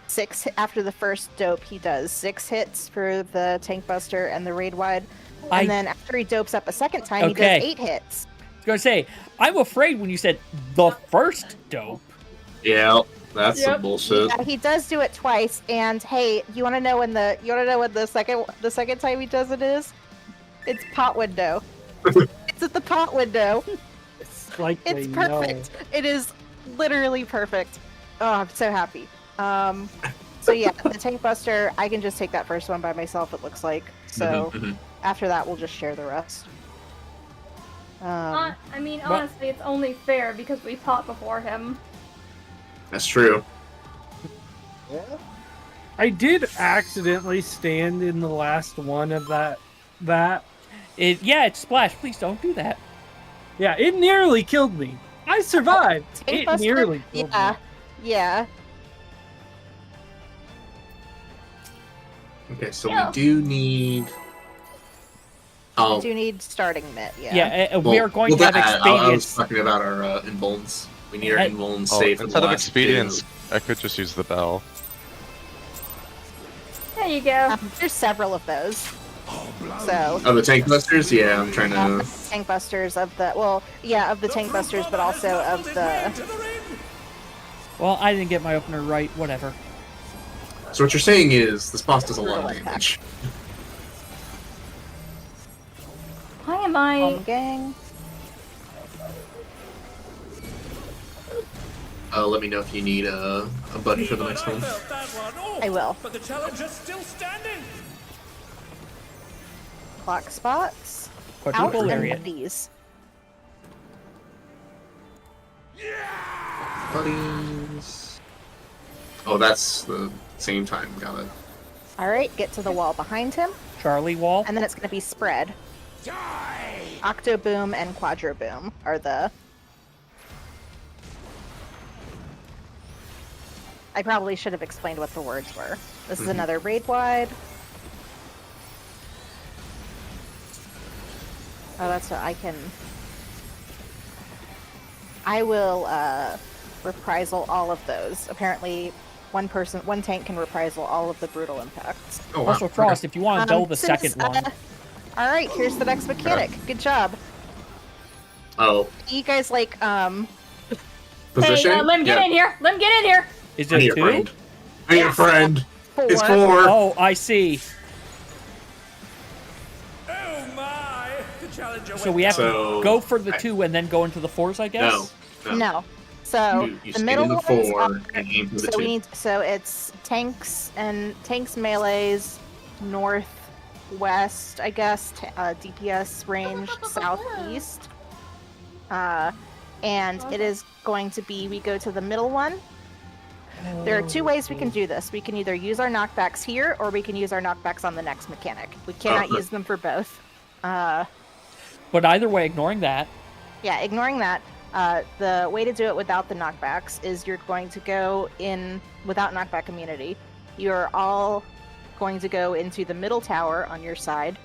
6. After the first dope, he does 6 hits for the tank buster and the raid wide, and then after he dopes up a second time, he does 8 hits. I was going to say, I'm afraid when you said the first dope. Yeah, that's some bullshit. Yeah, he does do it twice, and hey, you want to know when the second time he does it is? It's pot window. It's at the pot window. It's perfect. No. It is literally perfect. Oh, I'm so happy. So yeah, the tank buster, I can just take that first one by myself, it looks like. So after that, we'll just share the rest. I mean, honestly, it's only fair because we fought before him. That's true. I did accidentally stand in the last one of that. It's Splash. Please don't do that. Yeah, it nearly killed me. I survived. Tank It buster? nearly killed me. Yeah. Okay, so we do need. I do need starting mitt, yeah. Yeah, we are going to have I was expedience. talking about our invulns. We need our invulns safe. in the Instead of last expedience, two. I could just use the bell. There you go. There's several of those. So. Oh, the tank busters? Yeah, I'm trying to. Tank busters of the of the tank busters, but also of the. Well, I didn't get my opener right. Whatever. So what you're saying is this boss does a lot of damage. Why am I? Gang. Let me know if you need a buddy for the next one. I will. But the challenger's still standing. Clock spots. Quadruple Out and lariat. buddies. buddies. Oh, that's the same time. Got it. All right, get to the wall behind him. Charlie wall. And then it's going to be spread. Octo Boom and Quadro Boom are the... I probably should have explained what the words were. This is another raid wide. Oh, that's what I can... I will reprisal all of those. Apparently, one tank can reprisal all of the brutal impacts. Oh, wow. Also, Frost, if you want to build the since, second one. All right, here's the next mechanic. Good job. Oh. You guys like Position? Hey, Lim, get in here. Lim, get in here. Is I need it a 2? friend. I need a friend. 4. It's 4. Oh, I see. Oh my! The challenger So we have So, to go for the 2 and then go into the 4s, I guess? No. So You the stay middle in the ones 4 are, and aim for the so 2. so it's tanks melees, northwest, I guess, DPS ranged southeast. And it is going to be, we go to the middle one. There are 2 ways we can do this. We can either use our knockbacks here, or we can use our knockbacks on the next mechanic. We cannot use them for both. But either way, ignoring that. Yeah, ignoring that. The way to do it without the knockbacks is you're going to go in without knockback immunity. You're all going to go into the middle tower on your side.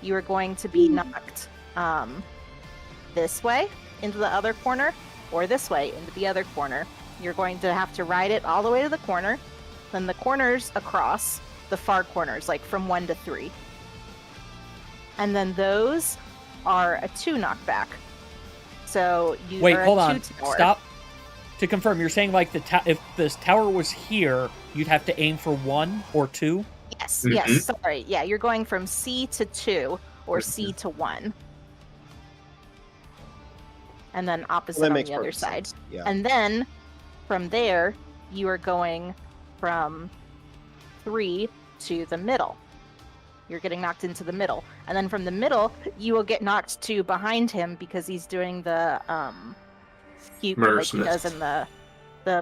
You are going to be knocked this way into the other corner, or this way into the other corner. You're going to have to ride it all the way to the corner, then the corners across, the far corners, like from 1 to 3. And then those are a 2 knockback. So you Wait, are hold a on. 2 tower. Stop. To confirm, you're saying like if this tower was here, you'd have to aim for 1 or 2? Yes, yes, sorry. Yeah, you're going from C to 2 or C to 1. And then opposite on the other side. Yeah. And then from there, you are going from 3 to the middle. You're getting knocked into the middle. And then from the middle, you will get knocked to behind him because he's doing the puke like he does in the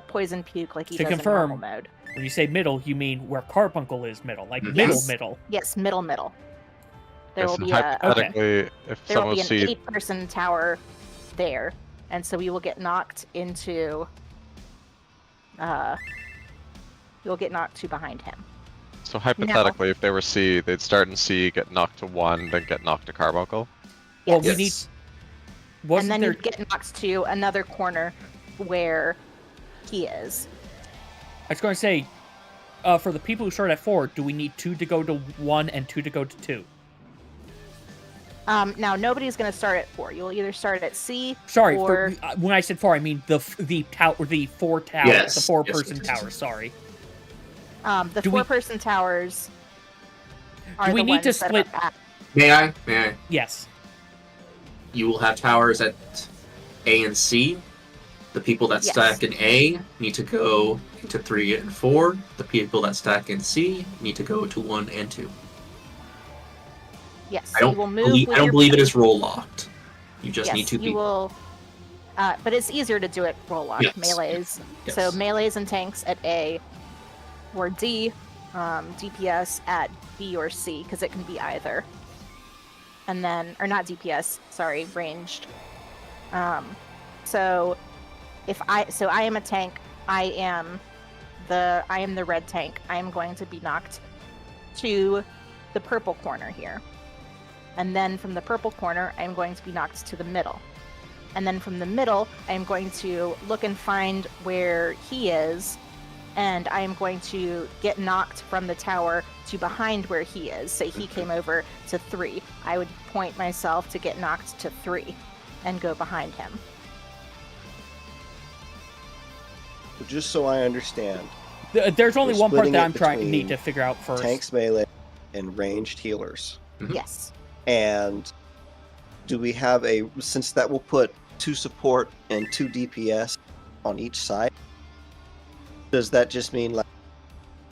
poison puke like he To does confirm, in normal mode. when you say middle, you mean where Carbuncle is middle, like Yes. middle. Yes, middle. There Yes, will and be a hypothetically, if there will someone be an sees 8-person tower there, and so we will get knocked into. You'll get knocked to behind him. So hypothetically, if they were C, they'd start in C, get knocked to 1, then get knocked to Carbuncle. Well, Yes. we need. And Wasn't then there? you get knocked to another corner where he is. I was going to say, for the people who start at 4, do we need 2 to go to 1 and 2 to go to 2? Now nobody's going to start at 4. You'll either start at C. Sorry, or when I said 4, I mean the tower, the 4 towers, Yes, the 4-person towers. Sorry. the do we- 4-person towers. Are Do we the need to ones that split? are at- May I? Yes. You will have towers at A and C. The people that Yes. stack in A need to go into 3 and 4. The people that stack in C need to go to 1 and 2. Yes, I don't you will move. believe, with I don't your believe it is roll locked. You just yes, need 2 you people. will. But it's easier to do it roll lock Yes. melees. Yes. So melees and tanks at A, or D, DPS at B or C because it can be either. And then, or not DPS, sorry, ranged. So I am a tank. I am the red tank. I am going to be knocked to the purple corner here. And then from the purple corner, I'm going to be knocked to the middle. And then from the middle, I'm going to look and find where he is, and I am going to get knocked from the tower to behind where he is. Say he came over to 3. I would point myself to get knocked to 3 and go behind him. Just so I understand. There's only we're one part splitting that it I'm trying to between need to figure out first. Tanks, melee, and ranged healers. Yes. And do we have since that will put 2 support and 2 DPS on each side? Does that just mean like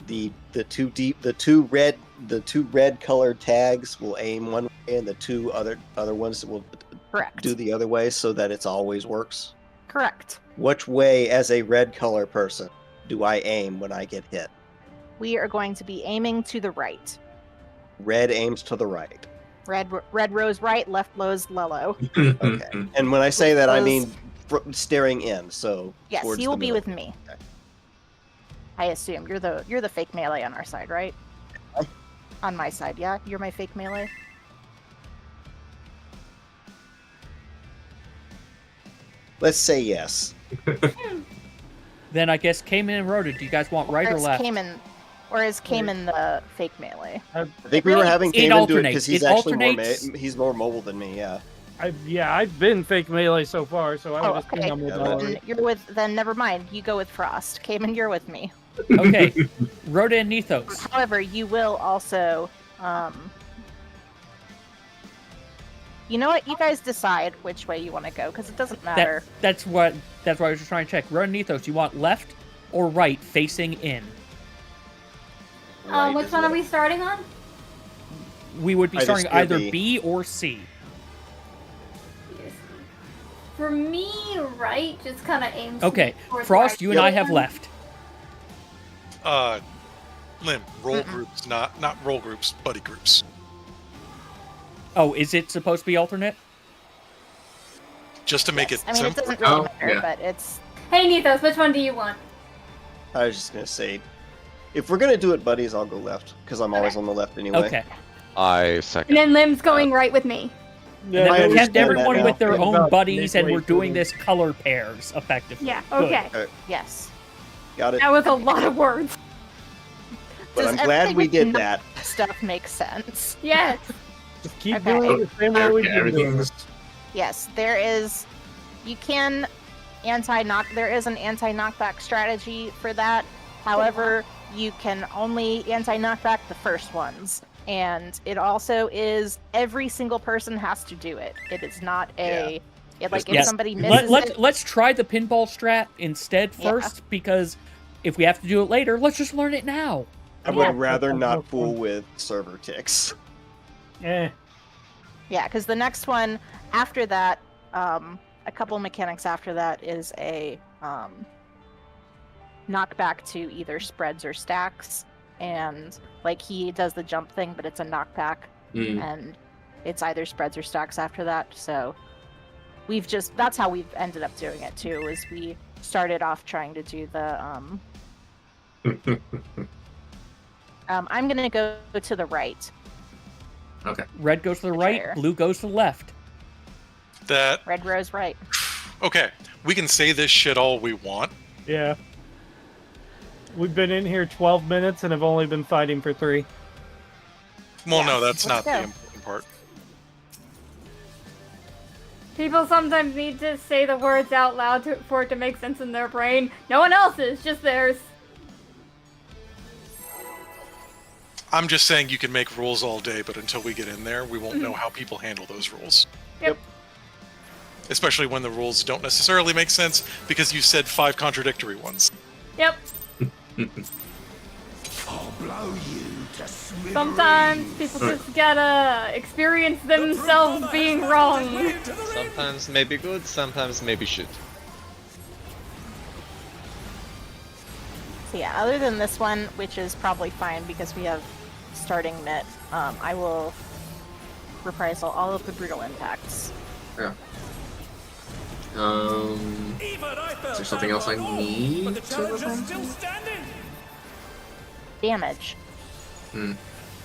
the two red colored tags will aim one way and the 2 other ones will Correct. do the other way so that it's always works? Correct. Which way, as a red color person, do I aim when I get hit? We are going to be aiming to the right. Red aims to the right. Red rose right, left rose low. Okay. And when I say that, I mean staring in. So Yes, towards you will the be middle. with me. Okay. I assume you're the fake melee on our side, right? On my side, yeah. You're my fake melee. Let's say yes. Then I guess Cayman and Rhoda, do you guys want right or left? Is Cayman the fake melee? I think we were having It Cayman do it because alternates. he's It actually alternates. he's more mobile than me. Yeah. I've been fake melee so far, so I would assume okay. I'm with Yeah, Valerie. Then never mind. You go with Frost. Cayman, you're with me. Okay, Rhoda and Nethos. However, you will also, you know what? You guys decide which way you want to go, because it doesn't matter. That's what I was just trying to check. Rhoda and Nethos, you want left or right facing in? Which one are we starting on? We would be Either starting C or either B. B or C. For me, right just kind of aims. Okay, towards Frost, right. you and I have left. Lim, roll groups, not roll groups, buddy groups. Oh, is it supposed to be alternate? Just to make it I mean, it simple. doesn't really matter, but it's... Hey, Nethos, which one do you want? I was just gonna say, if we're gonna do it, buddies, I'll go left because I'm always on the left anyway. Okay. I second. And then Lim's going right with me. And then I we kept understand that everyone now. with their Think own about buddies, and midway we're doing through. this color pairs effectively. Yeah, Good. okay. Yes. Got it. That was a lot of words. But Does I'm glad everything we with did no that. Stuff makes sense. Yes. Just keep Okay. doing it the same way we've been doing Everything's it. Yes, there is. You can There is an anti-knockback strategy for that. However, you can only anti-knockback the first ones, and it also is every single person has to do it. It is not a if Yes. somebody misses it. Let's try the pinball strat instead first, because if we have to do it later, let's just learn it now. I would rather not fool with server ticks. Eh. Yeah, because the next one after that, a couple mechanics after that is a knockback to either spreads or stacks, and like he does the jump thing, but it's a knockback, and it's either spreads or stacks after that. So that's how we've ended up doing it too. Is we started off trying to do the I'm gonna go to the right. Okay. Red goes to the right, chair. blue goes to the left. That Red rose right. okay. We can say this shit all we want. Yeah. We've been in here 12 minutes and have only been fighting for 3. Well, Yeah, no, that's let's not go. the important part. People sometimes need to say the words out loud for it to make sense in their brain. No one else's, just theirs. I'm just saying you can make rules all day, but until we get in there, we won't know how people handle those rules. Yep. Especially when the rules don't necessarily make sense because you said 5 contradictory ones. Yep. I'll blow you to smithereens. Sometimes people just gotta experience themselves being wrong. Sometimes maybe good, sometimes maybe shit. So yeah, other than this one, which is probably fine because we have starting mitt, I will reprisal all of the brutal impacts. Yeah. Is there something else I need to reprisal? Damage. Hmm.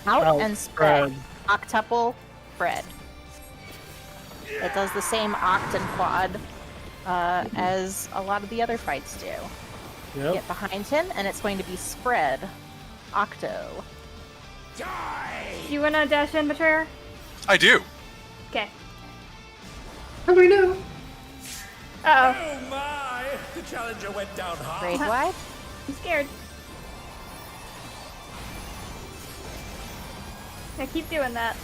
Out and spread. Octuple, spread. It does the same oct and quad as a lot of the other fights do. Yep. Get behind him, and it's going to be spread. Octo. Do you wanna dash in, Betrayer? I do. Okay. How do we know? Uh-oh. Oh my! The challenger went down hard. Grade wide. I'm scared. I keep doing that.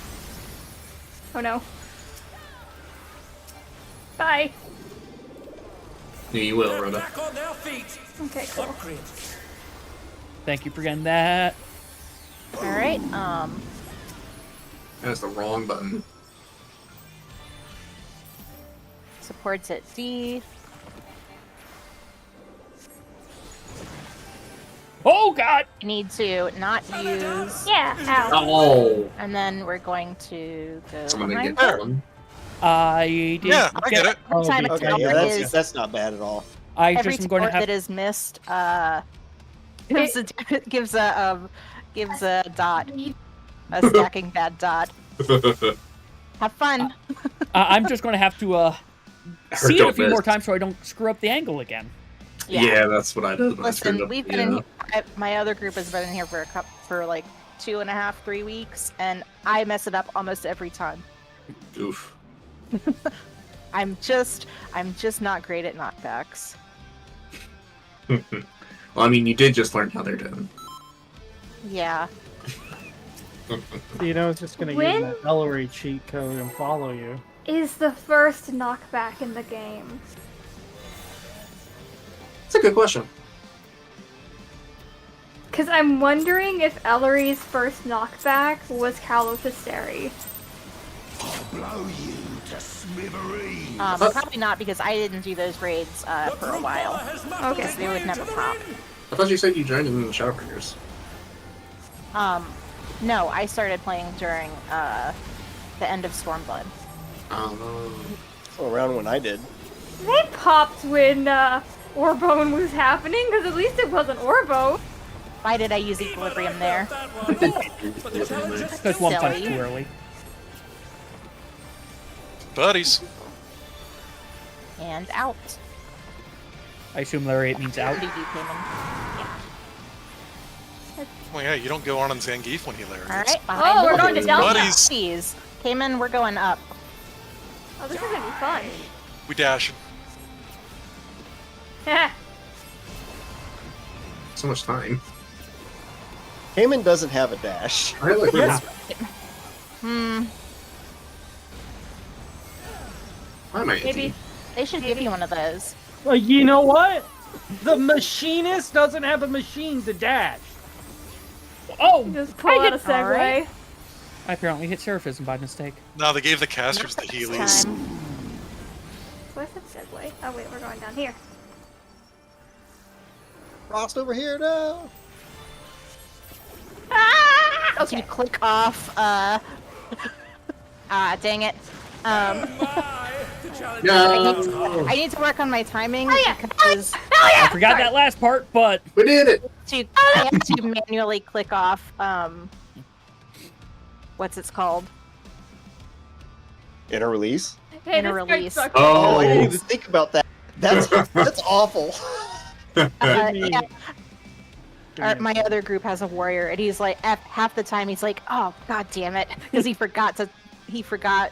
Oh no. Bye. Yeah, you will, Rhoda. Back on their feet. Okay, cool. Upgrade. Thank you for getting that. Alright, That's the wrong button. supports at D. Oh God! You need to not use. Yeah, ow. Oh. And then we're going to go. Someone didn't behind get that it. one. I did. Yeah, I get it. Every time a Okay, tower yeah, is that's not bad at all. I every just am going to tower have. that is missed gives a dot, a stacking bad dot. Have fun. I'm just going to have to see it a don't few miss. more times so I don't screw up the angle again. Yeah, that's what I did. When I screwed Listen, up. we've been in here, my other group has been in here for like 2.5, 3 weeks, and I mess it up almost every time. Oof. I'm just not great at knockbacks. Well, I mean, you did just learn how they're done. Yeah. You know, it's just gonna When- use that Ellery cheat code and follow you. Is the first knockback in the game? That's a good question. Because I'm wondering if Ellery's first knockback was Calotesteri. Blow you to smithereens. Probably not, because I didn't do those raids for a while. Okay. Because they would never pop. I thought you said you joined in the Shadowbringers. No, I started playing during the end of Stormblood. So around when I did. They popped when Orbone was happening, because at least it wasn't Orbo. Why did I use Equilibrium there? Because one punch too early. Buddies. And out. I assume Lariat means out. DD came in. Well, yeah, you don't go on Zangief when he Lariats. Alright, Oh, we're going to Delta. Buddies. Please. Cayman, we're going up. Oh, this is gonna be fun. We dash. So much time. Cayman doesn't have a dash. I like Yeah. I might. Maybe. They should give you one of those. Well, you know what? The machinist doesn't have a machine to dash. Oh! Just pull out a segue. Alright. I apparently hit Seraphism by mistake. No, they gave the casters the Heelys. Where's the segue? Oh wait, we're going down here. Frost over here now. Ah! Okay. Click off. Dang it. No. I need to work on my timing because I forgot that last part, but we did it. I have to manually click off. What's it called? Inner release. Hey, Inner this guy release. sucks. Oh, I didn't even think about that. That's awful. Yeah. My other group has a warrior, and he's like, half the time he's like, "Oh, god damn it," because he forgot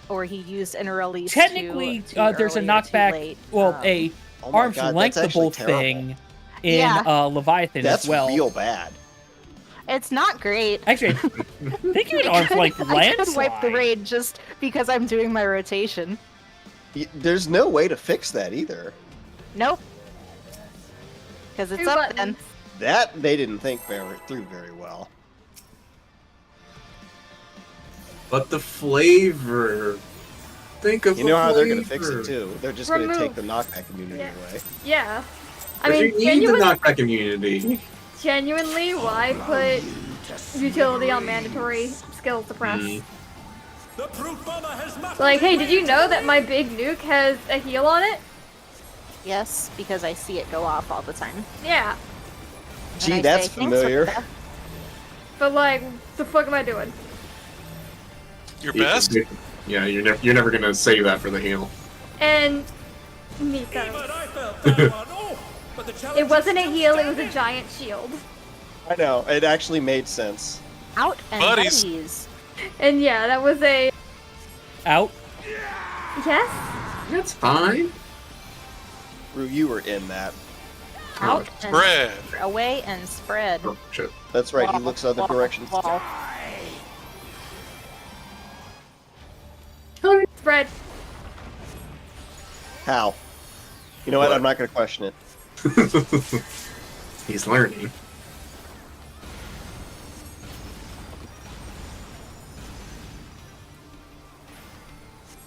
or he used inner release. technically too there's a early or too knockback. late. Well, a Oh my arm's God, that's actually lengthable terrible. thing in Yeah. Leviathan That's as well. real bad. It's not great. Actually, I think you can arm's length I could wipe the landslide. raid just because I'm doing my rotation. There's no way to fix that either. Nope. Because it's Two up buttons. then. That they didn't think through very well. But the flavor. Think of You the know how they're flavor. gonna fix it too. They're just gonna take Remove. the knockback immunity Yeah. away. Yeah. I But mean, you need the genuinely, knockback immunity. genuinely, why put utility on mandatory skill suppress? The brute bomber has mastered Like, hey, did you know that my big nuke has a heal on it? Yes, because I see it go off all the time. Yeah. And Gee, I that's say, "Thanks, familiar. Rebecca." But like, the fuck am I doing? Your best? Yeah, you're never gonna save that for the heal. And neat Even though. I felt that one. Oh, but the challenge It wasn't a is heal, still it was a standing. giant shield. I know. It actually made sense. Out and Buddies. buddies. And yeah, that was a Out. yes. That's fine. Rue, you were in that. Out and Spread. away and spread. Oh, shit. That's right. He Wall, looks other wall, directions. wall. Spread. How? You know what? What? I'm not gonna question it. He's learning.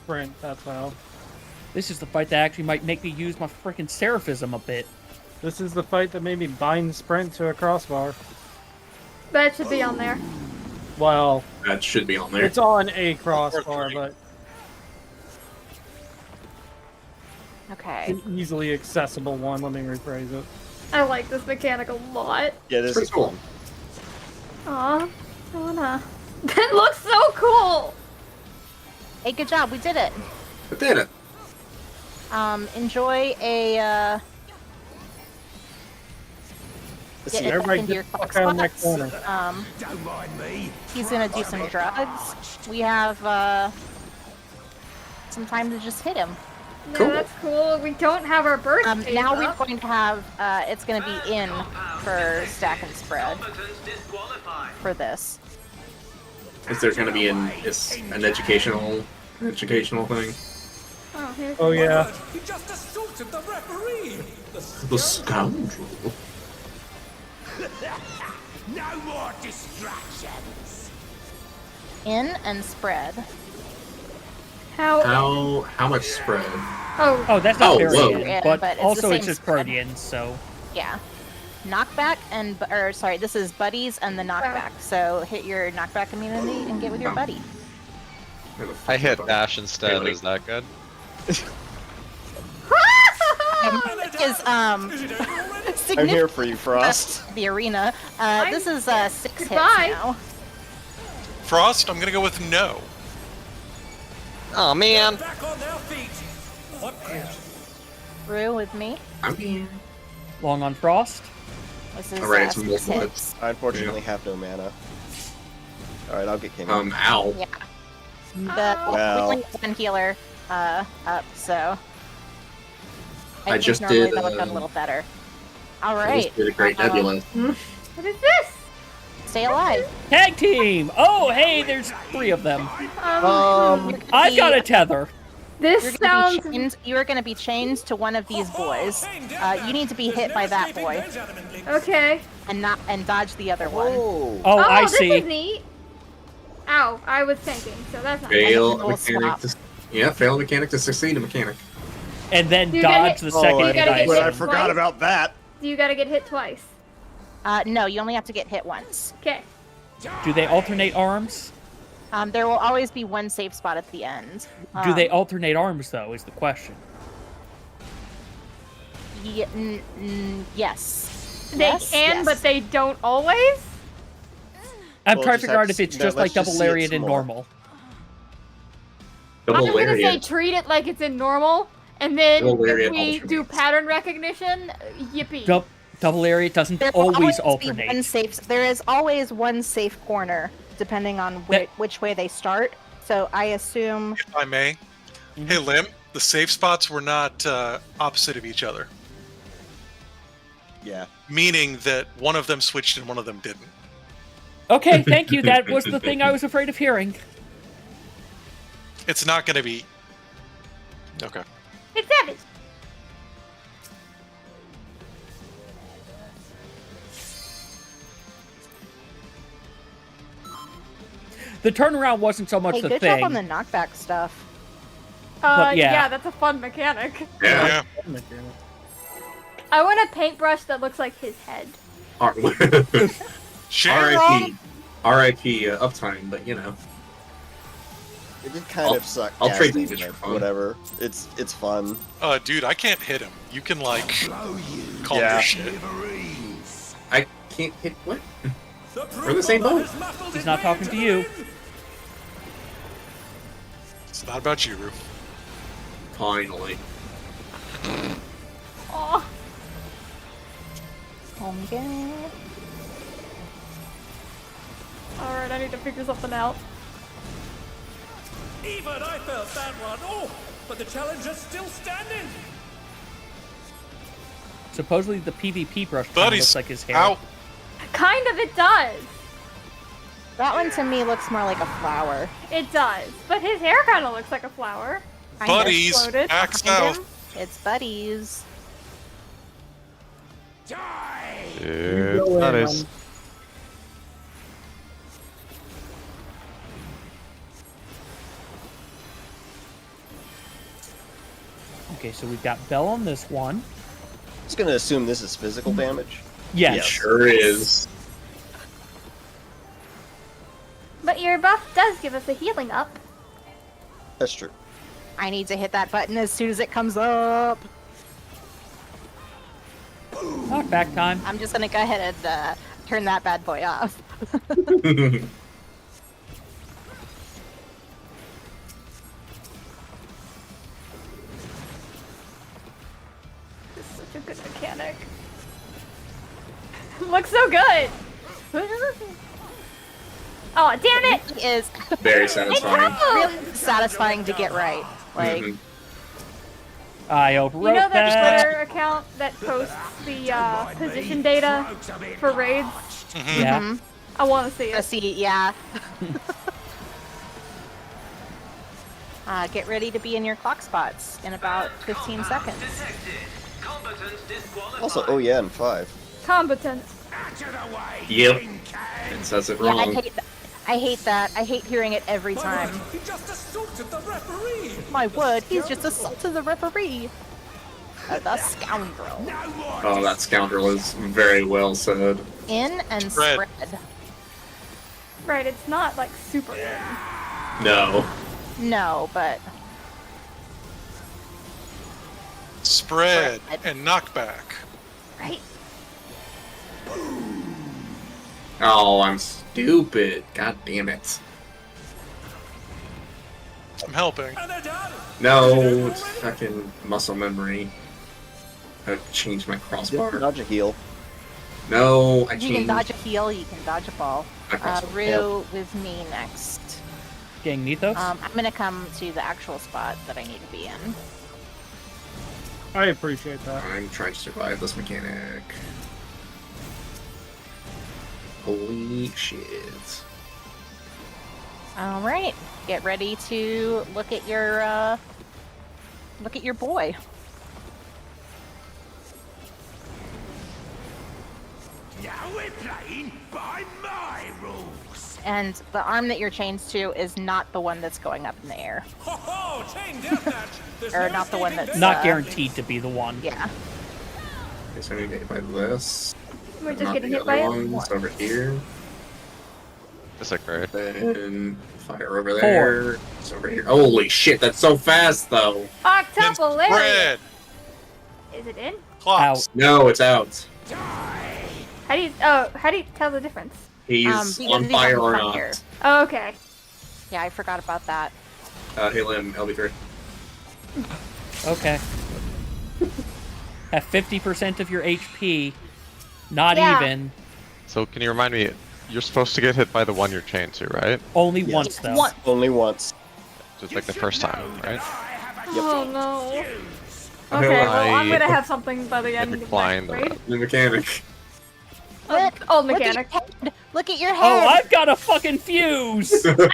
Sprint, that's how. This is the fight that actually might make me use my freaking Seraphism a bit. This is the fight that made me bind Sprint to a crossbar. That should be on there. Well, That should be on there. it's on a crossbar, but Okay. an easily accessible one. Let me rephrase it. I like this mechanic a lot. Yeah, this Pretty is cool. fun. Aw, I wanna. That looks so cool! Hey, good job. We did it. I did it. Enjoy a, Let's get see. it back everybody into get your the fuck out of that spots. corner. Don't mind me. He's gonna do some drugs. We have, some time to just hit him. No, Cool. that's cool. We don't have our birthdays Now we're up. going to have, it's gonna be in for stack and spread for this. Is there going to be an educational thing? Oh, here's Oh yeah. He just assaulted the referee. The scoundrel. No more distractions. In and spread. How? How much spread? Oh, Oh, that's not Oh, very whoa. good, Yeah, but, but it's the also same it's just spread. Guardians, so... Yeah. Knockback and, or sorry, this is buddies and the knockback. So hit your knockback immunity and get with your buddy. I hit dash instead. Is that good? Is I'm here for you, Frost. the arena. This is 6 hits Goodbye. now. Frost, I'm gonna go with no. Oh man. Back on their feet. What? Brew with me. I'm here. Long on Frost. This is Alright, some 6 more hits. I unfortunately have no mana. Alright, I'll get King. Ow. Yeah. The Well. we only have one healer up, so I think just normally did, that would have a little better. All I right. just did a great nebula. what is this? Stay alive. Tag team! Oh, hey, there's 3 of them. You're gonna I've got a be- tether. This You're gonna sounds. be chained, you are going to be chained to one of these boys. You need to be hit by that boy Okay. and dodge the other one. Oh. Oh, I this see. is neat. Ow, I was tanking, so that's not. Fail we'll mechanic. swap. Yeah, fail a mechanic to succeed a mechanic. And then You gotta dodge hit- the Oh, second You gotta get dice. hit I forgot twice. about that. You gotta get hit twice. No, you only have to get hit once. Okay. Do they alternate arms? There will always be one safe spot at the end. Do they alternate arms, though, is the question. Yes. They Yes, can, yes. but they don't always. I'm Well, trying to just figure have out to if it's no, just let's like double just see it lariat some and more. normal. Double I'm gonna say lariat. treat it like it's in normal, and then Double lariat if we alternates. do pattern recognition, yippee. Double lariat doesn't There will always be alternate. one safe. There is always one safe corner, depending on which way they start. So I assume. If I may. Hey, Lim, the safe spots were not opposite of each other. Yeah. Meaning that one of them switched and one of them didn't. Okay, thank you. That was the thing I was afraid of hearing. It's not going to be. Okay. It's savage. The turnaround wasn't so much Hey, the good thing. job on the knockback stuff. But yeah. Yeah, that's a fun mechanic. Yeah. I want a paintbrush that looks like his head. R.I.P. R.I.P. Uptime, but you know. It did kind of suck. I'll trade casting, damage but for fun. whatever. It's fun. Dude, I can't hit him. You can, like, call Yeah. your shit. I can't hit what? We're the same boat. He's not talking to you. It's not about you, Roof. Finally. Oh. Home game. Alright, I need to figure something out. Even I felt that one. Oh, but the challenger's still standing. Supposedly the PvP brush kind of Buddies, looks like his hair. ow. Kind of, it does. That one to me looks more like a flower. It does. But his hair kind of looks like a flower. Kind of. Buddies, Exploded back behind south. him. It's buddies. Dude, that is. Okay, so we've got Bell on this one. just gonna assume this is physical damage. Yes. Sure is. But your buff does give us a healing up. That's true. I need to hit that button as soon as it comes up. Knockback time. I'm just gonna go ahead and turn that bad boy off. This is such a good mechanic. Looks so good. Oh, damn it! It is Very satisfying. really satisfying to get right. Like, I overwrote You know that that. Twitter account that posts the position data for raids? Yeah. I want to see it. see, yeah. Get ready to be in your clock spots in about 15 seconds. Also, oh yeah, and 5. Competent. Yep. It says it Yeah, wrong. I hate that. I hate hearing it every time. He just assaulted the referee. My word, he's just assaulted the referee. The scoundrel. Oh, that scoundrel is very well said. In and Spread. spread. Right, it's not like super in. No. No, but Spread and knockback. Right? Oh, I'm stupid. God damn it. I'm helping. No, it's fucking muscle memory. I changed my crossbar. Dodge a heal. No, I you changed. can dodge a heal, you can dodge a ball. My crossbar. Rue with me next. Gang Nethos. I'm gonna come to the actual spot that I need to be in. I appreciate that. I'm trying to survive this mechanic. Holy shit. All right, get ready to look at your boy. Now we're playing by my rules. And the arm that you're chained to is not the one that's going up in the air. Ho ho! Chain deathmatch. There's Or no not the one escaping that's this. Not guaranteed to be the one. Yeah. Okay, so I'm gonna get hit by this. We're just Not getting the hit other by it. ones over here. Is that great? Then fire over there. It's over here. Holy shit, that's so fast though. Octuple Spread. Is it in? Clocks. No, it's out. How do you tell the difference? He's because on he's fire or fire. not. Oh, okay. Yeah, I forgot about that. Hey Lim, LB3. Okay. At 50% of your HP, not Yeah. even. So can you remind me, you're supposed to get hit by the one you're chained to, right? Only Yes. once though. Once. Only once. Just like the first time, right? Oh no. Okay, Okay, well, I'm I- gonna have something by the end of decline next raid. The mechanic. Old Look at mechanic. your head. Look at your Oh, head. I've got a fucking fuse. I love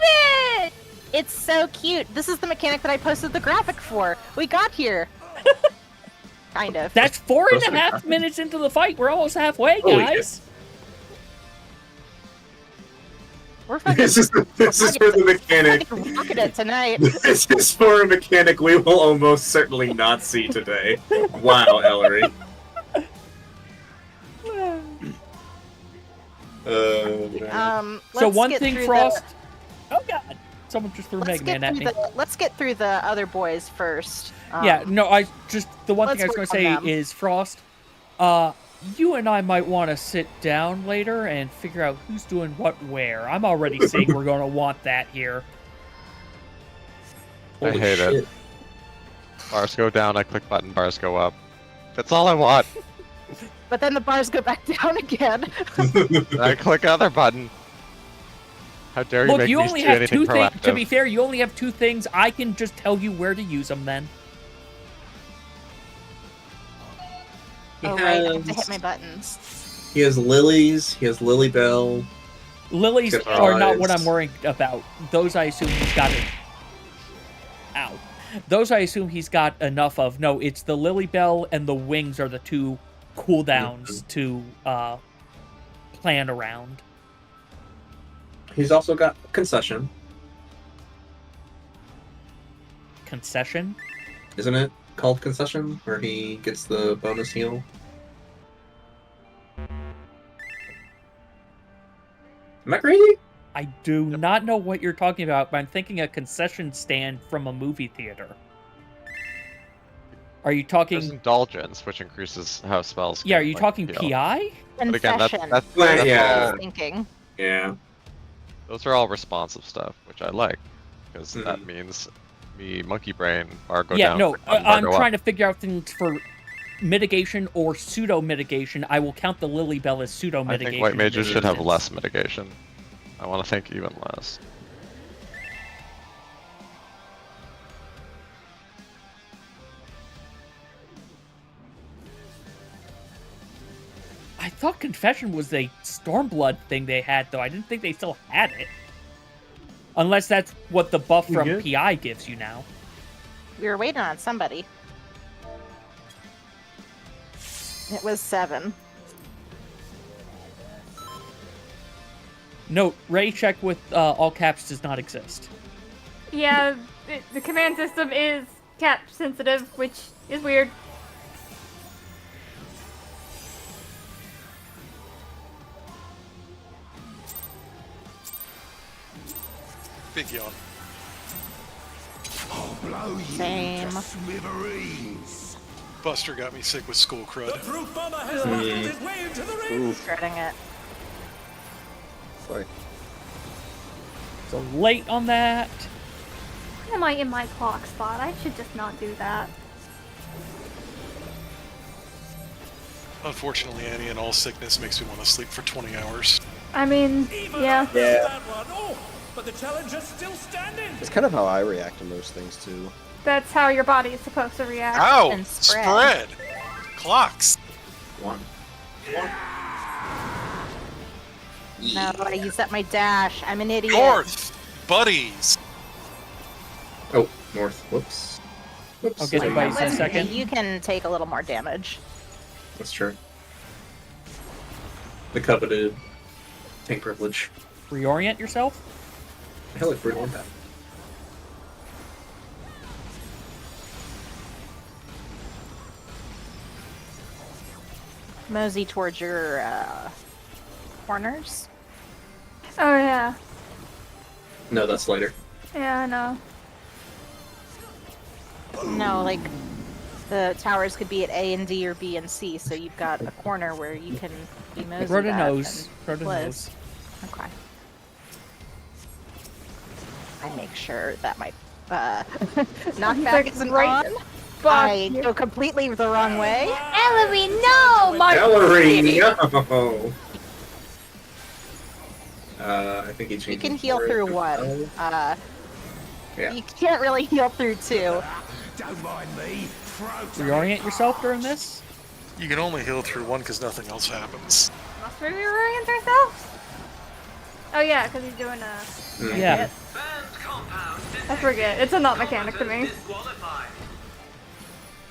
it! It's so cute. This is the mechanic that I posted the graphic for. We got here. Kind of. That's 4.5 minutes into the fight. We're almost halfway, Holy guys. We're fucking This is for the mechanic. rocking it tonight. This is for a mechanic we will almost certainly not see today. Wow, Ellery. So let's one get thing, through Frost. Oh god, someone just threw Let's Mega Man get at through me. let's get through the other boys first. Yeah, no, the one thing I was let's going to work on say them. is Frost. You and I might want to sit down later and figure out who's doing what where. I'm already seeing we're going to want that here. I hate it. Bars go down, I click button, bars go up. That's all I want. But then the bars go back down again. I click other button. How dare you Look, make you these only do have anything two things. proactive? To be fair, you only have two things. I can just tell you where to use them then. Oh right, I have to hit my buttons. He has lilies. He has Lily Bell. Lilies Good are not what eyes. I'm worried about. Those I assume he's got it. Ow. Those I assume he's got enough of. No, it's the Lily Bell and the wings are the two cooldowns to plan around. He's also got concession, Concession? isn't it? called Concession, where he gets the bonus heal? Am I crazy? I do not know what you're talking about, but I'm thinking a concession stand from a movie theater. Are you talking... There's Indulgence, which increases how spells Yeah, can, are you like, talking heal. PI? But again, Confession. that's yeah. all, Thinking. Yeah. those are all responsive stuff, which I like, because that means me monkey brain bar go Yeah, down. no, bar I'm go trying up. to figure out things for mitigation or pseudo-mitigation. I will count the Lily Bell as I pseudo-mitigation. think white in mages this should have instance. less mitigation. I want to think even less. I thought Confession was a Stormblood thing they had, though. I didn't think they still had it. Unless that's what the buff We from good? PI gives you now. We were waiting on somebody. It was 7. Note, Ray check with all caps does not exist. Yeah, the command system is cap sensitive, which is weird. Big yawn. Same. Buster got me sick with school crud. The proof bomber has muscled his way into the ring. Dreading it. Sorry. So late on that. Why am I in my clock spot? I should just not do that. Unfortunately, Annie, and all sickness makes me want to sleep for 20 hours. I mean, yeah. Yeah. Oh, but the challenger's still standing. It's kind of how I react to most things too. That's how your body is supposed to react. Ow! And spread. Clocks! One. No, I used up my dash. I'm an idiot. North! Buddies! Oh, north. Whoops. Whoops. I'll get the buddies in a second. You can take a little more damage. That's true. The coveted tank privilege. Reorient yourself. I like brutal impact. Mosey towards your corners. Oh yeah. No, that's later. Yeah, I know. No, like the towers could be at A and D or B and C, so you've got a corner where you can be Mosey. Rhoda knows. Rhoda knows. Okay. I make sure that my knockback isn't right on. I go completely the wrong way. Ellery, no! My Ellery, no! I think he changed. You can heal through one. Yeah. You can't really heal through 2. Don't mind me. Reorient yourself during this. You can only heal through one because nothing else happens. Must we reorient ourselves? Oh yeah, because he's doing a... Yeah. I forget. It's a not mechanic to me.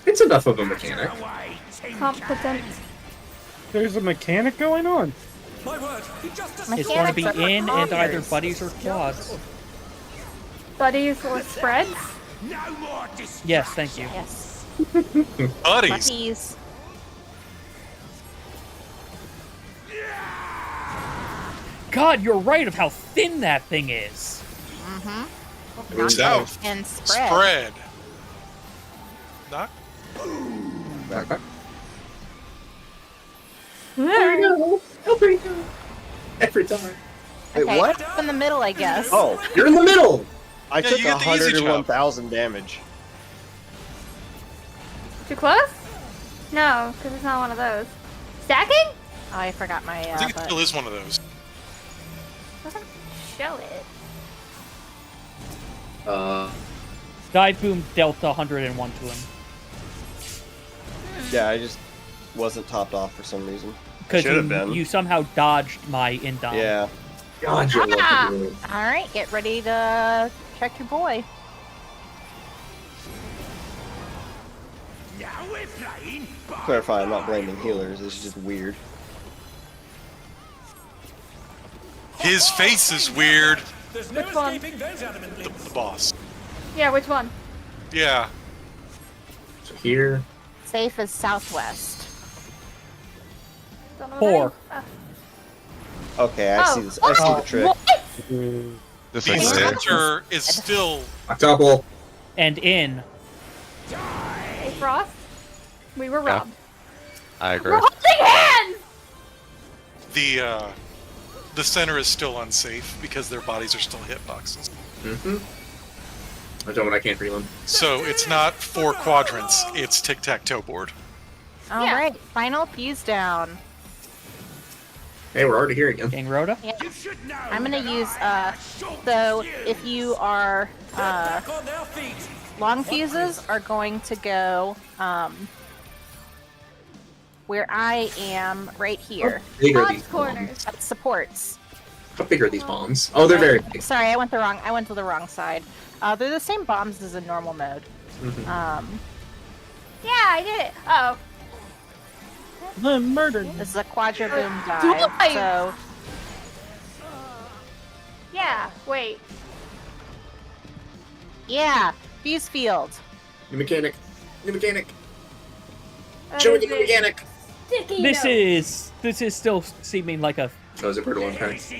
It's enough of a mechanic. Competent. There's a mechanic going on. My word, he just It's going to be in and either buddies or quads. Buddies or spreads? No more Yes, thank you. Yes. Buddies! Buddies. God, you're right of how thin that thing is. Mm-hmm. South. And spread. Spread. Knock. Back, back. No. Every time. Wait, Okay, what? up in the middle, I guess. Oh, You're in the middle! I Yeah, took you get the easy job. 101,000 damage. Too close? No, because it's not one of those. Stacking? Oh, I forgot my. I think it still is one of those. Doesn't show it. Dive Boom dealt 101 to him. Yeah, I just wasn't topped off for some reason. Because Should have been. you somehow dodged my indom. Yeah. God, you're Ah! lucky. All right, get ready to check your boy. Now we're playing. Clarify, I'm not blaming healers. It's just weird. His face is weird. There's no Which one? escaping those adamant limbs. The boss. Yeah, which one? Yeah. So here. Safe is southwest. Don't know 4. that. Okay, I see this. I see the trick. This The is weird. center is still Double. And in. Hey, Frost. We were Yeah. robbed. I agree. We're holding hands! the center is still unsafe because their bodies are still hitboxes. Mm-hmm. I don't. I can't reload. So it's not 4 quadrants; it's tic-tac-toe board. All right, final fuse down. Hey, we're already here again. King Rhoda? Yeah. I'm gonna use, so if you are, long fuses are going to go, where I am right here. How big are Bombs these corners. bombs? That supports. How big are these bombs? Oh, they're very big. Sorry, I went to the wrong side. They're the same bombs as in normal mode. Mm-hmm. Yeah, I did it. Oh. I'm murdered. This is a quadra boom Nice. dive, so Yeah, wait. yeah, fuse field. New mechanic. New mechanic. That Show me is the new a mechanic. sticky This note. is still seeming like a. Oh, is it brutal impact?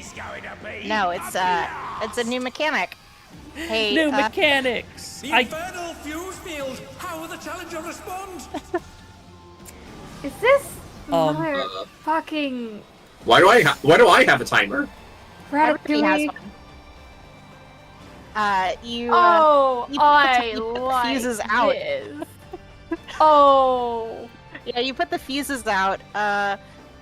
No, it's a new mechanic. Hey, New mechanics. The infernal fuse field. How will the challenger respond? Is this Um, fucking Why do I have a timer? Everybody has one. You Oh, you put I the like fuses out. this. Oh. Yeah, you put the fuses out.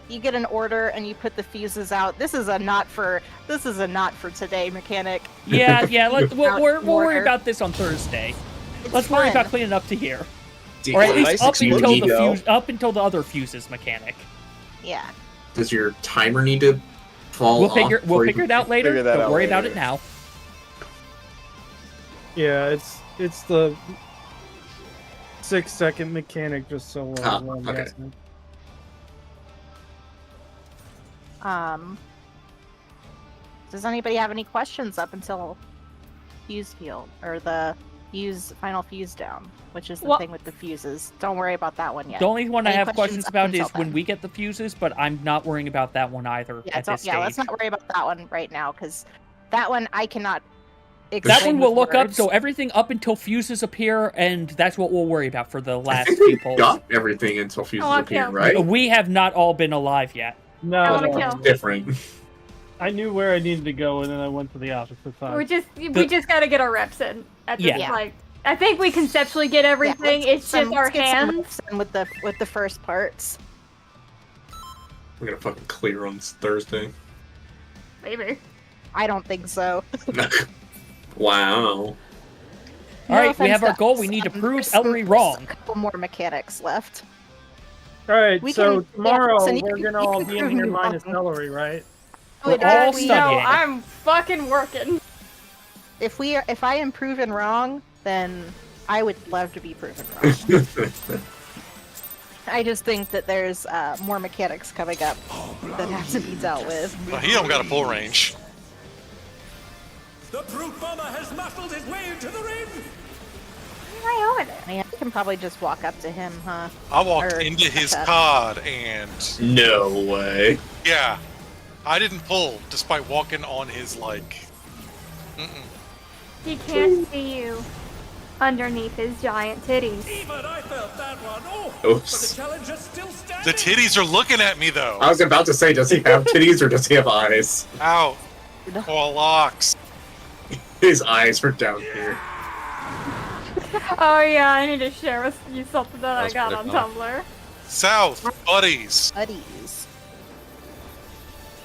You get an order and you put the fuses out. This is a not for today mechanic. Yeah. We'll worry Mortar. about this on Thursday. It's Let's worry fun. about cleaning up to here, Do or at you- least nice up until the other fuses mechanic. Yeah. Does your timer need to fall We'll off? figure before you- it out later. Figure that Don't out worry about later. it now. Yeah, it's the 6-second mechanic just so long. Ah, I'm okay. guessing. Does anybody have any questions up until fuse field or the final fuse down, which is the Well- thing with the fuses? Don't worry about that one yet. The only one I Any have questions up about until is when then? we get the fuses, but I'm not worrying about that one either Yeah, at this stage. let's not worry about that one right now because that one I cannot. That explain one we'll with look up. words. So everything up until fuses appear, and that's what we'll worry about for the I last think few we polls. got everything until fuses Oh, appear, okay. right? We have not all been alive yet. No, I wanna no, kill. Different. I knew where I needed to go, and then I went to the opposite side. We just gotta get our reps in at this Yeah. like I think we conceptually get everything. let's It's get just our let's get some hands. reps in with the first parts. We're gonna fucking clear on Thursday. Maybe. I don't think so. Wow. All right, we offense have our to goal. us, We need to prove there's Ellery there's wrong. A couple more mechanics left. All right, We so can- tomorrow yeah, so you we're can- gonna you all can be in prove here me minus wrong. Ellery, right? We're No, all we- No, studying. I'm fucking working. If I am proven wrong, then I would love to be proven wrong. I just think that there's more mechanics coming up that have to be dealt with. Well, he don't got a full range. The brute bomber has muscled his way into the ring. Right over there. I can probably just walk up to him, huh? I walked Or into his catch up. pod and No way. yeah, I didn't pull despite walking on his like. He can't see you underneath his giant titties. Even I felt that one. Oh, but Oops. the challenger's still standing. The titties are looking at me though. I was about to say, does he have titties or does he have eyes? Ow. Oh, locks. His eyes are down here. Oh yeah, I need to share with you something that I That's got pretty on fun. Tumblr. South, buddies. Buddies.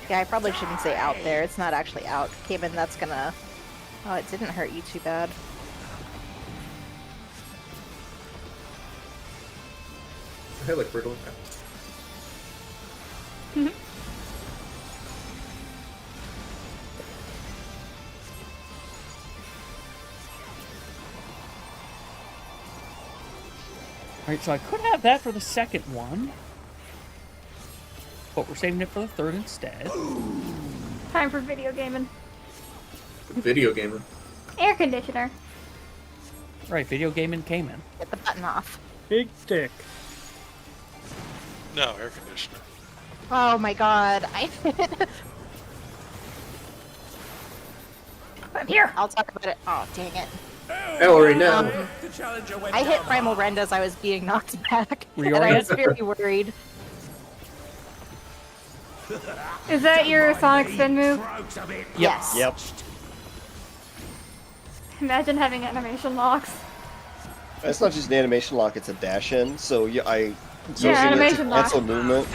Yeah, I probably shouldn't say out there. It's not actually out. Cayman, that's gonna... Oh, it didn't hurt you too bad. Hey, look, brutal impact. Alright, so I could have that for the second one. But we're saving it for the third instead. Time for video gaming. Video gamer. Air conditioner. Right, video gaming came in. Get the button off. Big dick. No, air conditioner. Oh my god, I'm here. I'll talk about it. Oh, dang it. Ellery, no. I hit Primal Rend as I was being knocked back, and I Reorient? was very worried. Is that your Sonic spin move? Yes. Yep. Imagine having animation locks. It's not just an animation lock; it's a dash in. So I Yeah, animation lock. cancel movement.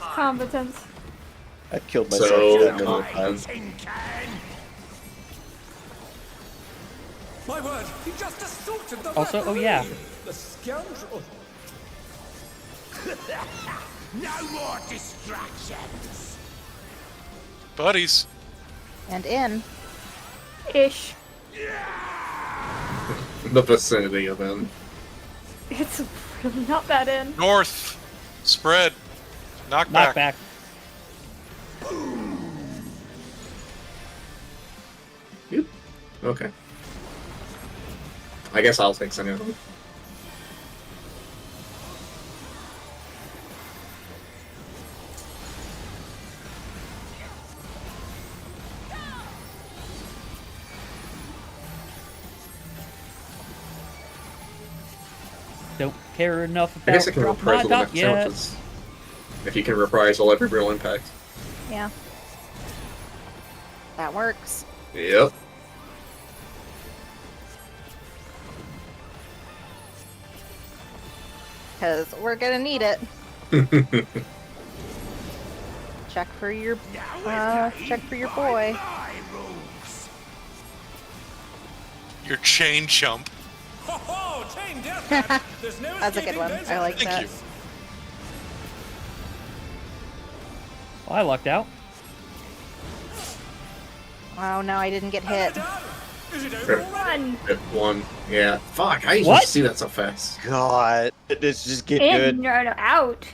Competence. I killed myself So- that many times. My word, he just assaulted the Also, oh yeah. The scoundrel. No more distractions. Buddies. And in. Ish. The vicinity of them. It's really not that in. North. Spread. Knock Knock back. back. Okay. I guess I'll take some of them. Don't care enough I guess I about can drop my reprise all dot the yet. challenges. If you can reprise all every real impact. Yeah. That works. Yep. Because we're gonna need it. Check for your boy. Your chain jump. Ho ho! Chain deathmatch. There's no That's a good escaping one. those I like Thank that. you. Well, I lucked out. Oh no, I didn't get hit. Is it over already? Run. Hit one. Yeah. Fuck, I What? usually see that so fast. God, it's just get In, good. no, out.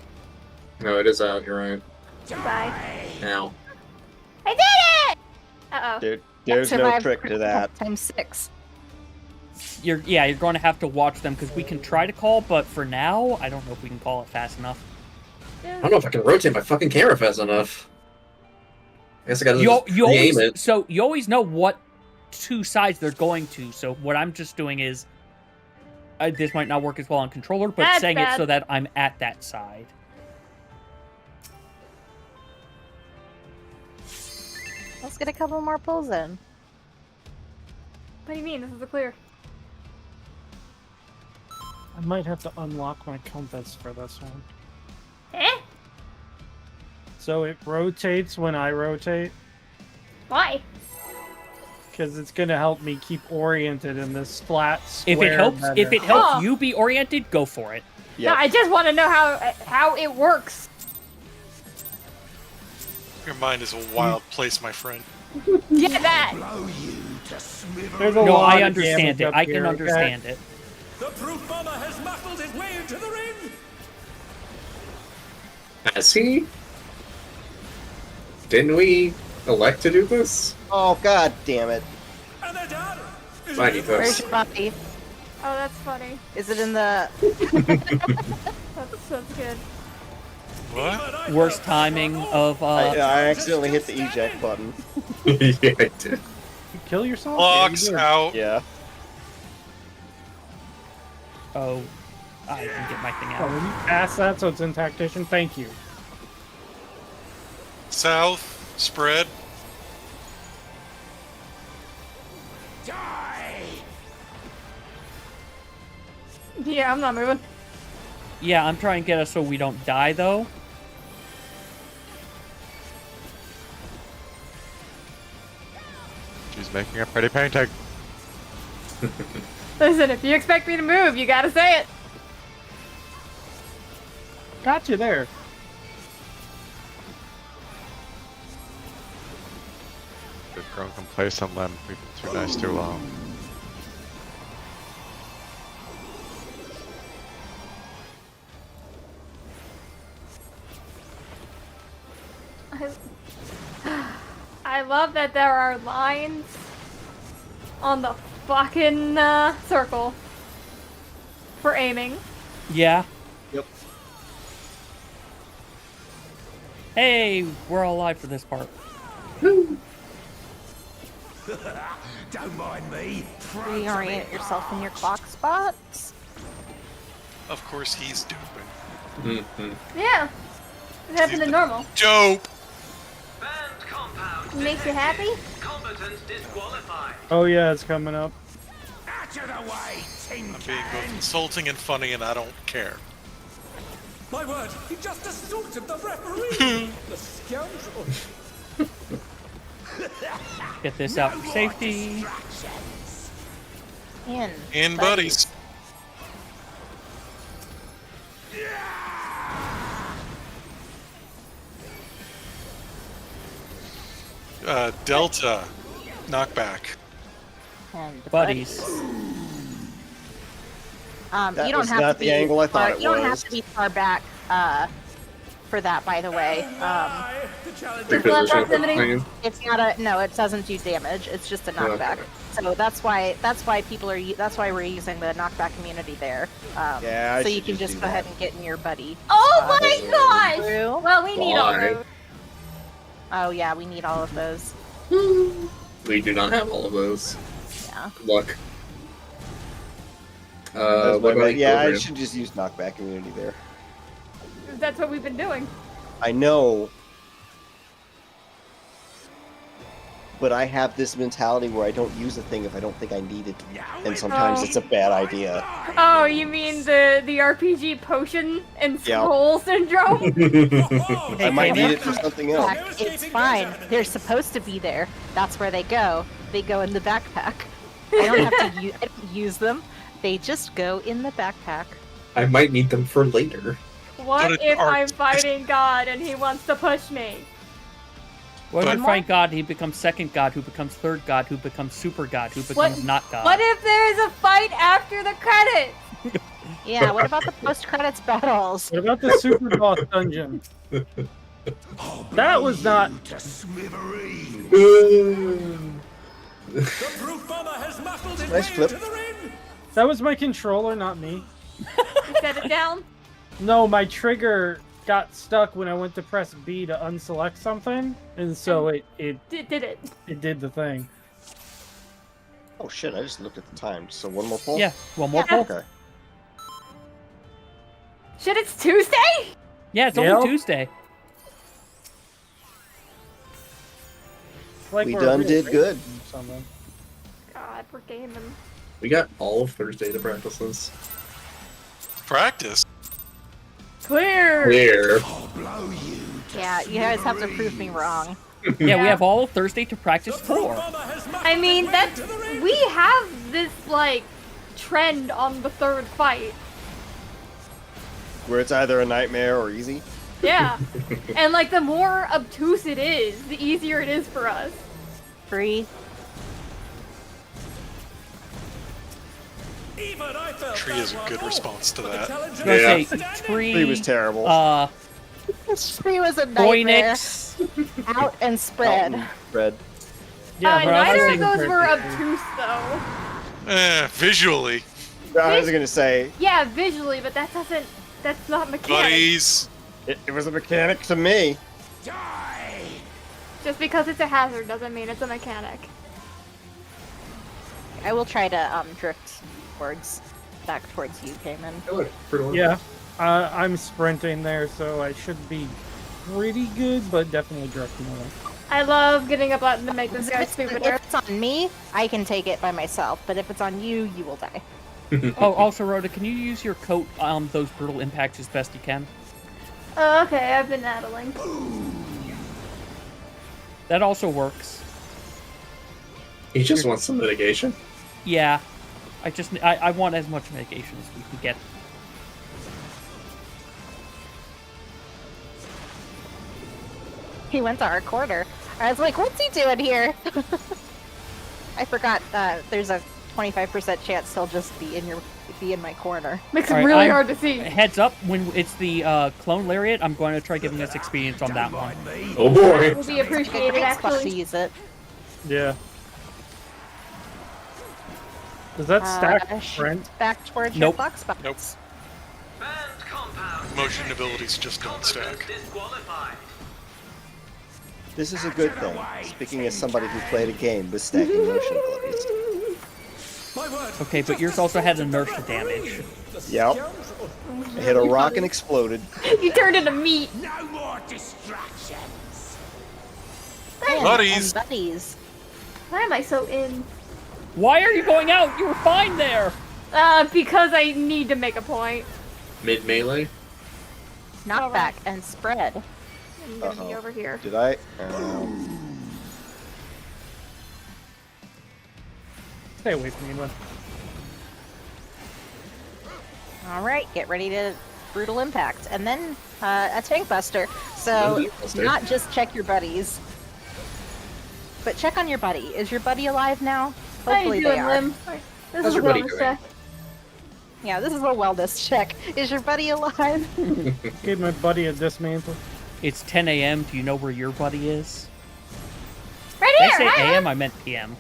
No, it is out, you're right. Goodbye. Ow. I did it! Uh-oh. There's no Survived trick to that. Times 6. You're going to have to watch them because we can try to call, but for now, I don't know if we can call it fast enough. I don't know if I can rotate my fucking camera fast enough. I guess I gotta You just aim it. So you always know what two sides they're going to. So what I'm just doing is, this might not work as well on controller, but That's saying bad. it so that I'm at that side. Let's get a couple more pulls in. What do you mean? This is a clear. I might have to unlock my compass for this one. Eh? So it rotates when I rotate, Why? because it's gonna help me keep oriented in this flat square. If it helps, Oh. you be oriented, go for it. No, I just want to know how it works. Your mind is a wild place, my friend. Get that. There's a No, lot I of understand damage it. up I can here, understand it. The proof bomber has muscled his way into the ring. Has he? Didn't we elect to do this? Oh god damn it! And they're done. Is I it need over? Where's this. your puppy? Oh, that's funny. Is it in the... That's good. What? Worst timing of I accidentally hit the eject button. Yeah, I did. You kill yourself? Locks Yeah, you out. Yeah. Oh, I can get my thing did. Oh, out. when you pass that, so it's in tactician. Thank you. South. Spread. Yeah, I'm not moving. Yeah, I'm trying to get us so we don't die, though. She's making a pretty painting. Listen, if you expect me to move, you gotta say it. Got you there. They've grown complacent, Lem. We've been too nice too long. I love that there are lines on the fucking circle. for aiming. Yeah. Yep. Hey, we're all alive for this part. Don't mind me. Reorient yourself in your clock spots. Of course, he's duping. Yeah. It happened to normal. Dope. Makes you happy? Oh yeah, it's coming up. Out of the way, Tin I'm being Can. both insulting and funny, and I don't care. My word, he just assaulted the referee. The scoundrel. Get this out for safety. In buddies. Delta. Knockback. And Buddies. That you don't was have not to the be angle I thought far, it you don't have was. to be far back for that, by the way. It's not a no. It doesn't do damage. It's just a knockback. So that's why we're using the knockback immunity there. Yeah, I so you should can just just do go that. ahead and get in your buddy. Oh my gosh! Well, we need all Why? those. Oh yeah, we need all of those. We do not have all of those. Yeah. Good luck. That's What my about bad. Yeah, I Program? should just use knockback immunity there. That's what we've been doing. I know. But I have this mentality where I don't use a thing if I don't think I need it. And sometimes it's a bad idea. Oh, you mean the RPG potion and Yeah. scroll syndrome? I might need it for something else. Backpack, it's fine. They're supposed to be there. That's where they go. They go in the backpack. I don't have to I don't use them. They just go in the backpack. I might need them for later. What But if our- I'm fighting God and he wants to push me? What if But- you find God, he becomes second God, who becomes third God, who becomes super God, who becomes not God? What if there's a fight after the credits? Yeah, what about the post-credits battles? What about the super boss dungeon? That was not. To smithereens. The The brute bomber has muscled his Nice way flip. into the ring. That was my controller, not me. You set it down? No, my trigger got stuck when I went to press B to unselect something, and so it Did it? did the thing. Oh shit, I just looked at the time. So one more pull? Yeah, one more Yeah. pull. Okay. Shit, it's Tuesday? Yeah, it's Yep. only Tuesday. Like We we're done real did racist good. or something. God, we're gaming. We got all of Thursday to practice this. Practice. Clear! Clear. I'll blow you. To Yeah, you guys have to prove me wrong. Yeah, we have all of Thursday to practice The brute for. bomber has muscled I mean, his way that's. into the ring. We have this, like, trend on the third fight. Where it's either a nightmare or easy. Yeah. And, like, the more obtuse it is, the easier it is for us. Free. Even I felt Tree that is a one. good Oh, response to but the that. challenger I was Yeah. gonna is say, standing. Tree, Three was terrible. Free was a nightmare. Phoenix. Out and spread. Red. Yeah, but I was neither of thinking those were Thursday. obtuse, though. Visually. I was gonna say Yeah, visually, but that doesn't. That's not mechanic. Buddies. it was a mechanic to me. Die. Just because it's a hazard doesn't mean it's a mechanic. I will try to drift back towards you, Cayman. Yeah, I'm sprinting there, so I should be pretty good, but definitely drifting away. I love getting a button to make this guy If stupider. it's on me, I can take it by myself, but if it's on you, you will die. Oh, also, Rhoda, can you use your coat on those brutal impacts as best you can? Oh, okay, I've been nattling. That also works. He just wants some mitigation. Yeah. I want as much mitigation as we can get. He went to our corner. I was like, what's he doing here? I forgot there's a 25% chance he'll just be in my corner. Makes it All right, really I'm- hard to see. Heads up, when it's the clone lariat, I'm going to try giving us experience on that one. Oh boy. Will be appreciated, It's fun to actually. use it. Yeah. Does that stack, Brent? Back towards Nope. your box box. Nope. Motion abilities just don't stack. This is a good thing. Speaking as somebody who played a game with stacking motion abilities. Okay, but yours also had inertia damage. Yep. I hit a rock and exploded. You turned into meat. No more distractions. Buddies. And buddies. Why am I so in? Why are you going out? You were fine there. Because I need to make a point. Mid melee. Knockback and spread. I'm gonna be over here. Did I? Stay away from me, man. All right, get ready to brutal impact, and then a tank buster. So not just check your buddies, but check on your buddy. Is your buddy alive now? Hopefully they are. Lim? This How's is a your buddy wellness doing? check. Yeah, this is a wellness check. Is your buddy alive? Gave my buddy a dismantle. It's 10 a.m. Do you know where your buddy is? Right Did here. I say hi, a.m.? I meant p.m.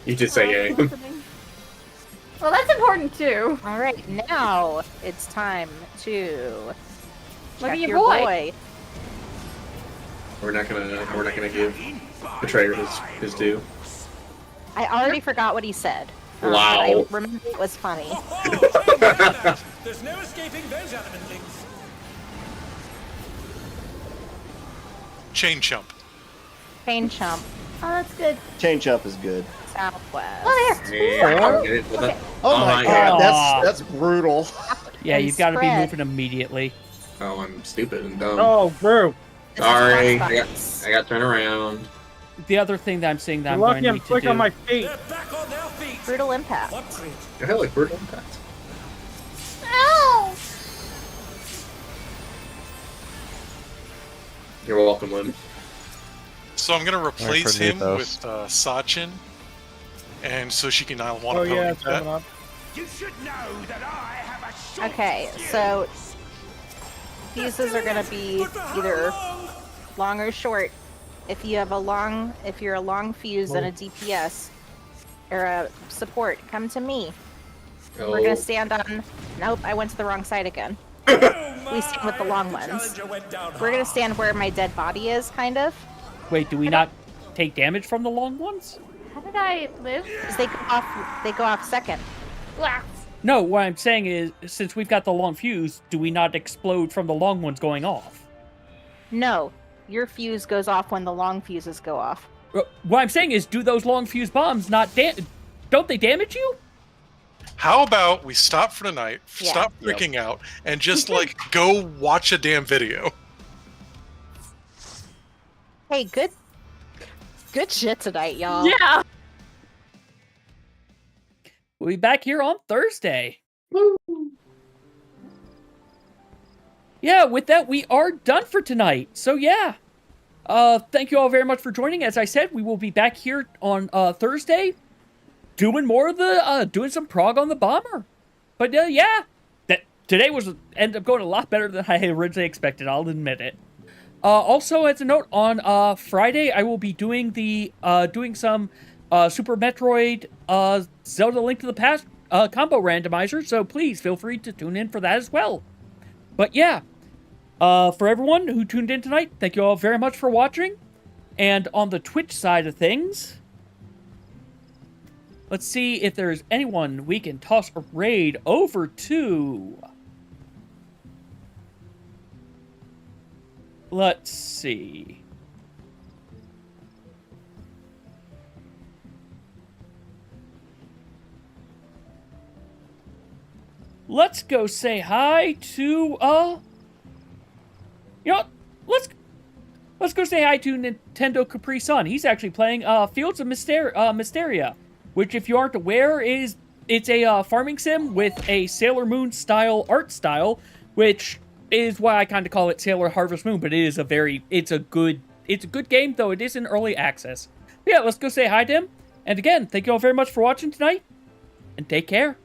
You did say A. Well, that's important too. All right, now it's time to Look check at your boy. We're not gonna give Betrayer his due. I already forgot what he said. Wow. But I remember it was funny. There's no escaping those elementlings. Chain chump. Pain chump, Oh, that's good. Chain jump is good. southwest. Oh, there. Okay. Oh my god, that's brutal. Yeah, And you've got to be spread. moving immediately. Oh, I'm stupid and dumb. Oh, bro. Sorry, Box I got turned around. The other thing that I'm saying that You're I'm lucky going to I'm need to quick do... on my feet. They're back on their feet. Brutal impact. I hell like brutal impact. Ow! You're welcome, Lynn. So I'm gonna replace him Mythos. with Sachin, and so she can now want Oh to yeah, pony it's coming that. up. You should know that I have a short Okay, so fuses are gonna be either long or short. If you're a long fuse and a DPS or a support, come to me. Oh. We're gonna stand on. Nope, I went to the wrong side again. We stand with the long ones. We're gonna stand where my dead body is, kind of. Wait, do we not take damage from the long ones? How did I live? 'Cause they go off second. Blah. No, what I'm saying is, since we've got the long fuse, do we not explode from the long ones going off? No, your fuse goes off when the long fuses go off. What I'm saying is, do those long fuse bombs not don't they damage you? How about we stop for tonight, Yeah. stop freaking out, and just like go watch a damn video? Hey, good shit tonight, y'all. Yeah. We'll be back here on Thursday. Yeah, with that, we are done for tonight. So yeah, thank you all very much for joining. As I said, we will be back here on Thursday, doing more of the doing some prog on the bomber. But yeah, today ended up going a lot better than I originally expected. I'll admit it. Also, as a note, on Friday I will be doing doing some Super Metroid Zelda Link to the Past combo randomizer. So please feel free to tune in for that as well. But yeah, for everyone who tuned in tonight, thank you all very much for watching. And on the Twitch side of things, let's see if there's anyone we can toss a raid over to. Let's see. Let's go say hi to, you know what? Let's go say hi to Nintendo Capri Sun. He's actually playing Fields of Mysteria, which, if you aren't aware, it's a farming sim with a Sailor Moon style art style, which is why I kind of call it Sailor Harvest Moon. But it's a good game, though it is in early access. But yeah, let's go say hi to him. And again, thank you all very much for watching tonight, and take care.